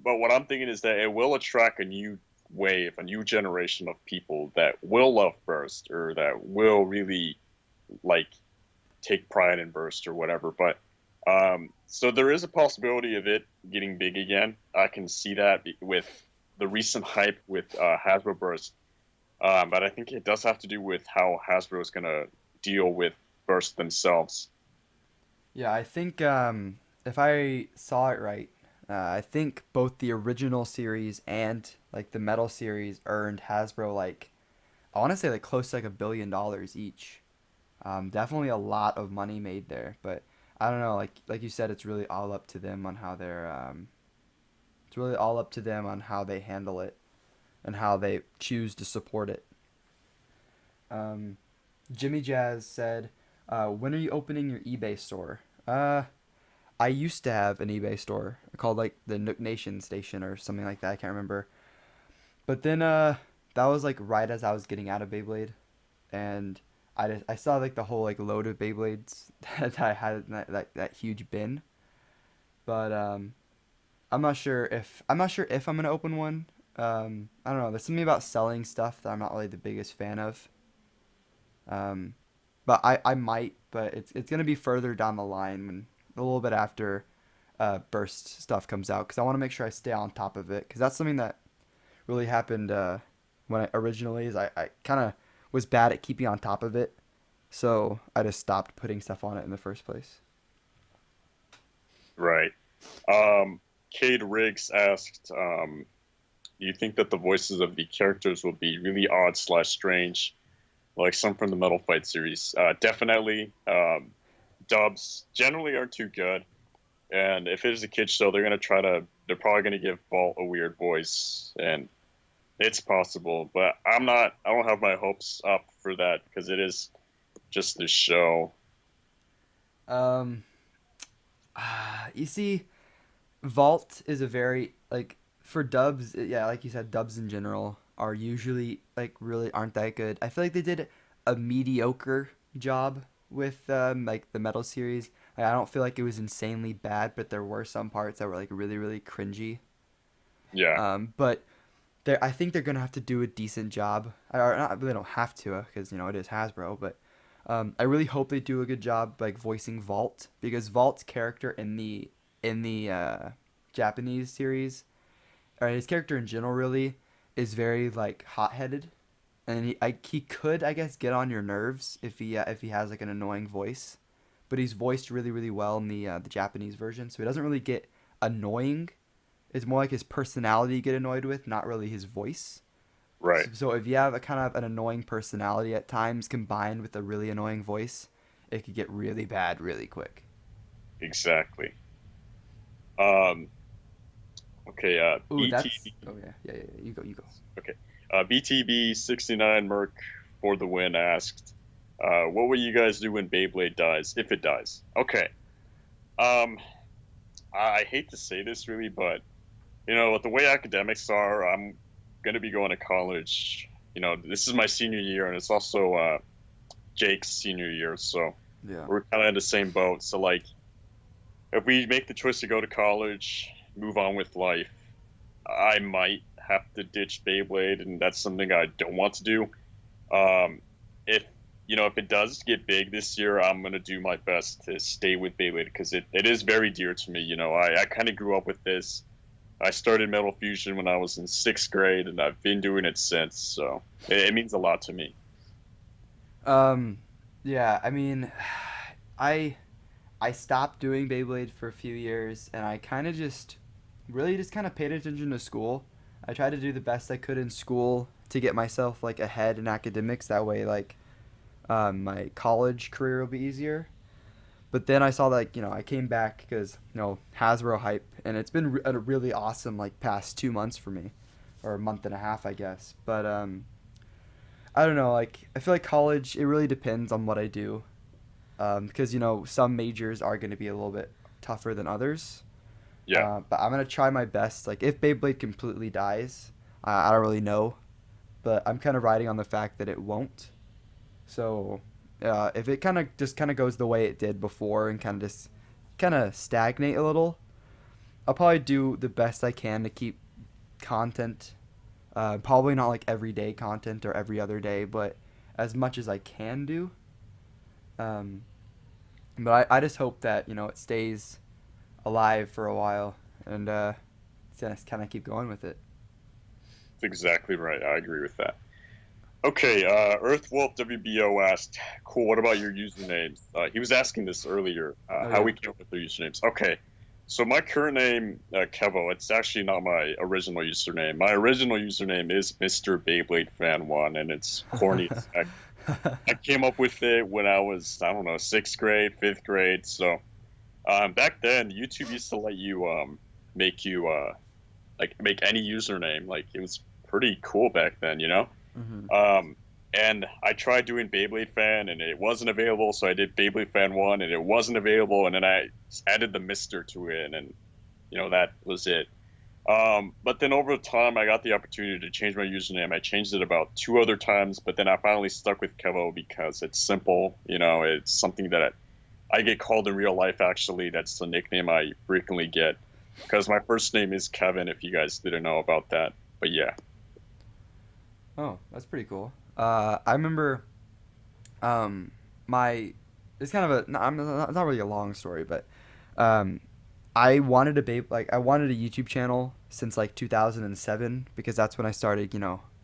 but what I'm thinking is that it will attract a new wave, a new generation of people that will love Burst or that will really like take pride in Burst or whatever. But so there is a possibility of it getting big again. I can see that with the recent hype with Hasbro Burst. But I think it does have to do with how Hasbro is going to deal with Burst themselves. Yeah, I think if I saw it right, I think both the original series and like the metal series earned Hasbro like I want to say like close to like $1 billion each. Definitely a lot of money made there, but I don't know. Like you said, it's really all up to them on how they're. It's really all up to them on how they handle it and how they choose to support it. Um, Jimmy Jazz said, "When are you opening your eBay store?" I used to have an eBay store called like the Nook Nation Station or something like that. I can't remember. But then that was like right as I was getting out of Beyblade, and I saw like the whole like load of Beyblades that I had in that huge bin. But I'm not sure if I'm gonna open one. I don't know. There's something about selling stuff that I'm not really the biggest fan of. Um, but I might, but it's gonna be further down the line when a little bit after burst stuff comes out because I want to make sure I stay on top of it because that's something that really happened when I originally is I kind of was bad at keeping on top of it, so I just stopped putting stuff on it in the first place. Right. Um, Cade Riggs asked, do you think that the voices of the characters will be really odd slash strange, like some from the Metal Fight series? Definitely. Dubs generally aren't too good, and if it is a kids show, they're probably gonna give Vault a weird voice, and it's possible, but I don't have my hopes up for that because it is just this show. Um, you see, Vault is a very like for dubs. Yeah, like you said, dubs in general are usually like really aren't that good. I feel like they did a mediocre job with like the Metal series. Like, I don't feel like it was insanely bad, but there were some parts that were like really really cringy. Yeah, But I think they're gonna have to do a decent job. Or not, they don't have to because you know it is Hasbro, but I really hope they do a good job like voicing Vault because Vault's character in the Japanese series, or his character in general, really is very like hot headed, and he could I guess get on your nerves if he has like an annoying voice, but he's voiced really really well in the Japanese version, so he doesn't really get annoying. It's more like his personality you get annoyed with, not really his voice. right. So if you have a kind of an annoying personality at times combined with a really annoying voice, it could get really bad really quick. Exactly. Um, okay, Ooh, that's BTB. oh yeah. You go. Okay, BTB 69 Merc for the win asked, "What will you guys do when Beyblade dies, if it dies?" Okay. Um, I hate to say this really, but with the way academics are, I'm gonna be going to college. This is my senior year, and it's also Jake's senior year, so Yeah. we're kind of in the same boat. So like, if we make the choice to go to college, move on with life, I might have to ditch Beyblade, and that's something I don't want to do. Um, if if it does get big this year, I'm gonna do my best to stay with Beyblade because it is very dear to me. I kind of grew up with this. I started Metal Fusion when I was in sixth grade, and I've been doing it since. So it means a lot to me. Um, yeah. I mean, I I stopped doing Beyblade for a few years, and I kind of just really just kind of paid attention to school. I tried to do the best I could in school to get myself like ahead in academics. That way, like my college career will be easier. But then I saw that like, I came back because Hasbro hype, and it's been a really awesome like past 2 months for me, or a month and a half I guess. But I don't know, like I feel like college it really depends on what I do, because some majors are going to be a little bit tougher than others. Yeah, But I'm gonna try my best. Like if Beyblade completely dies, I don't really know, but I'm kind of riding on the fact that it won't. So, if it kind of goes the way it did before and kind of just kind of stagnate a little, I'll probably do the best I can to keep content. Probably not like everyday content or every other day, but as much as I can do. Um, but I just hope that it stays alive for a while and just kind of keep going with it. that's exactly right. I agree with that. Okay, Earthwolf WBO asked, "Cool. What about your usernames?" He was asking this earlier. Oh How yeah. we came up with the usernames. Okay, so my current name, Kevo. It's actually not my original username. My original username is Mr. Beyblade Fan One, and it's corny as heck. I came up with it when I was, I don't know, sixth grade, fifth grade. So back then, YouTube used to let you make you like make any username. Like it was pretty cool back then. hmm Um, and I tried doing Beyblade Fan, and it wasn't available. So I did Beyblade Fan One, and it wasn't available. And then I added the Mister to it, and that was it. But then over time, I got the opportunity to change my username. I changed it about two other times, but then I finally stuck with Kevo because it's simple. It's something that I get called in real life. Actually, that's the nickname I frequently get because my first name is Kevin. If you guys didn't know about that, but yeah. Oh, that's pretty cool. I remember, um, my it's kind of a no, I'm not, it's not really a long story, but um, I wanted a YouTube channel since like 2007 because that's when I started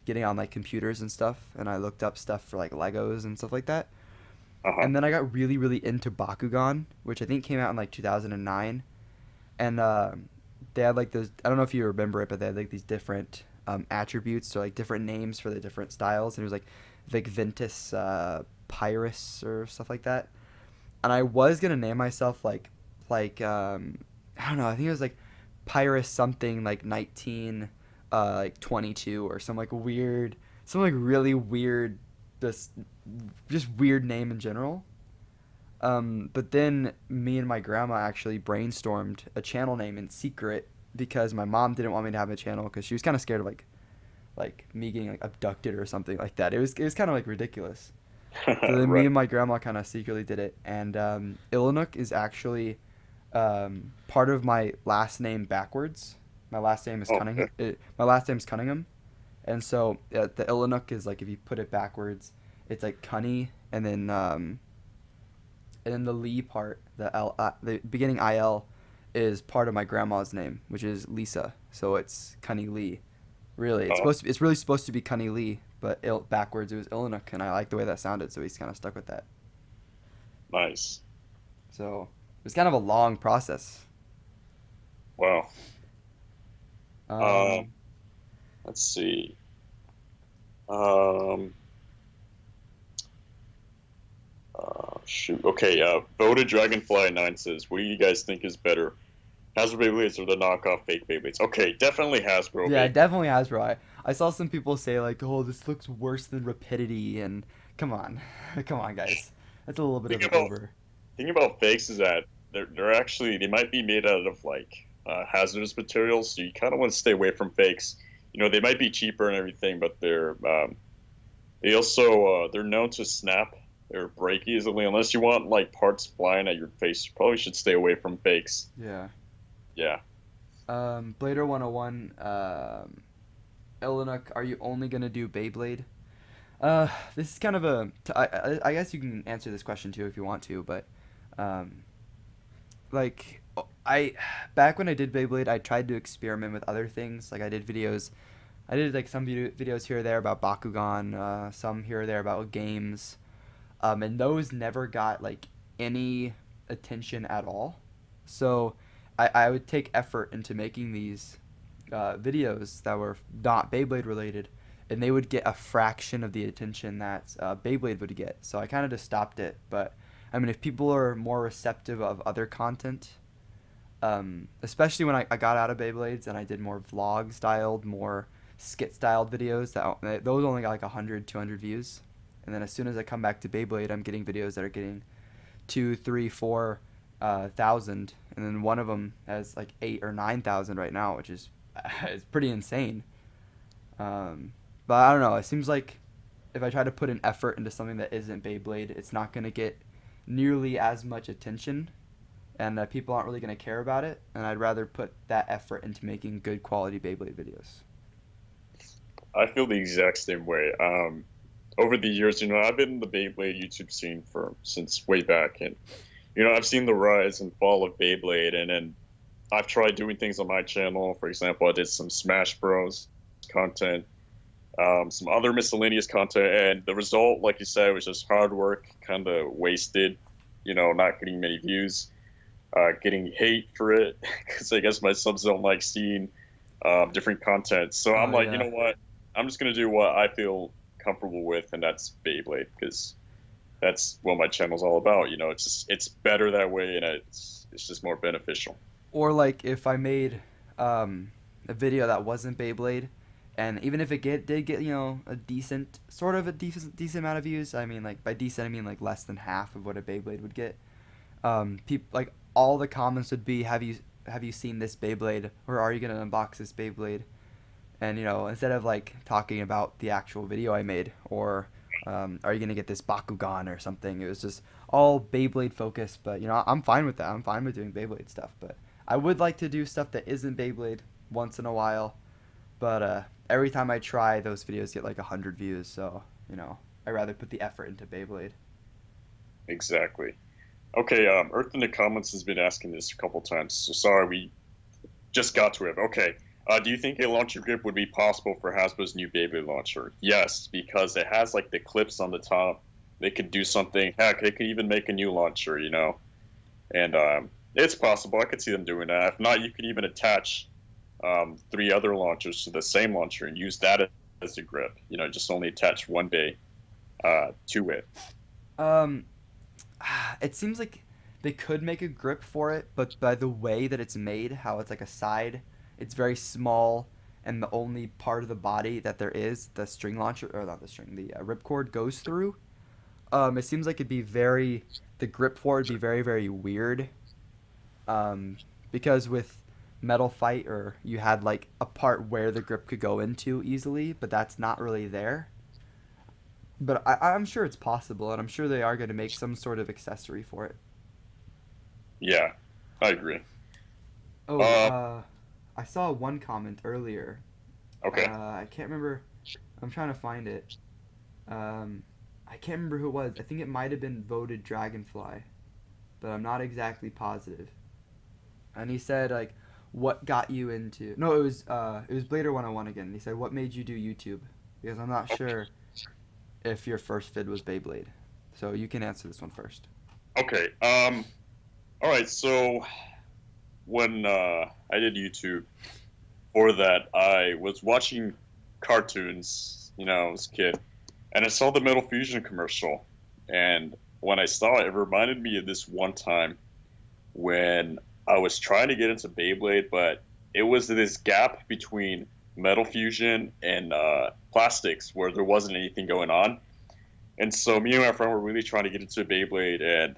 getting on like computers and stuff, and I looked up stuff for like Legos and stuff like that. Uh huh. And then I got really really into Bakugan, which I think came out in like 2009, and they had like those I don't know if you remember it, but they had like these different attributes or like different names for the different styles, and it was like Ventus Pyrus or stuff like that. And I was gonna name myself I don't know, I think it was like Pyrus something like 19 like 22 or some like really weird, just weird name in general. But then me and my grandma actually brainstormed a channel name in secret because my mom didn't want me to have a channel because she was kind of scared of like me getting like abducted or something like that. It was kind of like ridiculous. So then me Right. and my grandma kind of secretly did it, and Ilinnuc is actually part of my last name backwards. My last name is Okay. Cunningham. My last name's Cunningham, and so the Ilinnuc is like if you put it backwards, it's like Cunny, and then the Lee part, the beginning il, is part of my grandma's name, which is Lisa. So it's Cunny Lee. Really, Oh, it's really supposed to be Cunny Lee, but backwards it was Ilinnuc, and I like the way that sounded, so he's kind of stuck with that. nice. So it was kind of a long process. Wow. Um, Um, let's see. Um, shoot. Okay. Voted Dragonfly9 says, "What do you guys think is better, Hasbro Beyblades or the knockoff fake Beyblades?" Okay, definitely Hasbro yeah, it Beyblades. definitely has, bro. I saw some people say like, "Oh, this looks worse than Rapidity," and come on, come on, guys, that's a little bit Thing of an about over. thing about fakes is that they're actually they might be made out of like hazardous materials, so you kind of want to stay away from fakes. You know, they might be cheaper and everything, but they also they're known to snap or break easily. Unless you want like parts flying at your face, you probably should stay away from fakes. Yeah. Yeah. Blader 101. Ilinnuc, are you only gonna do Beyblade? This is kind of I guess you can answer this question too if you want to, but um, like I back when I did Beyblade, I tried to experiment with other things. Like I did videos, I did like some videos here or there about Bakugan, some here or there about games, and those never got like any attention at all. So I would take effort into making these videos that were not Beyblade related, and they would get a fraction of the attention that Beyblade would get. So I kind of just stopped it. But I mean, if people are more receptive of other content, especially when I got out of Beyblades and I did more vlog styled, more skit styled videos, those only got like 100, 200 views. And then as soon as I come back to Beyblade, I'm getting videos that are getting two, three, four thousand, and then one of them has like 8 or 9 thousand right now, which is it's pretty insane. But I don't know. It seems like if I try to put an effort into something that isn't Beyblade, it's not gonna get nearly as much attention, and people aren't really gonna care about it. And I'd rather put that effort into making good quality Beyblade videos. I feel the exact same way. Over the years, I've been in the Beyblade YouTube scene for since way back, and I've seen the rise and fall of Beyblade, and then I've tried doing things on my channel. For example, I did some Smash Bros. Content, some other miscellaneous content, and the result, like you said, was just hard work, kind of wasted. Not getting many views, getting hate for it because I guess my subs don't like seeing different content. So I'm Oh like, you yeah. know what? I'm just gonna do what I feel comfortable with, and that's Beyblade because that's what my channel's all about. It's better that way, and it's just more beneficial. Or like if I made a video that wasn't Beyblade, and even if it did get a decent amount of views. I mean, like by decent I mean like less than half of what a Beyblade would get. People like all the comments would be, have you seen this Beyblade, or are you gonna unbox this Beyblade? And instead of like talking about the actual video I made, or are you gonna get this Bakugan or something, it was just all Beyblade focused. But I'm fine with that. I'm fine with doing Beyblade stuff, but I would like to do stuff that isn't Beyblade once in a while. But every time I try, those videos get like 100 views. So I rather put the effort into Beyblade. Exactly. Okay, Earth in the comments has been asking this a couple times, so sorry we just got to it. Okay, do you think a launcher grip would be possible for Hasbro's new Beyblade launcher? Yes, because it has like the clips on the top. They could do something. Heck, they could even make a new launcher. And it's possible. I could see them doing that. If not, you could even attach three other launchers to the same launcher and use that as a grip. Just only attach one bay to it. Um, it seems like they could make a grip for it, but by the way that it's made, how it's like a side, it's very small, and the only part of the body that there is, the string launcher, or not the string, the ripcord goes through. It seems like the grip for it would be very, very weird. Um, because with Metal Fight, or you had like a part where the grip could go into easily, but that's not really there. But I'm sure it's possible, and I'm sure they are going to make some sort of accessory for it. Yeah, I agree. Oh, Uh, I saw one comment earlier. okay. I can't remember. I'm trying to find it. Um, I can't remember who it was. I think it might have been voted Dragonfly, but I'm not exactly positive. And he said like, "What got you into?" No, it was Blader 101 again. He said, "What made you do YouTube?" Because I'm not sure if your first vid was Beyblade. So you can answer this one first. Okay. All right. So when I did YouTube for that, I was watching cartoons. I was a kid, and I saw the Metal Fusion commercial. And when I saw it, it reminded me of this one time when I was trying to get into Beyblade, but it was this gap between Metal Fusion and plastics where there wasn't anything going on. And so me and my friend were really trying to get into Beyblade, and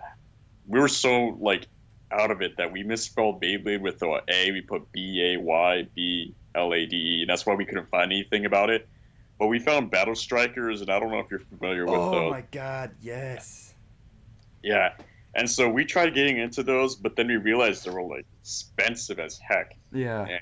we were so like out of it that we misspelled Beyblade with the A. We put Bayblade, and that's why we couldn't find anything about it. But we found Battle Strikers, and I don't know if you're familiar with Oh those. my God, yes. Yeah. And so we tried getting into those, but then we realized they were like expensive as heck. Yeah. And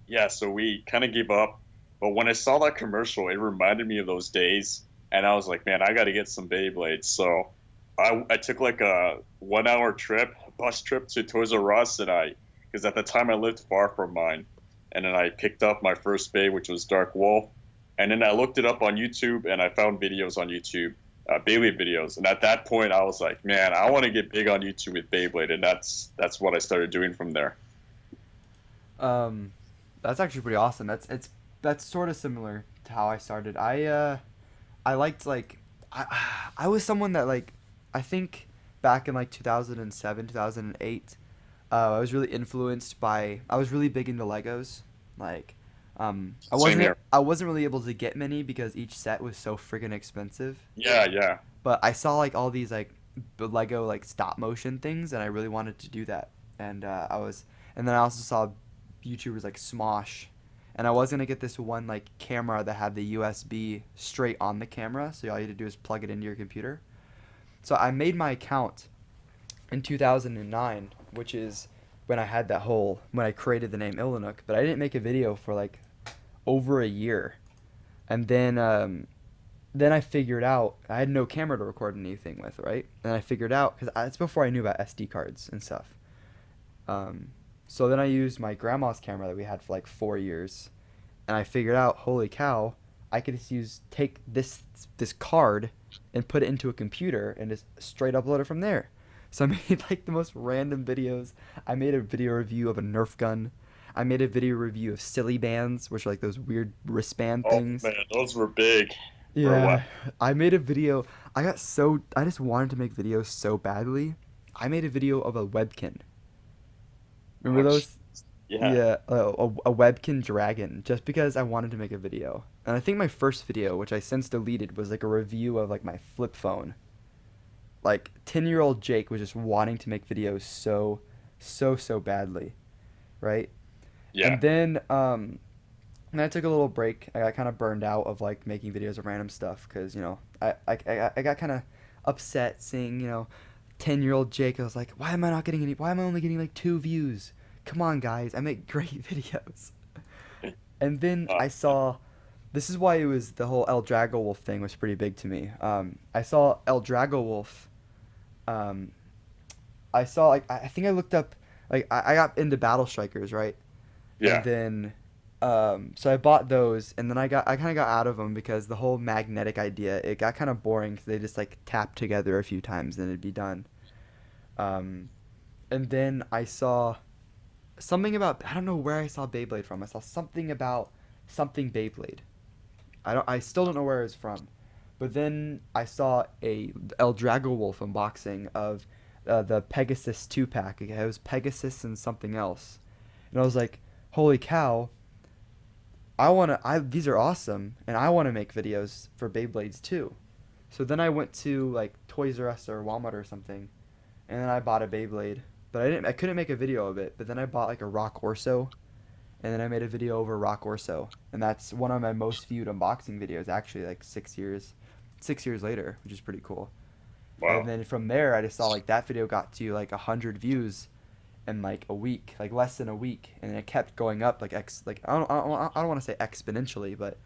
yeah, so we kind of gave up. But when I saw that commercial, it reminded me of those days. And I was like, man, I got to get some Beyblades. So I took like a 1 hour trip, bus trip to Toys R Us. Because at the time I lived far from mine. And then I picked up my first Bey, which was Dark Wolf. And then I looked it up on YouTube and I found videos on YouTube, Beyblade videos. And at that point, I was like, man, I want to get big on YouTube with Beyblade. And that's what I started doing from there. Um, that's actually pretty awesome. That's sort of similar to how I started. I liked like I was someone that like I think back in like 2007, 2008, I was really influenced by I was really big into Legos. Like Same here. I wasn't really able to get many because each set was so friggin' expensive. Yeah, yeah. But I saw like all these like Lego like stop motion things, and I really wanted to do that. And and then I also saw YouTubers like Smosh, and I was gonna get this one like camera that had the USB straight on the camera, so all you had to do is plug it into your computer. So I made my account in 2009, which is when I created the name Ilinnuc, but I didn't make a video for like over a year, and then I figured out I had no camera to record anything with, right? And I figured out because it's before I knew about SD cards and stuff. So then I used my grandma's camera that we had for like 4 years, and I figured out, holy cow, I could just take this card and put it into a computer and just straight upload it from there. So I made like the most random videos. I made a video review of a Nerf gun. I made a video review of silly bands, which are like those weird wristband Oh things. man, those were big for a Yeah, while. I made a video. I just wanted to make videos so badly. I made a video of a webkin. Remember Oh, those? yeah. Yeah, a webkin dragon. Just because I wanted to make a video. And I think my first video, which I since deleted, was like a review of like my flip phone. Like 10-year-old Jake was just wanting to make videos so badly, right? Yeah. And then I took a little break. I got kind of burned out of like making videos of random stuff because I got kind of upset seeing 10-year-old Jake. I was like, why am I not getting any? Why am I only getting like 2 views? Come on, guys! I make great videos. And then Uh, I saw, this is why it was the whole El Drago Wolf thing was pretty big to me. I saw El Drago Wolf. Um, I saw like I think I looked up like I got into Battle Strikers, right? And yeah. then so I bought those, and then I kind of got out of them because the whole magnetic idea, it got kind of boring because they just like tap together a few times and it'd be done. Um, and then I saw something about, I don't know where I saw Beyblade from. I saw something about something Beyblade. I still don't know where it's from. But then I saw a El Drago Wolf unboxing of the Pegasus 2 pack. It was Pegasus and something else. And I was like, "Holy cow. I these are awesome and I want to make videos for Beyblades too." So then I went to like Toys R Us or Walmart or something, and then I bought a Beyblade. But I couldn't make a video of it. But then I bought like a Rock Orso, and then I made a video over Rock Orso, and that's one of my most viewed unboxing videos. Actually, like 6 years later, which is pretty cool. And Wow. then from there, I just saw like that video got to like 100 views in like a week, like less than a week, and it kept going up like like I don't want to say exponentially, but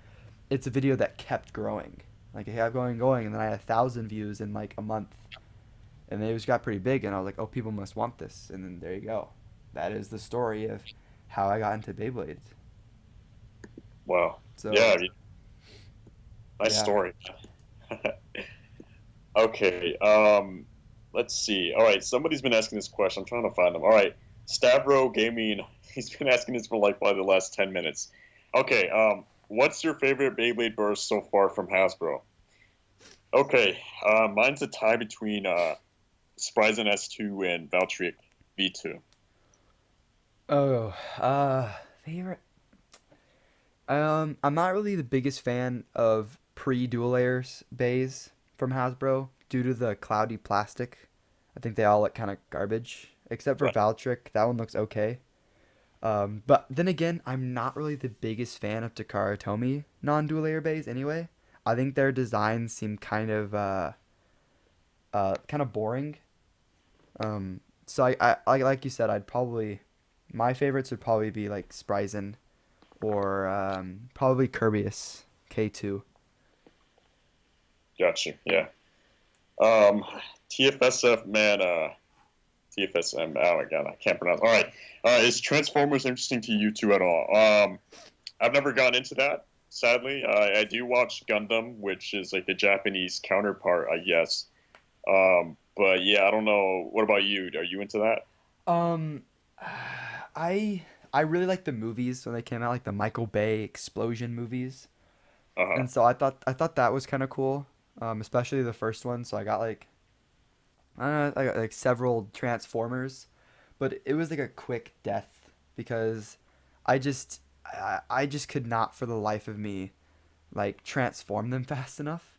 it's a video that kept growing. Like it kept going, and then I had 1,000 views in like a month, and it just got pretty big. And I was like, oh, people must want this, and then there you go. That is the story of how I got into Beyblades. Wow. Yeah, So I mean, nice yeah, story. Okay. Let's see. All right, somebody's been asking this question. I'm trying to find them. All right, Stavro Gaming. He's been asking this for like probably the last 10 minutes. Okay. What's your favorite Beyblade Burst so far from Hasbro? Okay. Mine's a tie between Spryzen S2 and Valtryek V2. oh, favorite. I'm not really the biggest fan of pre-dual layers bays from Hasbro due to the cloudy plastic. I think they all look kind of garbage, except for Right. Valtryek. That one looks okay. But then again, I'm not really the biggest fan of Takara Tomy non-dual layer bays anyway. I think their designs seem kind of boring. So I like you said, I'd probably my favorites would probably be like Spryzen or probably Kirby's K2. Gotcha. Yeah. Um, TFSF man. TFSM. Oh my god, I can't pronounce. All right. Is Transformers interesting to you two at all? I've never gotten into that. Sadly, I do watch Gundam, which is like the Japanese counterpart, I guess. But yeah, I don't know. What about you? Are you into that? Um, I I really like the movies when they came out, like the Michael Bay explosion movies, Uh huh. and so I thought that was kind of cool, especially the first one. So I got like I got like several Transformers, but it was like a quick death because I just could not for the life of me like transform them fast enough.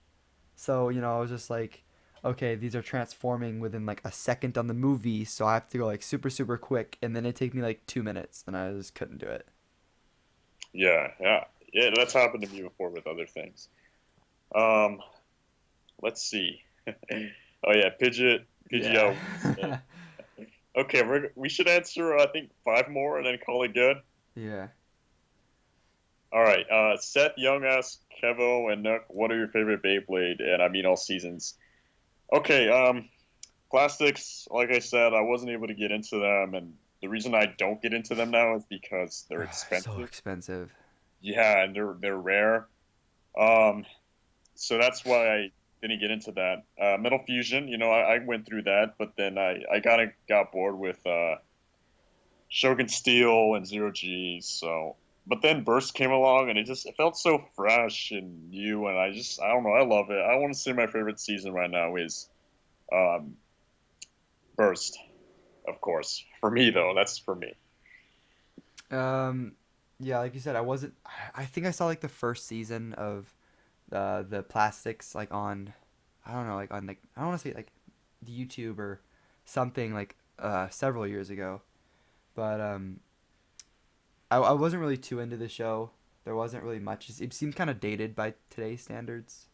So, I was just like, okay, these are transforming within like a second on the movie, so I have to go like super, super quick, and then it take me like 2 minutes, and I just couldn't do it. Yeah, yeah, yeah. That's happened to me before with other things. Um, let's see. Oh yeah, Yeah. Pidgeot. Okay, we should answer I think five more and then call it good. Yeah. All right. Seth Young asks Kevo and Nook, what are your favorite Beyblade? And I mean all seasons. Okay. Plastics. Like I said, I wasn't able to get into them, and the reason I don't get into them now is because they're So expensive. expensive. Yeah, and they're rare. Um, so that's why I didn't get into that. Metal Fusion. I went through that, but then I kind of got bored with Shogun Steel and Zero G. So, but then Burst came along, and it felt so fresh and new, and I don't know, I love it. I want to say my favorite season right now is um, Burst, of course. For me though, that's for me. Um, yeah, like you said, I wasn't. I think I saw like the first season of the plastics like on, I don't know, like on like I don't want to say like the YouTube or something like several years ago, but I wasn't really too into the show. There wasn't really much. It seemed kind of dated by today's standards.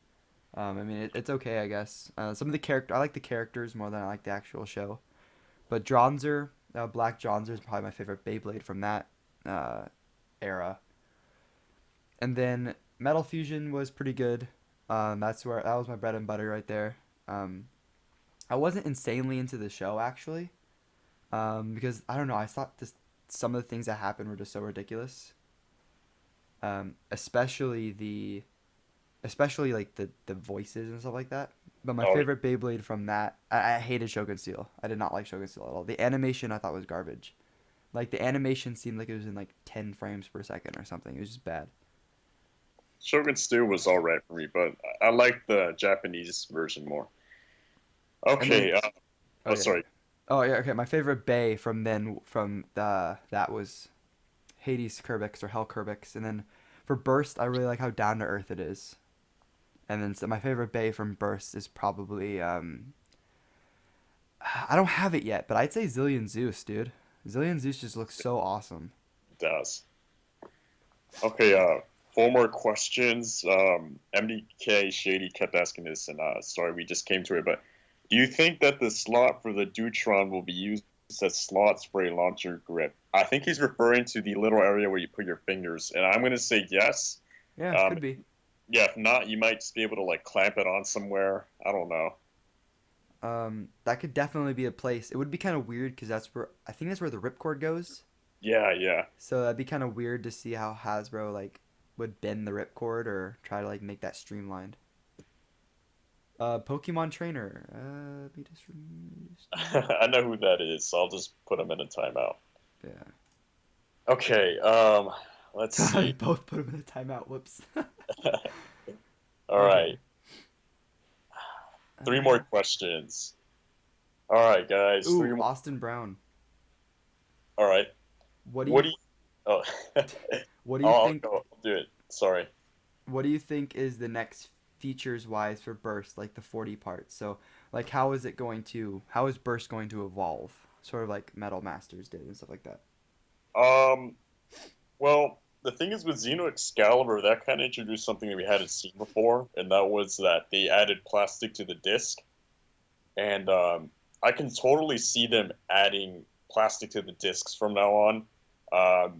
I mean, it's okay, I guess. Some of the character I like the characters more than I like the actual show. But Dronzer, Black Dronzer is probably my favorite Beyblade from that uh, era. And then Metal Fusion was pretty good. That was my bread and butter right there. Um, I wasn't insanely into the show actually, because I don't know. I thought this some of the things that happened were just so ridiculous. Especially especially like the voices and stuff like that. But my Oh, favorite Beyblade from that, I hated Shogun Steel. I did not like Shogun Steel at all. The animation I thought was garbage. Like the animation seemed like it was in like 10 frames per second or something. It was just bad. Shogun Steel was all right for me, but I like the Japanese version more. And then Okay. oh Oh, yeah. sorry. Oh yeah, okay. My favorite Bay from then from the that was Hades Kerbix or Hell Kerbix, and then for Burst, I really like how down to earth it is. And then so my favorite Bay from Burst is probably I don't have it yet, but I'd say Zillion Zeus, dude. Zillion Zeus just looks so awesome. It does. Okay. Four more questions. MDK Shady kept asking this, and sorry, we just came to it. But do you think that the slot for the Dutron will be used as slots for a launcher grip? I think he's referring to the little area where you put your fingers, and I'm gonna say yes. Yeah, Um, could be. yeah, if not, you might just be able to like clamp it on somewhere. I don't know. That could definitely be a place. It would be kind of weird because that's where I think that's where the ripcord goes. Yeah, yeah. So that'd be kind of weird to see how Hasbro like would bend the ripcord or try to like make that streamlined. Pokemon Trainer. Be I know who that is, so I'll just put him in a timeout. Yeah. Okay, let's We see. both put him in a timeout. Whoops. All Okay. right, three more questions. All right, guys, three Ooh, more. Austin Brown. All right, What do what you do you? Oh, what do you I'll think? go. I'll do it. Sorry. What do you think is the next features wise for Burst, like the 40 parts? So, like, how is Burst going to evolve? Sort of like Metal Masters did and stuff like that. Um, well, the thing is with Xeno Excalibur, that kind of introduced something that we hadn't seen before, and that was that they added plastic to the disc. And I can totally see them adding plastic to the discs from now on.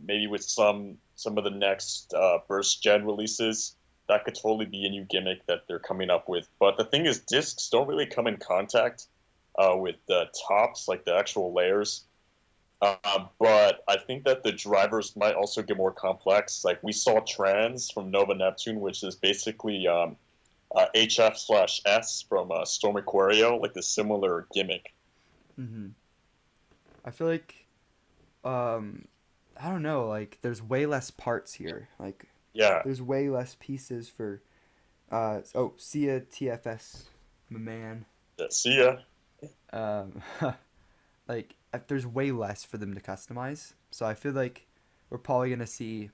Maybe with some of the next Burst Gen releases, that could totally be a new gimmick that they're coming up with. But the thing is, discs don't really come in contact with the tops, like the actual layers. But I think that the drivers might also get more complex. Like we saw Trans from Nova Neptune, which is basically HF/S from Storm Aquario, like the similar gimmick. Mm-hmm. I feel like, um, I don't know, like, there's way less parts here. Like, Yeah, there's way less pieces for, oh, Sia TFS, my man. yeah. See ya. Um, like, there's way less for them to customize. So I feel like we're probably going to see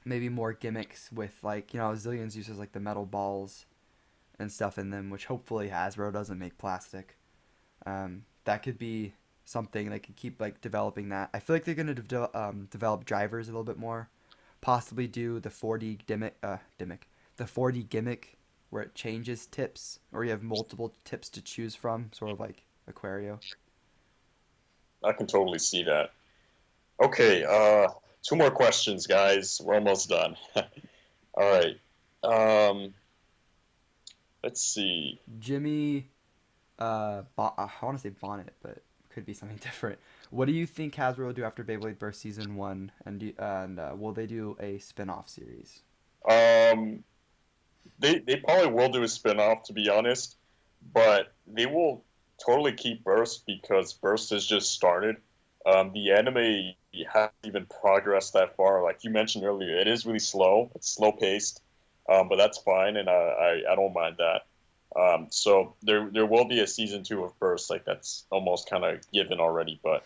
maybe more gimmicks with, like, Zillions uses, like, the metal balls and stuff in them, which hopefully Hasbro doesn't make plastic. That could be something they could keep like developing that. I feel like they're gonna develop drivers a little bit more, possibly do the 4D the 4D gimmick where it changes tips or you have multiple tips to choose from, sort of like Aquario. I can totally see that. Okay, two more questions, guys. We're almost done. All right. Um, let's see. Jimmy, I want to say Bonnet, but it could be something different. What do you think Hasbro will do after Beyblade Burst Season 1? And will they do a spin off series? Um, they probably will do a spin-off, to be honest, but they will totally keep Burst because Burst has just started. The anime hasn't even progressed that far. Like you mentioned earlier, it is really slow. It's slow paced, but that's fine, and I don't mind that. So there will be a season two of Burst, like that's almost kind of given already. But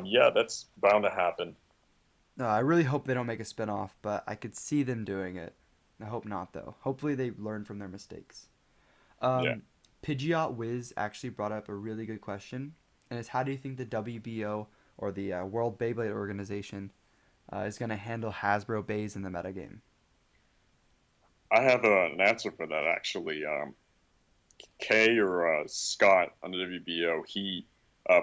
yeah, that's bound to happen. No, I really hope they don't make a spin off, but I could see them doing it. I hope not, though. Hopefully they learn from their mistakes. Yeah. Pidgeot Wiz actually brought up a really good question, and it's how do you think the WBO or the World Beyblade Organization is going to handle Hasbro Bays in the metagame? I have an answer for that actually. Kay or Scott on the WBO, he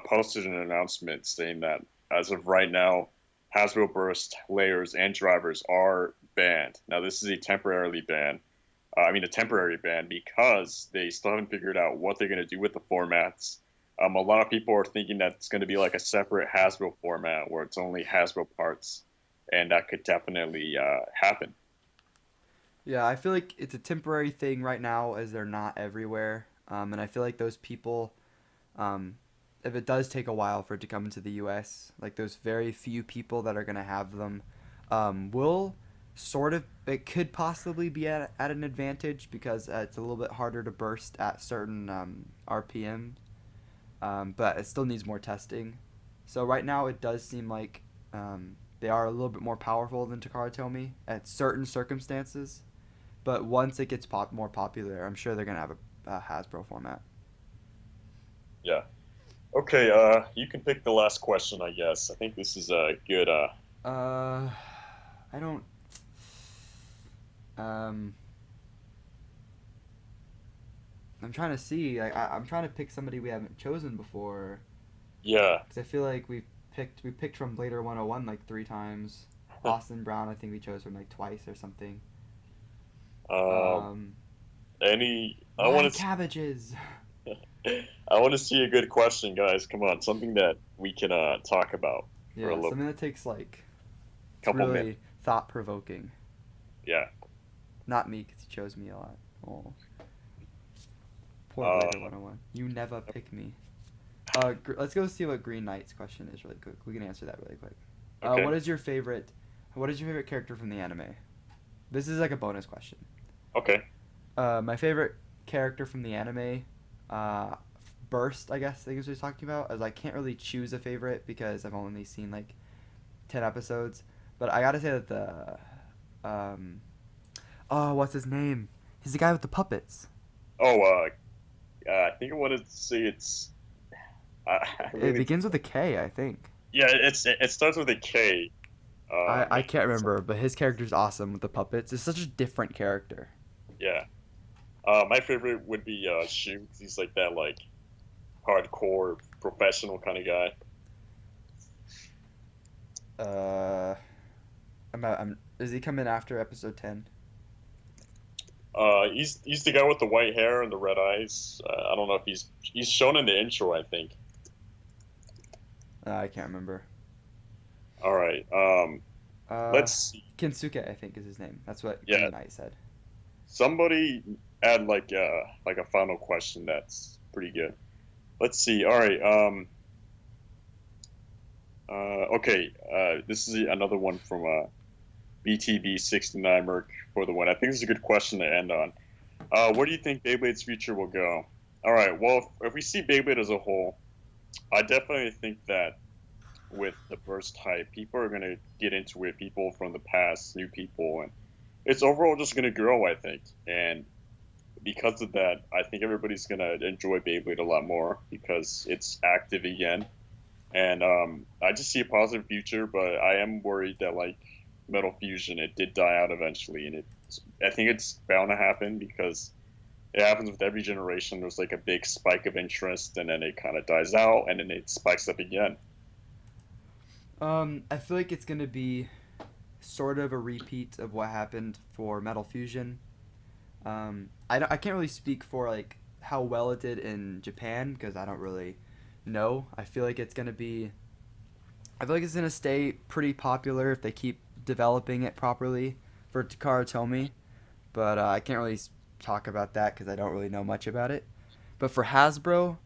posted an announcement saying that as of right now, Hasbro Burst layers and drivers are banned. Now, this is a temporarily ban. A temporary ban because they still haven't figured out what they're going to do with the formats. A lot of people are thinking that it's going to be like a separate Hasbro format where it's only Hasbro parts, and that could definitely happen. Yeah, I feel like it's a temporary thing right now as they're not everywhere. And I feel like those people, um, if it does take a while for it to come into the U.S., like those very few people that are gonna have them, will sort of it could possibly be at an advantage because it's a little bit harder to burst at certain RPM, but it still needs more testing. So right now it does seem like they are a little bit more powerful than Takara Tomy at certain circumstances, but once it gets more popular, I'm sure they're gonna have a Hasbro format. Yeah. Okay, you can pick the last question, I guess. I think this is a good. Uh, I don't. Um, I'm trying to see. I'm trying to pick somebody we haven't chosen before. Yeah. Because I feel like we picked from Blader 101 like 3 times. Austin Brown, I think we chose from like twice or something. Um. Um, Any? I why want to. cabbages? I want to see a good question, guys. Come on, something that we can talk about for a Yeah, little something that takes like it's couple really minutes. thought provoking. Yeah. Not me, because he chose me a lot. Oh, poor Uh. Blader 101. You never pick me. Let's go see what Green Knight's question is really quick. We can answer that really quick. Okay. What is your favorite character from the anime? This is like a bonus question. Okay. My favorite character from the anime, uh, Burst, I guess, I think is what he's talking about. As I can't really choose a favorite because I've only seen like 10 episodes. But I gotta say that what's his name? He's the guy with the puppets. Oh. I think I wanted to say it's. I It really. begins with a K, I think. Yeah. It starts with a K. I can't remember, but his character's awesome with the puppets. It's such a different character. Yeah. My favorite would be Shu, 'cause he's like that like hardcore professional kind of guy. Uh, is he coming after episode 10? He's the guy with the white hair and the red eyes. I don't know if he's shown in the intro, I think. I can't remember. All right. Uh, Let's see. Kensuke, I think, is his name. That's what Yeah. Green Knight said. Somebody add like a final question that's pretty good. Let's see. All right. Okay. This is another one from BTB69 Merc for the win. I think this is a good question to end on. Where do you think Beyblade's future will go? All right. Well, if we see Beyblade as a whole, I definitely think that with the burst hype, people are gonna get into it. People from the past, new people, and it's overall just gonna grow. I think, and because of that, I think everybody's gonna enjoy Beyblade a lot more because it's active again. And I just see a positive future, but I am worried that like Metal Fusion, it did die out eventually, and I think it's bound to happen because it happens with every generation. There's like a big spike of interest, and then it kind of dies out, and then it spikes up again. I feel like it's gonna be sort of a repeat of what happened for Metal Fusion. I can't really speak for like how well it did in Japan because I don't really know. I feel like it's gonna stay pretty popular if they keep developing it properly for Takara Tomy, but I can't really talk about that because I don't really know much about it. But for Hasbro,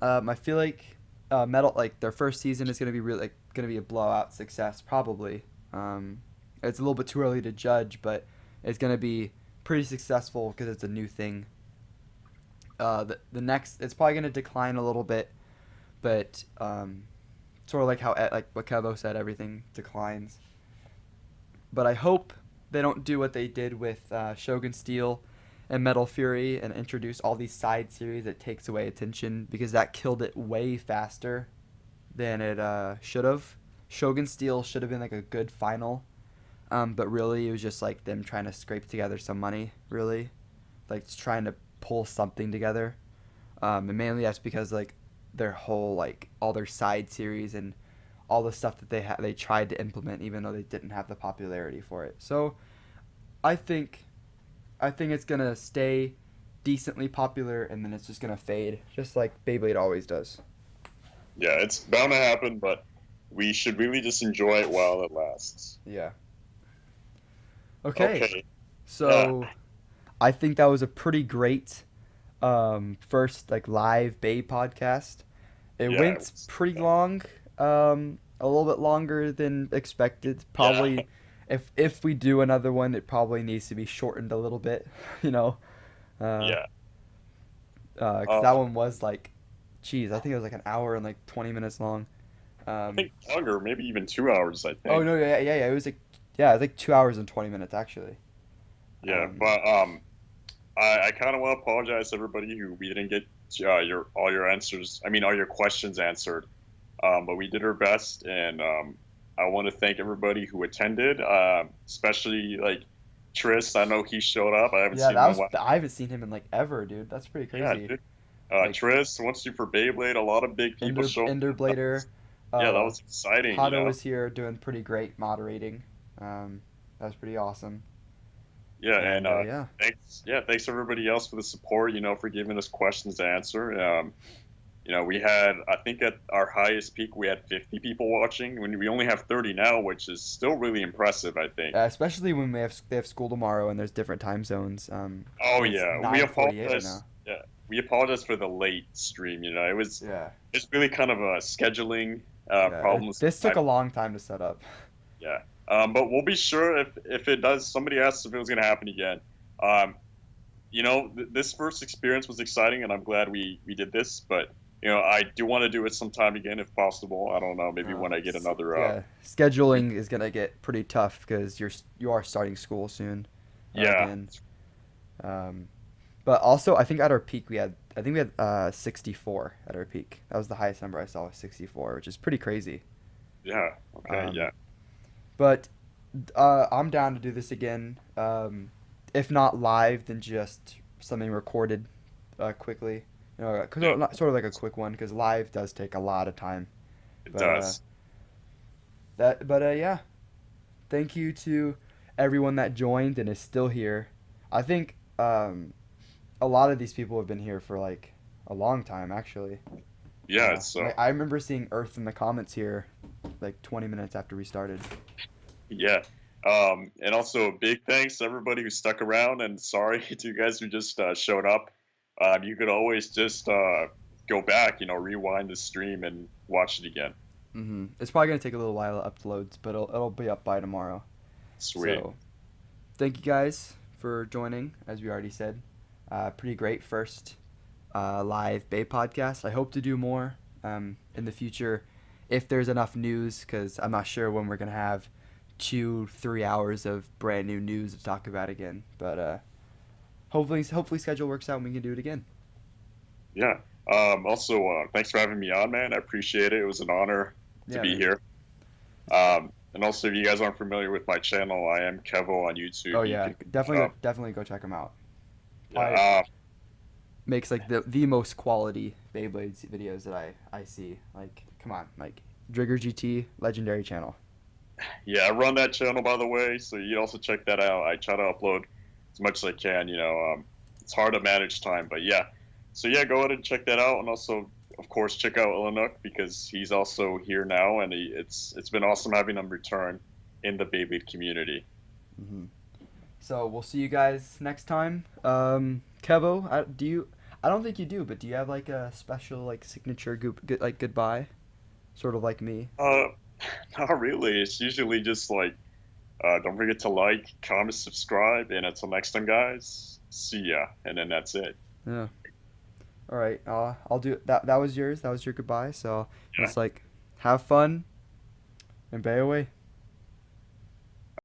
I feel like Metal like their first season is gonna be really like, gonna be a blowout success probably. It's a little bit too early to judge, but it's gonna be pretty successful because it's a new thing. The next it's probably gonna decline a little bit, but sort of like how like what Kevo said, everything declines. But I hope they don't do what they did with Shogun Steel and Metal Fury and introduce all these side series that takes away attention because that killed it way faster than it should have. Shogun Steel should have been like a good final, but really it was just like them trying to scrape together some money, really, like trying to pull something together. And mainly that's because like their whole like all their side series and all the stuff that they tried to implement even though they didn't have the popularity for it. So I think it's gonna stay decently popular and then it's just gonna fade, just like Beyblade always does. Yeah, it's bound to happen, but we should really just enjoy it while it lasts. Yeah. Okay. Okay. So I think that was a pretty great first like live Bay podcast. It Yeah, it went was, pretty long, a little bit longer than expected. yeah, Probably, if we do another one, it probably needs to be shortened a little bit, you know, uh, yeah. 'cause Uh, that one was like, geez, I think it was like an hour and like 20 minutes long. I Um, think longer, maybe even 2 hours. I oh think. no, yeah, it was like, yeah, it was like 2 hours and 20 minutes actually. Yeah, Um, but I kind of want to apologize to everybody who we didn't get your all your answers. I mean, all your questions answered. But we did our best, and I want to thank everybody who attended, especially like Tris. I know he showed up. I haven't yeah, seen him that in a was while. I haven't seen him in like ever, dude. That's pretty Yeah, crazy. dude. Like Tris wants to for Beyblade. A lot of big people showed up. Enderblader, Yeah, that uh, was exciting. Hado was here doing pretty great moderating. That was pretty awesome. Yeah, and And yeah, thanks everybody else for the support. For giving us questions to answer. We had, I think at our highest peak, we had 50 people watching. When we only have 30 now, which is still really impressive, I think. especially when they have school tomorrow and there's different time zones. Oh And it's yeah, we 9:48 right apologize. now. Yeah, we apologize for the late stream. Yeah, It's really kind of a scheduling yeah. problems. This took a long time to set up. Yeah, but we'll be sure if it does. Somebody asked if it was going to happen again. Um, this first experience was exciting, and I'm glad we did this. But I do want to do it sometime again if possible. I don't know, maybe when I get another. Yeah, scheduling is gonna get pretty tough because you are starting school soon, Yeah, again. Um, but also I think at our peak we had 64 at our peak. That was the highest number I saw was 64, which is pretty crazy. yeah, okay, Um, yeah, but I'm down to do this again. If not live, then just something recorded quickly. yeah. Sort of like a quick one, because live does take a lot of time. It But does. yeah, thank you to everyone that joined and is still here. I think a lot of these people have been here for like a long time, actually. Yeah, so Like I remember seeing Earth in the comments here, like 20 minutes after we started. yeah. And also a big thanks to everybody who stuck around, and sorry to you guys who just showed up. You could always just go back, rewind the stream and watch it again. It's probably gonna take a little while to upload, but it'll be up by tomorrow. Sweet. So thank you guys for joining, as we already said. Pretty great first live Bay podcast. I hope to do more in the future if there's enough news, because I'm not sure when we're gonna have 2-3 hours of brand new news to talk about again. But hopefully schedule works out and we can do it again. Yeah. Also, thanks for having me on, man. I appreciate it. It was an honor to Yeah, be man. here. And also, if you guys aren't familiar with my channel, I am Kevo on YouTube. Oh You yeah, can, definitely go check them out. Probably yeah, makes like the most quality Beyblades videos that I see. Like, come on, like Drigger GT legendary channel. yeah. I run that channel, by the way, so you also check that out. I try to upload as much as I can. It's hard to manage time, but yeah. So yeah, go ahead and check that out, and also, of course, check out Ilinnuc because he's also here now, and it's been awesome having him return in the Beyblade community. hmm So we'll see you guys next time. Kevo, I don't think you do, but do you have like a special like signature like goodbye, sort of like me? Uh, Not really. It's usually just like, don't forget to like, comment, subscribe, and until next time, guys, see ya. And then that's it. Yeah. All right. I'll do that. That was yours. That was your goodbye. So Yeah. it's like, have fun and bay away.